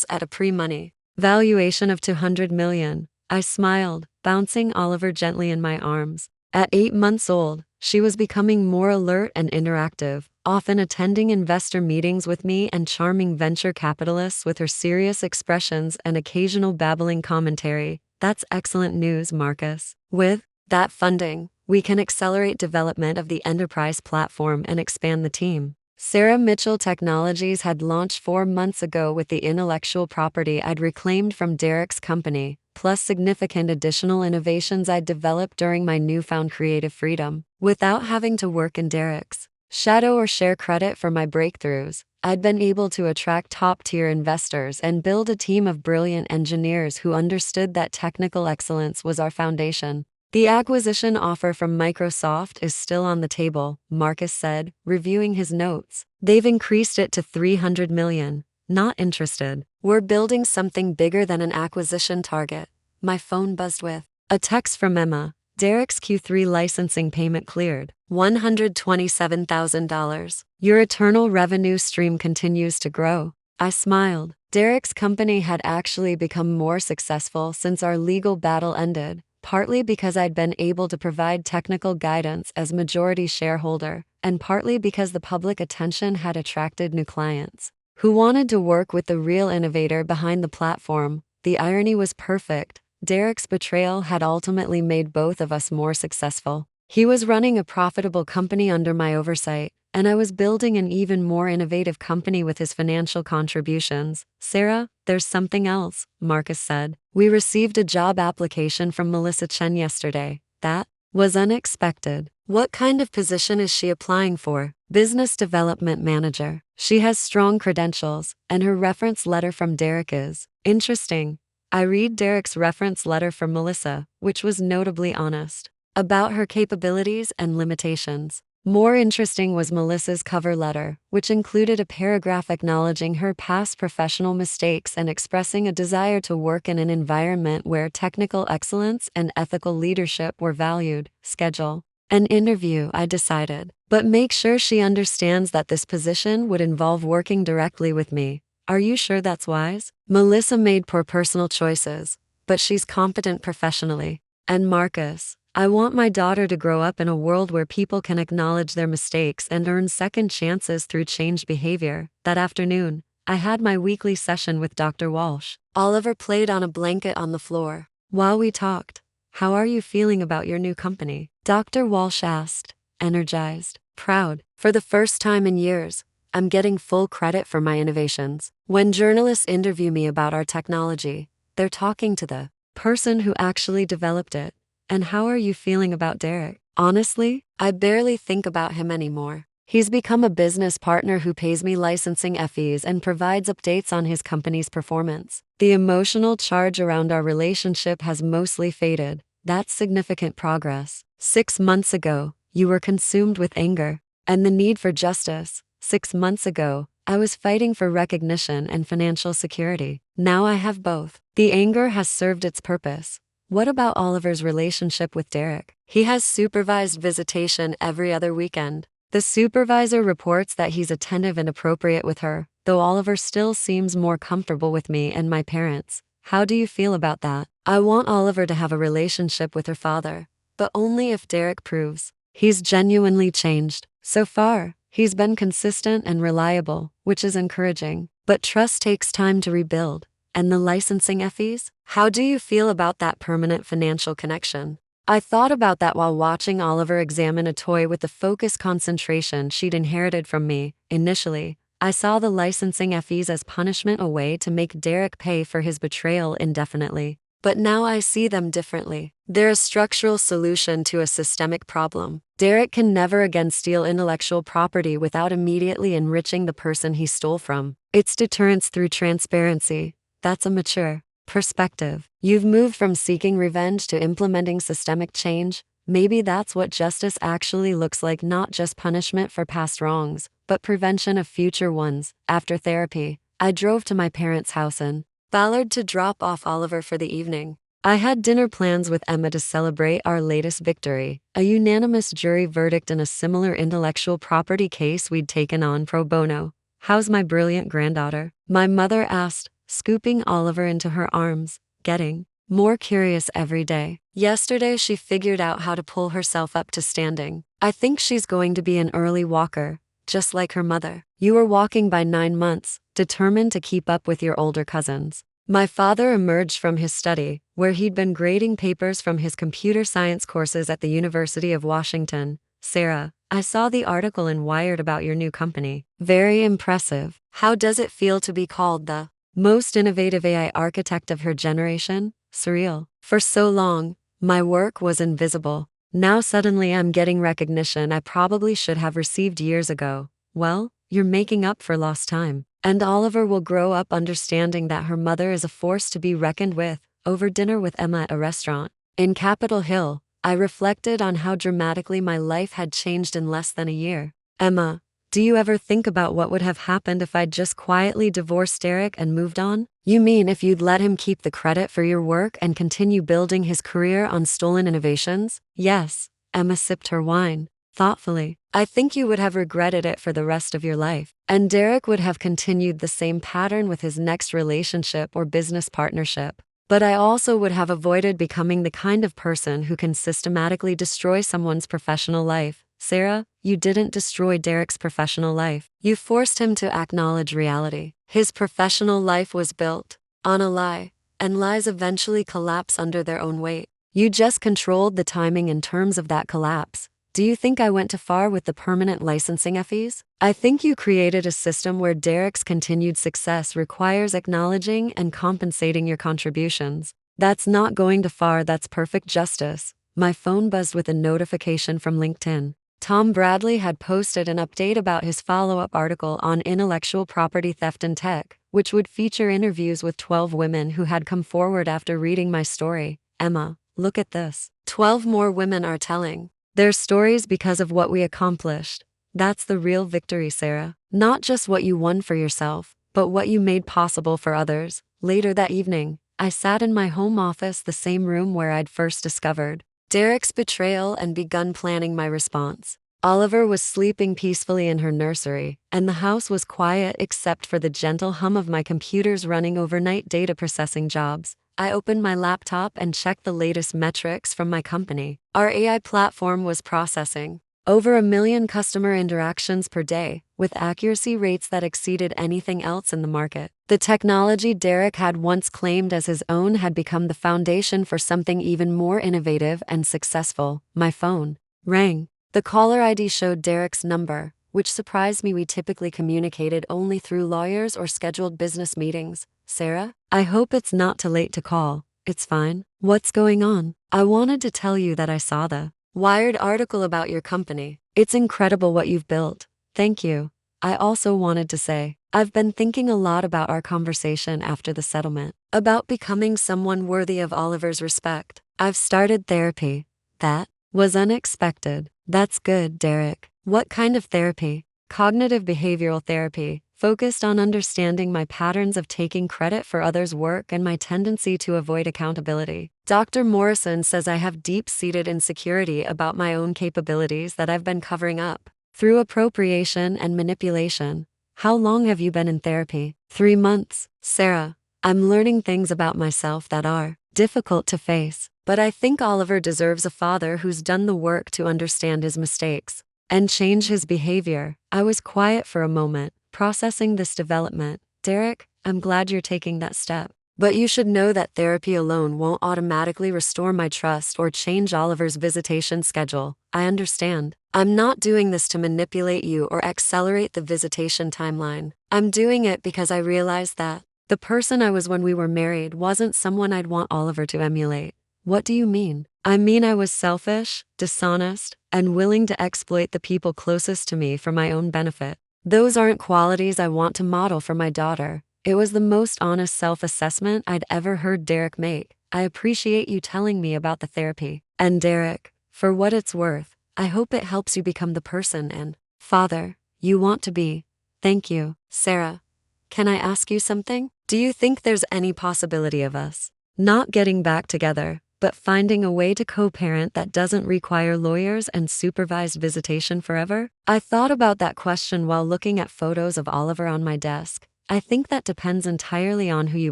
at a pre-money valuation of $200 million. I smiled, bouncing Oliver gently in my arms. At 8 months old, she was becoming more alert and interactive, often attending investor meetings with me and charming venture capitalists with her serious expressions and occasional babbling commentary. That's excellent news, Marcus. With that funding, we can accelerate development of the enterprise platform and expand the team. Sarah Mitchell Technologies had launched 4 months ago with the intellectual property I'd reclaimed from Derek's company, plus significant additional innovations I'd developed during my newfound creative freedom. Without having to work in Derek's shadow or share credit for my breakthroughs, I'd been able to attract top-tier investors and build a team of brilliant engineers who understood that technical excellence was our foundation. The acquisition offer from Microsoft is still on the table, Marcus said, reviewing his notes. They've increased it to $300 million. Not interested. We're building something bigger than an acquisition target. My phone buzzed with a text from Emma. Derek's Q3 licensing payment cleared. $127,000. Your eternal revenue stream continues to grow. I smiled. Derek's company had actually become more successful since our legal battle ended, partly because I'd been able to provide technical guidance as majority shareholder, and partly because the public attention had attracted new clients who wanted to work with the real innovator behind the platform. The irony was perfect. Derek's betrayal had ultimately made both of us more successful. He was running a profitable company under my oversight, and I was building an even more innovative company with his financial contributions. Sarah, there's something else, Marcus said. We received a job application from Melissa Chen yesterday. That was unexpected. What kind of position is she applying for? Business Development Manager. She has strong credentials, and her reference letter from Derek is interesting. I read Derek's reference letter from Melissa, which was notably honest about her capabilities and limitations. More interesting was Melissa's cover letter, which included a paragraph acknowledging her past professional mistakes and expressing a desire to work in an environment where technical excellence and ethical leadership were valued. Schedule an interview, I decided, but make sure she understands that this position would involve working directly with me. Are you sure that's wise? Melissa made poor personal choices, but she's competent professionally. And Marcus, I want my daughter to grow up in a world where people can acknowledge their mistakes and earn second chances through changed behavior. That afternoon, I had my weekly session with Dr. Walsh. Oliver played on a blanket on the floor. While we talked, how are you feeling about your new company? Dr. Walsh asked, energized, proud. For the first time in years, I'm getting full credit for my innovations. When journalists interview me about our technology, they're talking to the person who actually developed it. And how are you feeling about Derek? Honestly, I barely think about him anymore. He's become a business partner who pays me licensing fees and provides updates on his company's performance. The emotional charge around our relationship has mostly faded. That's significant progress. 6 months ago, you were consumed with anger and the need for justice. 6 months ago, I was fighting for recognition and financial security. Now I have both. The anger has served its purpose. What about Oliver's relationship with Derek? He has supervised visitation every other weekend. The supervisor reports that he's attentive and appropriate with her, though Oliver still seems more comfortable with me and my parents. How do you feel about that? I want Oliver to have a relationship with her father, but only if Derek proves he's genuinely changed. So far, he's been consistent and reliable, which is encouraging. But trust takes time to rebuild. And the licensing fees? How do you feel about that permanent financial connection? I thought about that while watching Oliver examine a toy with the focused concentration she'd inherited from me. Initially, I saw the licensing fees as punishment, a way to make Derek pay for his betrayal indefinitely. But now I see them differently. They're a structural solution to a systemic problem. Derek can never again steal intellectual property without immediately enriching the person he stole from. It's deterrence through transparency. That's a mature perspective. You've moved from seeking revenge to implementing systemic change. Maybe that's what justice actually looks like, not just punishment for past wrongs, but prevention of future ones. After therapy, I drove to my parents' house in Ballard to drop off Oliver for the evening. I had dinner plans with Emma to celebrate our latest victory, a unanimous jury verdict in a similar intellectual property case we'd taken on pro bono. How's my brilliant granddaughter? My mother asked, scooping Oliver into her arms, getting more curious every day. Yesterday she figured out how to pull herself up to standing. I think she's going to be an early walker, just like her mother. You were walking by 9 months, determined to keep up with your older cousins. My father emerged from his study, where he'd been grading papers from his computer science courses at the University of Washington. Sarah, I saw the article in Wired about your new company. Very impressive. How does it feel to be called the most innovative AI architect of her generation? Surreal. For so long, my work was invisible. Now suddenly I'm getting recognition I probably should have received years ago. Well, you're making up for lost time. And Oliver will grow up understanding that her mother is a force to be reckoned with. Over dinner with Emma at a restaurant in Capitol Hill, I reflected on how dramatically my life had changed in less than a year. Emma, do you ever think about what would have happened if I'd just quietly divorced Derek and moved on? You mean if you'd let him keep the credit for your work and continue building his career on stolen innovations? Yes. Emma sipped her wine thoughtfully. I think you would have regretted it for the rest of your life. And Derek would have continued the same pattern with his next relationship or business partnership. But I also would have avoided becoming the kind of person who can systematically destroy someone's professional life. Sarah, you didn't destroy Derek's professional life. You forced him to acknowledge reality. His professional life was built on a lie, and lies eventually collapse under their own weight. You just controlled the timing in terms of that collapse. Do you think I went too far with the permanent licensing fees? I think you created a system where Derek's continued success requires acknowledging and compensating your contributions. That's not going too far, that's perfect justice. My phone buzzed with a notification from LinkedIn. Tom Bradley had posted an update about his follow-up article on intellectual property theft in tech, which would feature interviews with 12 women who had come forward after reading my story. Emma, look at this. 12 more women are telling their stories because of what we accomplished. That's the real victory, Sarah. Not just what you won for yourself, but what you made possible for others. Later that evening, I sat in my home office, the same room where I'd first discovered Derek's betrayal and begun planning my response. Oliver was sleeping peacefully in her nursery, and the house was quiet except for the gentle hum of my computers running overnight data processing jobs. I opened my laptop and checked the latest metrics from my company. Our AI platform was processing over 1 million customer interactions per day, with accuracy rates that exceeded anything else in the market. The technology Derek had once claimed as his own had become the foundation for something even more innovative and successful. My phone rang. The caller ID showed Derek's number, which surprised me. We typically communicated only through lawyers or scheduled business meetings. Sarah, I hope it's not too late to call. It's fine. What's going on? I wanted to tell you that I saw the Wired article about your company. It's incredible what you've built. Thank you. I also wanted to say, I've been thinking a lot about our conversation after the settlement, about becoming someone worthy of Oliver's respect. I've started therapy. That was unexpected. That's good, Derek. What kind of therapy? Cognitive behavioral therapy, focused on understanding my patterns of taking credit for others' work and my tendency to avoid accountability. Dr. Morrison says I have deep-seated insecurity about my own capabilities that I've been covering up through appropriation and manipulation. How long have you been in therapy? 3 months. Sarah, I'm learning things about myself that are difficult to face, but I think Oliver deserves a father who's done the work to understand his mistakes and change his behavior. I was quiet for a moment, processing this development. Derek, I'm glad you're taking that step. But you should know that therapy alone won't automatically restore my trust or change Oliver's visitation schedule. I understand. I'm not doing this to manipulate you or accelerate the visitation timeline. I'm doing it because I realized that the person I was when we were married wasn't someone I'd want Oliver to emulate. What do you mean? I mean I was selfish, dishonest, and willing to exploit the people closest to me for my own benefit. Those aren't qualities I want to model for my daughter. It was the most honest self-assessment I'd ever heard Derek make. I appreciate you telling me about the therapy. And Derek, for what it's worth, I hope it helps you become the person and father you want to be. Thank you. Sarah, can I ask you something? Do you think there's any possibility of us not getting back together, but finding a way to co-parent that doesn't require lawyers and supervised visitation forever? I thought about that question while looking at photos of Oliver on my desk. I think that depends entirely on who you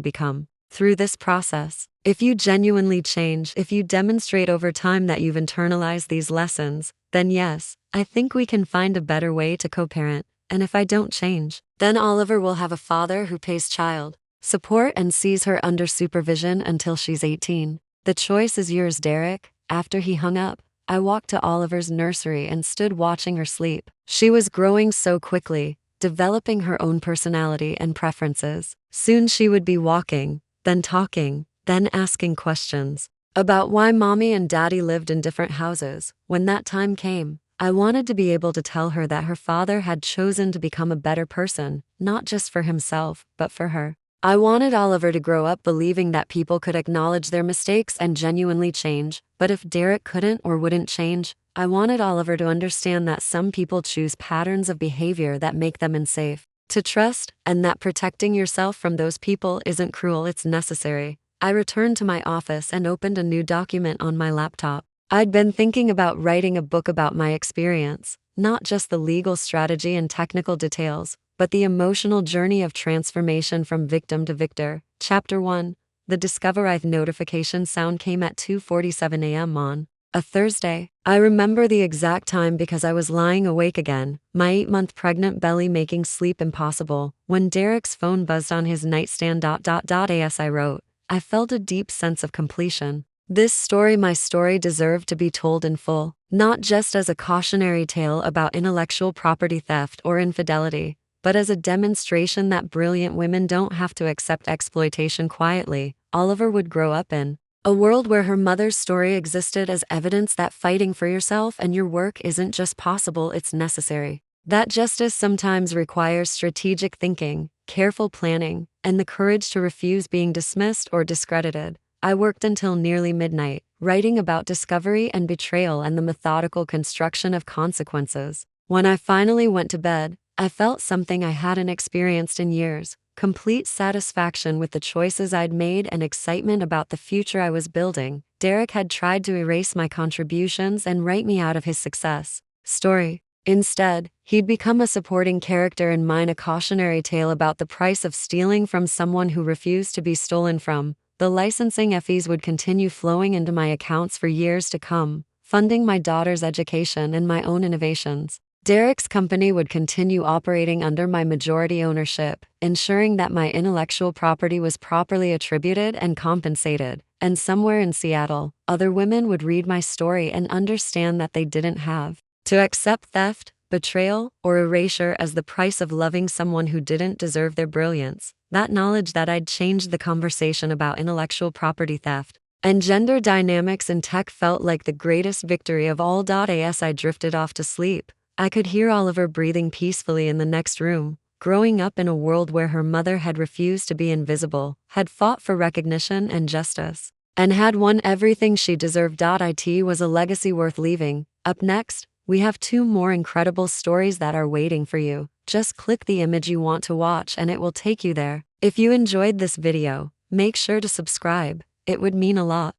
become through this process. If you genuinely change, if you demonstrate over time that you've internalized these lessons, then yes, I think we can find a better way to co-parent. And if I don't change, then Oliver will have a father who pays child support and sees her under supervision until she's 18. The choice is yours, Derek. After he hung up, I walked to Oliver's nursery and stood watching her sleep. She was growing so quickly, developing her own personality and preferences. Soon she would be walking, then talking, then asking questions about why mommy and daddy lived in different houses. When that time came, I wanted to be able to tell her that her father had chosen to become a better person, not just for himself, but for her. I wanted Oliver to grow up believing that people could acknowledge their mistakes and genuinely change, but if Derek couldn't or wouldn't change, I wanted Oliver to understand that some people choose patterns of behavior that make them unsafe to trust, and that protecting yourself from those people isn't cruel, it's necessary. I returned to my office and opened a new document on my laptop. I'd been thinking about writing a book about my experience, not just the legal strategy and technical details, but the emotional journey of transformation from victim to victor. Chapter 1. The Discoverith notification sound came at 2:47 a.m. on a Thursday. I remember the exact time because I was lying awake again, my 8-month pregnant belly making sleep impossible, when Derek's phone buzzed on his nightstand. As I wrote, I felt a deep sense of completion. This story, my story, deserved to be told in full, not just as a cautionary tale about intellectual property theft or infidelity, but as a demonstration that brilliant women don't have to accept exploitation quietly. Oliver would grow up in a world where her mother's story existed as evidence that fighting for yourself and your work isn't just possible, it's necessary. That justice sometimes requires strategic thinking, careful planning, and the courage to refuse being dismissed or discredited. I worked until nearly midnight, writing about discovery and betrayal and the methodical construction of consequences. When I finally went to bed, I felt something I hadn't experienced in years: complete satisfaction with the choices I'd made and excitement about the future I was building. Derek had tried to erase my contributions and write me out of his success story. Instead, he'd become a supporting character in mine, a cautionary tale about the price of stealing from someone who refused to be stolen from. The licensing fees would continue flowing into my accounts for years to come, funding my daughter's education and my own innovations. Derek's company would continue operating under my majority ownership, ensuring that my intellectual property was properly attributed and compensated. And somewhere in Seattle, other women would read my story and understand that they didn't have to accept theft, betrayal, or erasure as the price of loving someone who didn't deserve their brilliance. That knowledge that I'd changed the conversation about intellectual property theft and gender dynamics in tech felt like the greatest victory of all. As I drifted off to sleep, I could hear Oliver breathing peacefully in the next room. Growing up in a world where her mother had refused to be invisible, had fought for recognition and justice, and had won everything she deserved. It was a legacy worth leaving. Up next, we have 2 more incredible stories that are waiting for you. Just click the image you want to watch and it will take you there. If you enjoyed this video, make sure to subscribe. It would mean a lot.